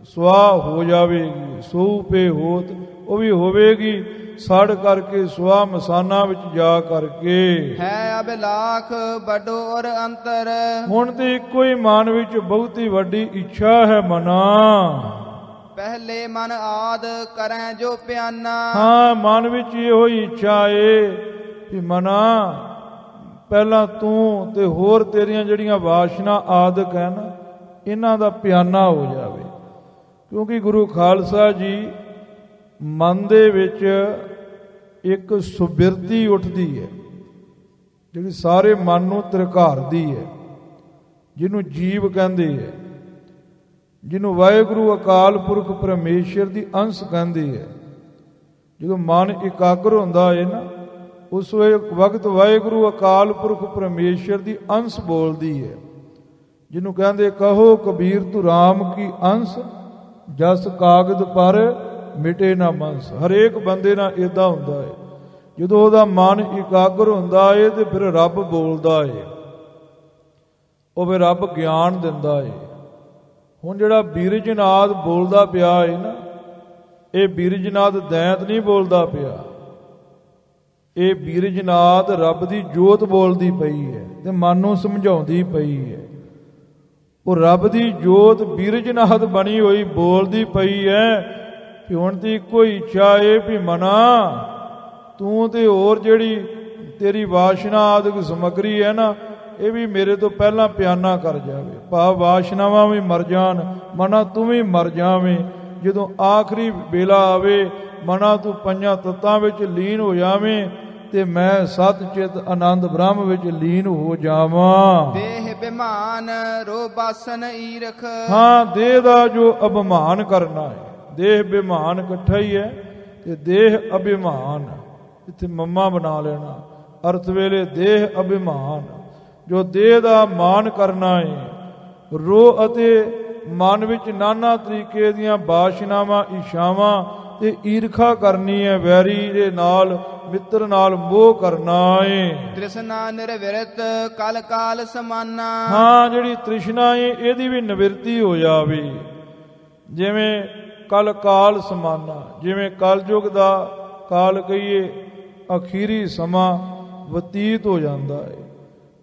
ਸੁਆਹ ਹੋ ਜਾਵੇਗੀ। ਸੋਊ ਭੇ ਹੋਤ, ਉਹ ਵੀ ਹੋਵੇਗੀ ਸੜ ਕਰਕੇ ਸੁਆਹ ਮਸਾਨਾ ਵਿੱਚ ਜਾ ਕਰਕੇ। ਹੈ ਅਬ ਲਾਖ ਵੱਡੋ ਔਰ ਅੰਤਰ। ਹੁਣ ਤੇ ਇੱਕੋ ਹੀ ਮਨ ਵਿੱਚ ਬਹੁਤੀ ਵੱਡੀ ਇੱਛਾ ਹੈ ਮਨਾ। ਪਹਿਲੇ ਮਨ ਆਦ ਕਰੈ ਜੋ ਪਿਆਨਾ। ਹਾਂ, ਮਨ ਵਿੱਚ ਇਹੋ ਹੀ ਇੱਛਾ ਏ ਕਿ ਮਨਾ ਪਹਿਲਾਂ ਤੂੰ ਤੇ ਹੋਰ ਤੇਰੀਆਂ ਜਿਹੜੀਆਂ ਵਾਸ਼ਨਾ ਆਦਿਕ ਹੈ ਨਾ, ਇਹਨਾਂ ਦਾ ਪਿਆਨਾ ਹੋ ਜਾਵੇ। ਕਿਉਂਕਿ ਗੁਰੂ ਖਾਲਸਾ ਜੀ ਮਨ ਦੇ ਵਿੱਚ ਇੱਕ ਸੁਬਿਰਤੀ ਉੱਠਦੀ ਹੈ, ਜਿਹੜੀ ਸਾਰੇ ਮਨ ਨੂੰ ਤ੍ਰਿਕਾਰਦੀ ਹੈ, ਜਿਹਨੂੰ ਜੀਵ ਕਹਿੰਦੇ ਹੈ, ਜਿਹਨੂੰ ਵਾਹਿਗੁਰੂ ਅਕਾਲ ਪੁਰਖ ਪਰਮੇਸ਼ਰ ਦੀ ਅੰਸ਼ ਕਹਿੰਦੇ ਹੈ। ਜਦੋਂ ਮਨ ਇਕਾਗਰ ਹੁੰਦਾ ਹੈ ਨਾ, ਉਸ ਵਕਤ ਵਾਹਿਗੁਰੂ ਅਕਾਲ ਪੁਰਖ ਪਰਮੇਸ਼ਰ ਦੀ ਅੰਸ਼ ਬੋਲਦੀ ਹੈ, ਜਿਹਨੂੰ ਕਹਿੰਦੇ ਕਹੋ ਕਬੀਰ ਤੂੰ ਰਾਮ ਕੀ ਅੰਸ਼, ਜਸ ਕਾਗਦ ਪਰ ਮਿਟੇ ਨਾ ਮਨਸ। ਹਰੇਕ ਬੰਦੇ ਨਾਲ ਇਦਾਂ ਹੁੰਦਾ ਹੈ, ਜਦੋਂ ਉਹਦਾ ਮਨ ਇਕਾਗਰ ਹੁੰਦਾ ਏ ਤੇ ਫਿਰ ਰੱਬ ਬੋਲਦਾ ਏ, ਉਹ ਫਿਰ ਰੱਬ ਗਿਆਨ ਦਿੰਦਾ ਏ। ਹੁਣ ਜਿਹੜਾ ਬੀਰਜਨਾਦ ਬੋਲਦਾ ਪਿਆ ਏ ਨਾ, ਇਹ ਬੀਰਜਨਾਦ ਦੈਂਤ ਨਹੀਂ ਬੋਲਦਾ ਪਿਆ, ਇਹ ਬੀਰਜਨਾਦ ਰੱਬ ਦੀ ਜੋਤ ਬੋਲਦੀ ਪਈ ਹੈ ਤੇ ਮਨ ਨੂੰ ਸਮਝਾਉਂਦੀ ਪਈ ਹੈ। ਉਹ ਰੱਬ ਦੀ ਜੋਤ ਬੀਰਜਨਾਦ ਬਣੀ ਹੋਈ ਬੋਲਦੀ ਪਈ ਹੈ ਕਿ ਹੁਣ ਦੀ ਕੋਈ ਇੱਛਾ ਏ ਵੀ ਮਨਾ ਤੂੰ ਤੇ ਹੋਰ ਜਿਹੜੀ ਤੇਰੀ ਵਾਸ਼ਨਾ ਆਦਿਕ ਸਮੱਗਰੀ ਹੈ ਨਾ, ਇਹ ਵੀ ਮੇਰੇ ਤੋਂ ਪਹਿਲਾਂ ਪਿਆਨਾ ਕਰ ਜਾਵੇ। ਭਾਵ ਵਾਸ਼ਨਾਵਾਂ ਵੀ ਮਰ ਜਾਣ, ਮਨਾ ਤੂੰ ਵੀ ਮਰ ਜਾਵੇਂ। ਜਦੋਂ ਆਖਰੀ ਵੇਲਾ ਆਵੇ, ਮਨਾ ਤੂੰ ਪੰਜਾਂ ਤੱਤਾਂ ਵਿੱਚ ਲੀਨ ਹੋ ਜਾਵੇਂ ਤੇ ਮੈਂ ਸਤ ਚਿਤ ਆਨੰਦ ਬ੍ਰਹਮ ਵਿੱਚ ਲੀਨ ਹੋ ਜਾਵਾਂ। ਦੇਹ ਬਿਮਾਨ ਰੋ ਬਾਸਨ ਈਰਖ। ਹਾਂ, ਦੇਹ ਦਾ ਜੋ ਅਭਿਮਾਨ ਕਰਨਾ ਹੈ, ਦੇਹ ਬਿਮਾਨ ਇਕੱਠਾ ਹੀ ਹੈ ਤੇ ਦੇਹ ਅਭਿਮਾਨ, ਇੱਥੇ ਮੰਮਾ ਬਣਾ ਲੈਣਾ, ਅਰਥ ਵੇਲੇ ਦੇਹ ਅਭਿਮਾਨ, ਜੋ ਦੇਹ ਦਾ ਮਾਨ ਕਰਨਾ ਹੈ। ਰੋ ਅਤੇ ਮਨ ਵਿੱਚ ਨਾਨਾ ਤਰੀਕੇ ਦੀਆਂ ਬਾਸ਼ਨਾਵਾਂ ਇਛਾਵਾਂ ਤੇ ਈਰਖਾ ਕਰਨੀ ਹੈ, ਵੈਰੀ ਦੇ ਨਾਲ ਮਿੱਤਰ ਨਾਲ ਮੋਹ ਕਰਨਾ ਹੈ। ਤ੍ਰਿਸ਼ਨਾ ਨਿਰਵਿਰਤ ਕਲ ਕਾਲ ਸਮਾਨਾ। ਹਾਂ, ਜਿਹੜੀ ਤ੍ਰਿਸ਼ਨਾ ਹੈ ਇਹਦੀ ਵੀ ਨਿਵਰਤੀ ਹੋ ਜਾਵੇ, ਜਿਵੇਂ ਕਲ ਕਾਲ ਸਮਾਨਾ, ਜਿਵੇਂ ਕਲਯੁਗ ਦਾ ਕਾਲ ਕਹੀਏ ਅਖੀਰੀ ਸਮਾਂ ਬਤੀਤ ਹੋ ਜਾਂਦਾ ਹੈ।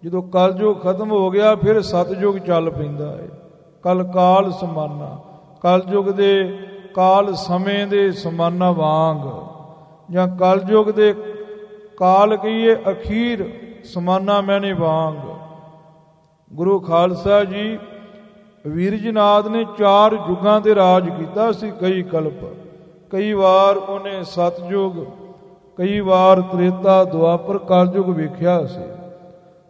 ਜਦੋਂ ਕਲਯੁਗ ਖਤਮ ਹੋ ਗਿਆ ਫਿਰ ਸਤਯੁਗ ਚੱਲ ਪੈਂਦਾ ਹੈ। ਕਲ ਕਾਲ ਸਮਾਨਾ, ਕਲਯੁਗ ਦੇ ਕਾਲ ਸਮੇਂ ਦੇ ਸਮਾਨਾ ਵਾਂਗ, ਜਾਂ ਕਲਯੁਗ ਦੇ ਕਾਲ ਕਹੀਏ ਅਖੀਰ ਸਮਾਨਾ ਮੈਨੇ ਵਾਂਗ। ਗੁਰੂ ਖਾਲਸਾ ਜੀ ਵੀਰਜਨਾਦ ਨੇ 4 ਯੁੱਗਾਂ ਤੇ ਰਾਜ ਕੀਤਾ ਸੀ, ਕਈ ਕਲਪ। ਕਈ ਵਾਰ ਉਹਨੇ ਸਤਯੁਗ, ਕਈ ਵਾਰ ਤ੍ਰੇਤਾ ਦੁਆਪਰ ਕਲਯੁਗ ਵੇਖਿਆ ਸੀ।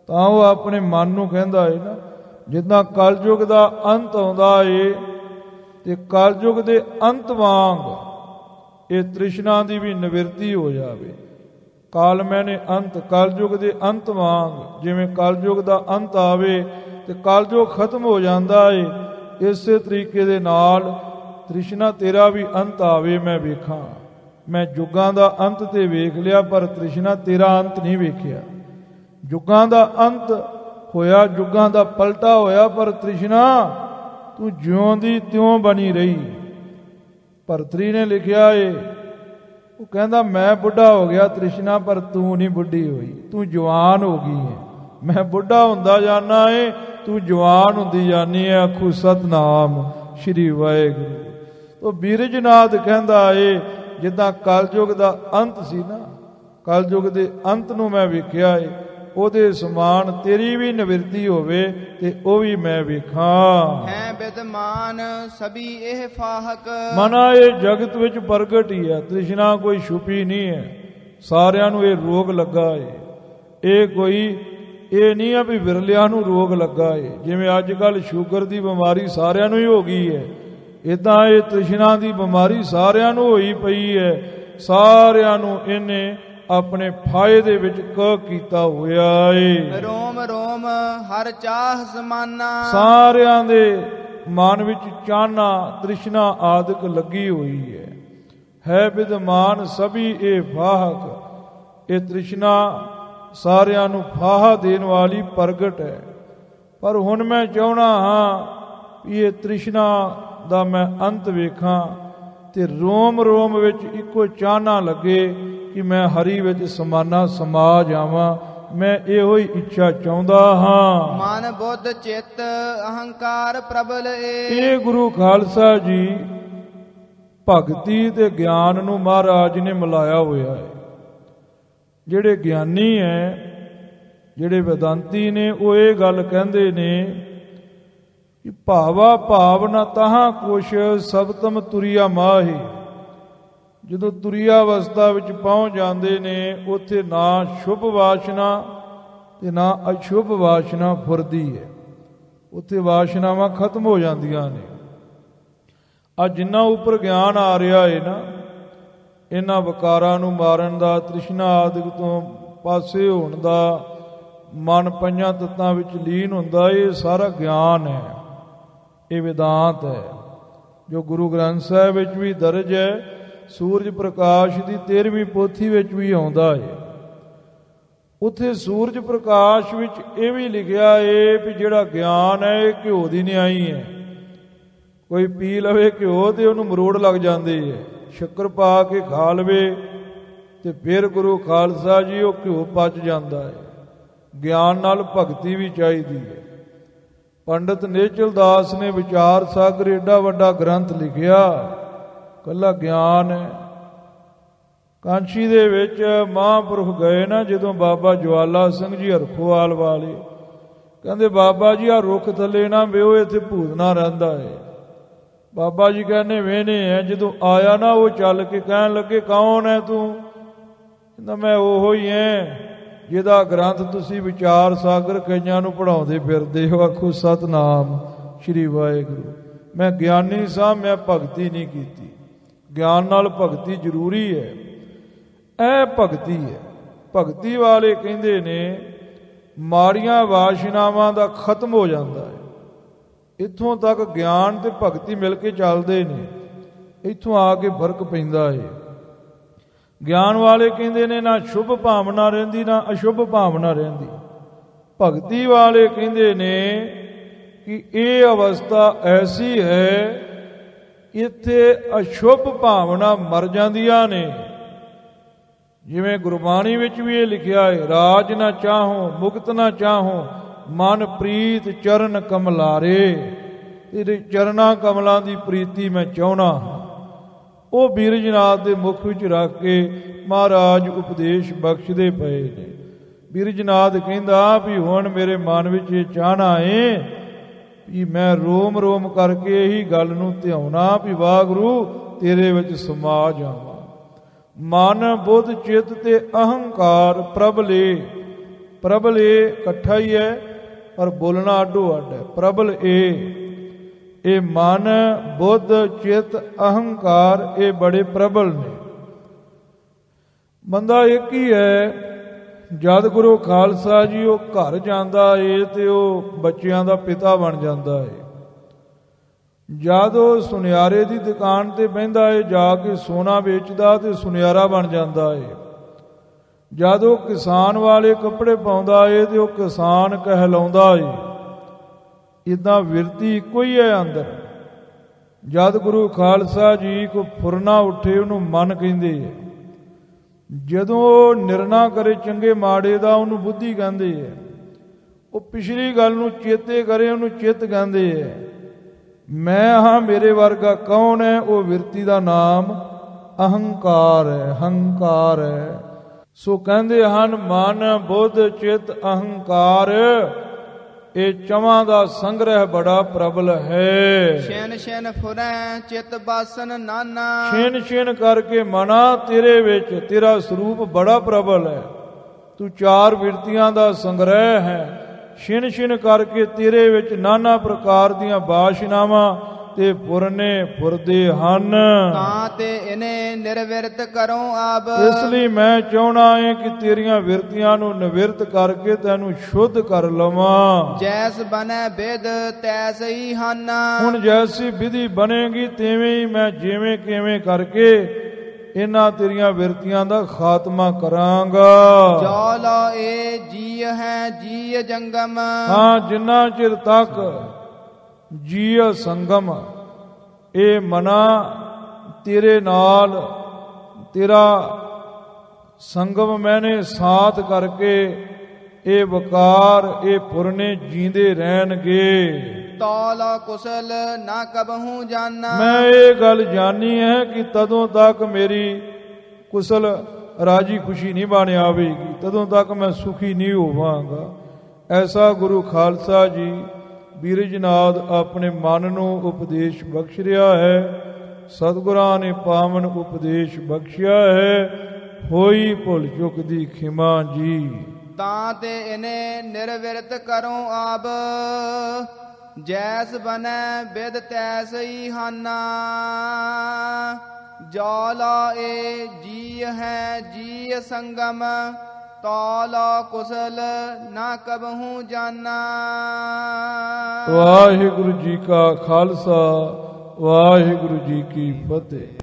ਤਾਂ ਉਹ ਆਪਣੇ ਮਨ ਨੂੰ ਕਹਿੰਦਾ ਹੈ ਨਾ, ਜਿੱਦਾਂ ਕਲਯੁਗ ਦਾ ਅੰਤ ਆਉਂਦਾ ਏ ਤੇ ਕਲਯੁਗ ਦੇ ਅੰਤ ਵਾਂਗ ਇਹ ਤ੍ਰਿਸ਼ਨਾ ਦੀ ਵੀ ਨਿਵਰਤੀ ਹੋ ਜਾਵੇ। ਕਾਲ ਮੈਨੇ ਅੰਤ, ਕਲਯੁਗ ਦੇ ਅੰਤ ਵਾਂਗ, ਜਿਵੇਂ ਕਲਯੁਗ ਦਾ ਅੰਤ ਆਵੇ ਤੇ ਕਲਯੁਗ ਖਤਮ ਹੋ ਜਾਂਦਾ ਏ, ਇਸੇ ਤਰੀਕੇ ਦੇ ਨਾਲ ਤ੍ਰਿਸ਼ਨਾ ਤੇਰਾ ਵੀ ਅੰਤ ਆਵੇ ਮੈਂ ਵੇਖਾਂ। ਮੈਂ ਯੁੱਗਾਂ ਦਾ ਅੰਤ ਤੇ ਵੇਖ ਲਿਆ, ਪਰ ਤ੍ਰਿਸ਼ਨਾ ਤੇਰਾ ਅੰਤ ਨਹੀਂ ਵੇਖਿਆ। ਯੁੱਗਾਂ ਦਾ ਅੰਤ ਹੋਇਆ, ਯੁੱਗਾਂ ਦਾ ਪਲਟਾ ਹੋਇਆ, ਪਰ ਤ੍ਰਿਸ਼ਨਾ ਤੂੰ ਜਿਉਂ ਦੀ ਤਿਉਂ ਬਣੀ ਰਹੀ। ਭਰਤਰੀ ਨੇ ਲਿਖਿਆ ਏ, ਉਹ ਕਹਿੰਦਾ ਮੈਂ ਬੁੱਢਾ ਹੋ ਗਿਆ ਤ੍ਰਿਸ਼ਨਾ, ਪਰ ਤੂੰ ਨਹੀਂ ਬੁੱਢੀ ਹੋਈ, ਤੂੰ ਜਵਾਨ ਹੋ ਗਈ ਹੈ। ਮੈਂ ਬੁੱਢਾ ਹੁੰਦਾ ਜਾਣਾ ਏ, ਤੂੰ ਜਵਾਨ ਹੁੰਦੀ ਜਾਨੀ ਹੈ। ਆਖੂ ਸਤਨਾਮ ਸ਼੍ਰੀ ਵਾਹਿਗੁਰੂ। ਉਹ ਬੀਰਜਨਾਦ ਕਹਿੰਦਾ ਏ, ਜਿੱਦਾਂ ਕਲਯੁਗ ਦਾ ਅੰਤ ਸੀ ਨਾ, ਕਲਯੁਗ ਦੇ ਅੰਤ ਨੂੰ ਮੈਂ ਵੇਖਿਆ ਏ, ਉਹਦੇ ਸਮਾਨ ਤੇਰੀ ਵੀ ਨਿਵਰਤੀ ਹੋਵੇ ਤੇ ਉਹ ਵੀ ਮੈਂ ਵੇਖਾਂ। ਹੈ ਵਿਦਮਾਨ ਸਭੀ ਇਹ ਫਾਹਕ। ਮਨਾ ਇਹ ਜਗਤ ਵਿੱਚ ਪ੍ਰਗਟ ਹੀ ਹੈ, ਤ੍ਰਿਸ਼ਨਾ ਕੋਈ ਛੁਪੀ ਨਹੀਂ ਹੈ, ਸਾਰਿਆਂ ਨੂੰ ਇਹ ਰੋਗ ਲੱਗਾ ਏ। ਇਹ ਕੋਈ ਇਹ ਨਹੀਂ ਆ ਵੀ ਵਿਰਲਿਆਂ ਨੂੰ ਰੋਗ ਲੱਗਾ ਏ। ਜਿਵੇਂ ਅੱਜ ਕੱਲ ਸ਼ੂਗਰ ਦੀ ਬਿਮਾਰੀ ਸਾਰਿਆਂ ਨੂੰ ਹੀ ਹੋ ਗਈ ਹੈ, ਇਦਾਂ ਇਹ ਤ੍ਰਿਸ਼ਨਾ ਦੀ ਬਿਮਾਰੀ ਸਾਰਿਆਂ ਨੂੰ ਹੋਈ ਪਈ ਹੈ। ਸਾਰਿਆਂ ਨੂੰ ਇਹਨੇ ਆਪਣੇ ਫਾਇਦੇ ਵਿੱਚ ਕੀਤਾ ਹੋਇਆ ਏ। ਰੋਮ ਰੋਮ ਹਰ ਚਾਹ ਸਮਾਨਾ। ਸਾਰਿਆਂ ਦੇ ਮਨ ਵਿੱਚ ਚਾਹਨਾ ਤ੍ਰਿਸ਼ਨਾ ਆਦਿਕ ਲੱਗੀ ਹੋਈ ਹੈ ਵਿਦਮਾਨ ਸਭੀ ਇਹ ਫਾਹਕ। ਇਹ ਤ੍ਰਿਸ਼ਨਾ ਸਾਰਿਆਂ ਨੂੰ ਫਾਹਾ ਦੇਣ ਵਾਲੀ ਪ੍ਰਗਟ ਹੈ। ਪਰ ਹੁਣ ਮੈਂ ਚਾਹੁੰਦਾ ਹਾਂ ਵੀ ਇਹ ਤ੍ਰਿਸ਼ਨਾ ਦਾ ਮੈਂ ਅੰਤ ਵੇਖਾਂ ਤੇ ਰੋਮ ਰੋਮ ਵਿੱਚ ਇੱਕੋ ਚਾਹਨਾ ਲੱਗੇ ਕਿ ਮੈਂ ਹਰੀ ਵਿੱਚ ਸਮਾਨਾ ਸਮਾ ਜਾਵਾਂ। ਮੈਂ ਇਹੋ ਹੀ ਇੱਛਾ ਚਾਹੁੰਦਾ ਹਾਂ। ਮਨ ਬੁੱਧ ਚਿੱਤ ਅਹੰਕਾਰ ਪ੍ਰਬਲ ਇਹ ਗੁਰੂ ਖਾਲਸਾ ਜੀ ਭਗਤੀ ਤੇ ਗਿਆਨ ਨੂੰ ਮਹਾਰਾਜ ਨੇ ਮਿਲਾਇਆ ਹੋਇਆ ਹੈ। ਜਿਹੜੇ ਗਿਆਨੀ ਹੈ, ਜਿਹੜੇ ਵੇਦਾਂਤੀ ਨੇ, ਉਹ ਇਹ ਗੱਲ ਕਹਿੰਦੇ ਨੇ ਕਿ ਭਾਵਾ ਭਾਵ ਨਾ ਤਹਾਂ ਕੁਛ ਸਬਤਮ ਤੁਰਿਆ ਮਾਹੀ। ਜਦੋਂ ਤੁਰਿਆ ਅਵਸਥਾ ਵਿੱਚ ਪਹੁੰਚ ਜਾਂਦੇ ਨੇ, ਉੱਥੇ ਨਾ ਸ਼ੁਭ ਵਾਸ਼ਨਾ ਤੇ ਨਾ ਅਸ਼ੁਭ ਵਾਸ਼ਨਾ ਫੁਰਦੀ ਹੈ। ਉੱਥੇ ਵਾਸ਼ਨਾਵਾਂ ਖਤਮ ਹੋ ਜਾਂਦੀਆਂ ਨੇ। ਆ ਜਿੰਨਾ ਉੱਪਰ ਗਿਆਨ ਆ ਰਿਹਾ ਹੈ ਨਾ, ਇਹਨਾਂ ਵਿਕਾਰਾਂ ਨੂੰ ਮਾਰਨ ਦਾ, ਤ੍ਰਿਸ਼ਨਾ ਆਦਿਕ ਤੋਂ ਪਾਸੇ ਹੋਣ ਦਾ, ਮਨ ਪੰਜਾਂ ਤੱਤਾਂ ਵਿੱਚ ਲੀਨ ਹੁੰਦਾ, ਇਹ ਸਾਰਾ ਗਿਆਨ ਹੈ, ਇਹ ਵਿਦਾਂਤ ਹੈ ਜੋ ਗੁਰੂ ਗ੍ਰੰਥ ਸਾਹਿਬ ਵਿੱਚ ਵੀ ਦਰਜ ਹੈ। ਸੂਰਜ ਪ੍ਰਕਾਸ਼ ਦੀ 13ਵੀਂ ਪੋਥੀ ਵਿੱਚ ਵੀ ਆਉਂਦਾ ਹੈ। ਉੱਥੇ ਸੂਰਜ ਪ੍ਰਕਾਸ਼ ਵਿੱਚ ਇਹ ਵੀ ਲਿਖਿਆ ਏ ਵੀ ਜਿਹੜਾ ਗਿਆਨ ਹੈ ਇਹ ਘਿਓ ਦੀ ਨਿਆਈ ਹੈ। ਕੋਈ ਪੀ ਲਵੇ ਘਿਓ ਤੇ ਉਹਨੂੰ ਮਰੋੜ ਲੱਗ ਜਾਂਦੀ ਹੈ, ਸ਼ੱਕਰ ਪਾ ਕੇ ਖਾ ਲਵੇ ਤੇ ਫਿਰ ਗੁਰੂ ਖਾਲਸਾ ਜੀ ਉਹ ਘਿਓ ਪਚ ਜਾਂਦਾ ਹੈ। ਗਿਆਨ ਨਾਲ ਭਗਤੀ ਵੀ ਚਾਹੀਦੀ ਹੈ। ਪੰਡਤ ਨੇਚਲ ਦਾਸ ਨੇ ਵਿਚਾਰ ਸਾਗਰ ਏਡਾ ਵੱਡਾ ਗ੍ਰੰਥ ਲਿਖਿਆ, ਕੱਲਾ ਗਿਆਨ ਹੈ। ਕਾਂਚੀ ਦੇ ਵਿੱਚ ਮਹਾਂਪੁਰਖ ਗਏ ਨਾ ਜਦੋਂ ਬਾਬਾ ਜਵਾਲਾ ਸਿੰਘ ਜੀ ਹਰਖੋਵਾਲ ਵਾਲੇ, ਕਹਿੰਦੇ ਬਾਬਾ ਜੀ ਆਹ ਰੁੱਖ ਥੱਲੇ ਨਾ ਬਿਓ, ਇੱਥੇ ਭੂਤਨਾ ਰਹਿੰਦਾ ਹੈ। ਬਾਬਾ ਜੀ ਕਹਿੰਦੇ ਵੇਹਨੇ ਹੈ। ਜਦੋਂ ਆਇਆ ਨਾ ਉਹ ਚੱਲ ਕੇ ਕਹਿਣ ਲੱਗੇ ਕੌਣ ਹੈ ਤੂੰ? ਕਹਿੰਦਾ ਮੈਂ ਉਹੋ ਹੀ ਐ ਜਿਹਦਾ ਗ੍ਰੰਥ ਤੁਸੀਂ ਵਿਚਾਰ ਸਾਗਰ ਕਈਆਂ ਨੂੰ ਪੜ੍ਹਾਉਂਦੇ ਫਿਰਦੇ ਹੋ। ਆਖੋ ਸਤਨਾਮ ਸ਼੍ਰੀ ਵਾਹਿਗੁਰੂ। ਮੈਂ ਗਿਆਨੀ ਸਾਂ, ਮੈਂ ਭਗਤੀ ਨਹੀਂ ਕੀਤੀ। ਗਿਆਨ ਨਾਲ ਭਗਤੀ ਜ਼ਰੂਰੀ ਹੈ। ਇਹ ਭਗਤੀ ਹੈ। ਭਗਤੀ ਵਾਲੇ ਕਹਿੰਦੇ ਨੇ ਮਾੜੀਆਂ ਵਾਸ਼ਨਾਵਾਂ ਦਾ ਖਤਮ ਹੋ ਜਾਂਦਾ ਹੈ। ਇੱਥੋਂ ਤੱਕ ਗਿਆਨ ਤੇ ਭਗਤੀ ਮਿਲ ਕੇ ਚੱਲਦੇ ਨੇ, ਇੱਥੋਂ ਆ ਕੇ ਫਰਕ ਪੈਂਦਾ ਹੈ। ਗਿਆਨ ਵਾਲੇ ਕਹਿੰਦੇ ਨੇ ਨਾ ਸ਼ੁਭ ਭਾਵਨਾ ਰਹਿੰਦੀ ਨਾ ਅਸ਼ੁਭ ਭਾਵਨਾ ਰਹਿੰਦੀ। ਭਗਤੀ ਵਾਲੇ ਕਹਿੰਦੇ ਨੇ ਕਿ ਇਹ ਅਵਸਥਾ ਐਸੀ ਹੈ, ਇੱਥੇ ਅਸ਼ੁਭ ਭਾਵਨਾ ਮਰ ਜਾਂਦੀਆਂ ਨੇ। ਜਿਵੇਂ ਗੁਰਬਾਣੀ ਵਿੱਚ ਵੀ ਇਹ ਲਿਖਿਆ ਹੈ, ਰਾਜ ਨਾ ਚਾਹੋ ਮੁਕਤ ਨਾ ਚਾਹੋ ਮਨ ਪ੍ਰੀਤ ਚਰਨ ਕਮਲਾਰੇ। ਤੇਰੇ ਚਰਨਾਂ ਕਮਲਾਂ ਦੀ ਪ੍ਰੀਤੀ ਮੈਂ ਚਾਹੁੰਦਾ ਹਾਂ। ਉਹ ਬੀਰਜਨਾਥ ਦੇ ਮੁਖ ਵਿੱਚ ਰੱਖ ਕੇ ਮਹਾਰਾਜ ਉਪਦੇਸ਼ ਬਖਸ਼ਦੇ ਪਏ ਨੇ। ਬੀਰਜਨਾਥ ਕਹਿੰਦਾ ਵੀ ਹੁਣ ਮੇਰੇ ਮਨ ਵਿੱਚ ਇਹ ਚਾਹਨਾ ਏ ਵੀ ਮੈਂ ਰੋਮ ਰੋਮ ਕਰਕੇ ਇਹੀ ਗੱਲ ਨੂੰ ਧਿਆਉਣਾ ਵੀ ਵਾਹਿਗੁਰੂ ਤੇਰੇ ਵਿੱਚ ਸਮਾ ਜਾਵਾਂ। ਮਨ ਬੁੱਧ ਚਿੱਤ ਤੇ ਅਹੰਕਾਰ ਪ੍ਰਬਲੇ। ਪ੍ਰਬਲੇ ਇਕੱਠਾ ਹੀ ਹੈ ਪਰ ਬੋਲਣਾ ਅੱਡੋ ਅੱਡ ਹੈ। ਪ੍ਰਬਲ ਇਹ ਮਨ ਬੁੱਧ ਚਿੱਤ ਅਹੰਕਾਰ ਇਹ ਬੜੇ ਪ੍ਰਬਲ ਨੇ। ਬੰਦਾ ਇੱਕ ਹੀ ਹੈ। ਜਦ ਗੁਰੂ ਖਾਲਸਾ ਜੀ ਉਹ ਘਰ ਜਾਂਦਾ ਏ ਤੇ ਉਹ ਬੱਚਿਆਂ ਦਾ ਪਿਤਾ ਬਣ ਜਾਂਦਾ ਏ। ਜਦ ਉਹ ਸੁਨਿਆਰੇ ਦੀ ਦੁਕਾਨ ਤੇ ਬਹਿੰਦਾ ਏ, ਜਾ ਕੇ ਸੋਨਾ ਵੇਚਦਾ ਤੇ ਸੁਨਿਆਰਾ ਬਣ ਜਾਂਦਾ ਏ। ਜਦ ਉਹ ਕਿਸਾਨ ਵਾਲੇ ਕੱਪੜੇ ਪਾਉਂਦਾ ਏ ਤੇ ਉਹ ਕਿਸਾਨ ਕਹਿਲਾਉਂਦਾ ਏ। ਇਦਾਂ ਵਿਰਤੀ ਇੱਕੋ ਹੀ ਹੈ ਅੰਦਰ। ਜਦ ਗੁਰੂ ਖਾਲਸਾ ਜੀ ਕੋ ਫੁਰਨਾ ਉੱਠੇ ਉਹਨੂੰ ਮਨ ਕਹਿੰਦੇ ਹੈ। ਜਦੋਂ ਉਹ ਨਿਰਣਾ ਕਰੇ ਚੰਗੇ ਮਾੜੇ ਦਾ ਉਹਨੂੰ ਬੁੱਧੀ ਕਹਿੰਦੇ ਹੈ। ਉਹ ਪਿਛਲੀ ਗੱਲ ਨੂੰ ਚੇਤੇ ਕਰੇ ਉਹਨੂੰ ਚਿੱਤ ਕਹਿੰਦੇ ਹੈ। ਮੈਂ ਹਾਂ ਮੇਰੇ ਵਰਗਾ ਕੌਣ ਹੈ? ਉਹ ਵਿਰਤੀ ਦਾ ਨਾਮ ਅਹੰਕਾਰ ਹੈ, ਹੰਕਾਰ ਹੈ। ਸੋ ਕਹਿੰਦੇ ਹਨ ਮਨ ਬੁੱਧ ਚਿੱਤ ਅਹੰਕਾਰ ਇਹ ਚਵਾਂ ਦਾ ਸੰਗ੍ਰਹਿ ਬੜਾ ਪ੍ਰਬਲ ਹੈ। ਛਿਨ ਛਿਨ ਫੁਰੈ ਚਿਤ ਬਾਸਨ ਨਾਨਾ। ਛਿਨ ਛਿਨ ਕਰਕੇ ਮਨਾ ਤੇਰੇ ਵਿੱਚ ਤੇਰਾ ਸਰੂਪ ਬੜਾ ਪ੍ਰਬਲ ਹੈ। ਤੂੰ ਚਾਰ ਵਿਰਤੀਆਂ ਦਾ ਸੰਗ੍ਰਹਿ ਹੈ। ਛਿਨ ਛਿਨ ਕਰਕੇ ਤੇਰੇ ਵਿੱਚ ਨਾਨਾ ਪ੍ਰਕਾਰ ਦੀਆਂ ਬਾਸ਼ਨਾਵਾਂ ਤੇ ਪੁਰਨੇ ਫੁਰਦੇ ਹਨ। ਤਾਂ ਤੇ ਇਹਨੇ ਨਿਰਵਿਰਤ ਕਰੋ ਆਬ। ਇਸ ਲਈ ਮੈਂ ਚਾਹਣਾ ਹੈ ਕਿ ਤੇਰੀਆਂ ਵਿਰਤੀਆਂ ਨੂੰ ਨਿਵਿਰਤ ਕਰਕੇ ਤੈਨੂੰ ਸ਼ੁੱਧ ਕਰ ਲਵਾਂ। ਜੈਸ ਬਨੈ ਵਿਦ ਤੈਸ ਹੀ ਹਨ। ਹੁਣ ਜੈਸੀ ਵਿਧੀ ਬਣੇਗੀ ਤਿਵੇਂ ਹੀ ਮੈਂ ਜਿਵੇਂ ਕਿਵੇਂ ਕਰਕੇ ਇਹਨਾਂ ਤੇਰੀਆਂ ਵਿਰਤੀਆਂ ਦਾ ਖਾਤਮਾ ਕਰਾਂਗਾ। ਜੋ ਲੋ ਏ ਜੀ ਹੈ ਜੀ ਜੰਗਮ। ਹਾਂ ਜਿੰਨਾ ਚਿਰ ਤੱਕ ਜੀਅ ਸੰਗਮ ਇਹ ਮਨਾ ਤੇਰੇ ਨਾਲ ਤੇਰਾ ਸੰਗਮ ਮੈਨੇ ਸਾਥ ਕਰਕੇ ਇਹ ਵਕਾਰ ਇਹ ਪੁਰਨੇ ਜੀਂਦੇ ਰਹਿਣਗੇ। ਤੌਲਾ ਕੁਸਲ ਨਾ ਕਬਹੂ ਜਾਨਾ। ਮੈਂ ਇਹ ਗੱਲ ਜਾਣੀ ਹੈ ਕਿ ਤਦੋਂ ਤੱਕ ਮੇਰੀ ਕੁਸਲ ਰਾਜੀ ਖੁਸ਼ੀ ਨਹੀਂ ਬਣ ਆਵੇਗੀ, ਤਦੋਂ ਤੱਕ ਮੈਂ ਸੁਖੀ ਨਹੀਂ ਹੋਵਾਂਗਾ। ਐਸਾ ਗੁਰੂ ਖਾਲਸਾ ਜੀ ਬੀਰਜਨਾਥ ਆਪਣੇ ਮਨ ਨੂੰ ਉਪਦੇਸ਼ ਬਖਸ਼ ਰਿਹਾ ਹੈ। ਸਤਿਗੁਰਾਂ ਨੇ ਪਾਵਨ ਉਪਦੇਸ਼ ਬਖਸ਼ਿਆ ਹੈ। ਹੋਈ ਭੁੱਲ ਚੁੱਕ ਦੀ ਖਿਮਾ ਜੀ। ਤਾਂ ਤੇ ਇਹਨੇ ਨਿਰਵਿਰਤ ਕਰੋ ਆਬ। ਜੈਸ ਬਨੈ ਵਿਦ ਤੈਸ ਹੀ ਹਾਨਾ। ਜੋ ਲਾ ਏ ਜੀ ਹੈ ਜੀ ਸੰਗਮ। ਤੌਲਾ ਕੁਸਲ ਨਾ ਕਬਹੂ ਜਾਨਾ। ਵਾਹਿਗੁਰੂ ਜੀ ਕਾ ਖਾਲਸਾ ਵਾਹਿਗੁਰੂ ਜੀ ਕੀ ਫਤਿਹ।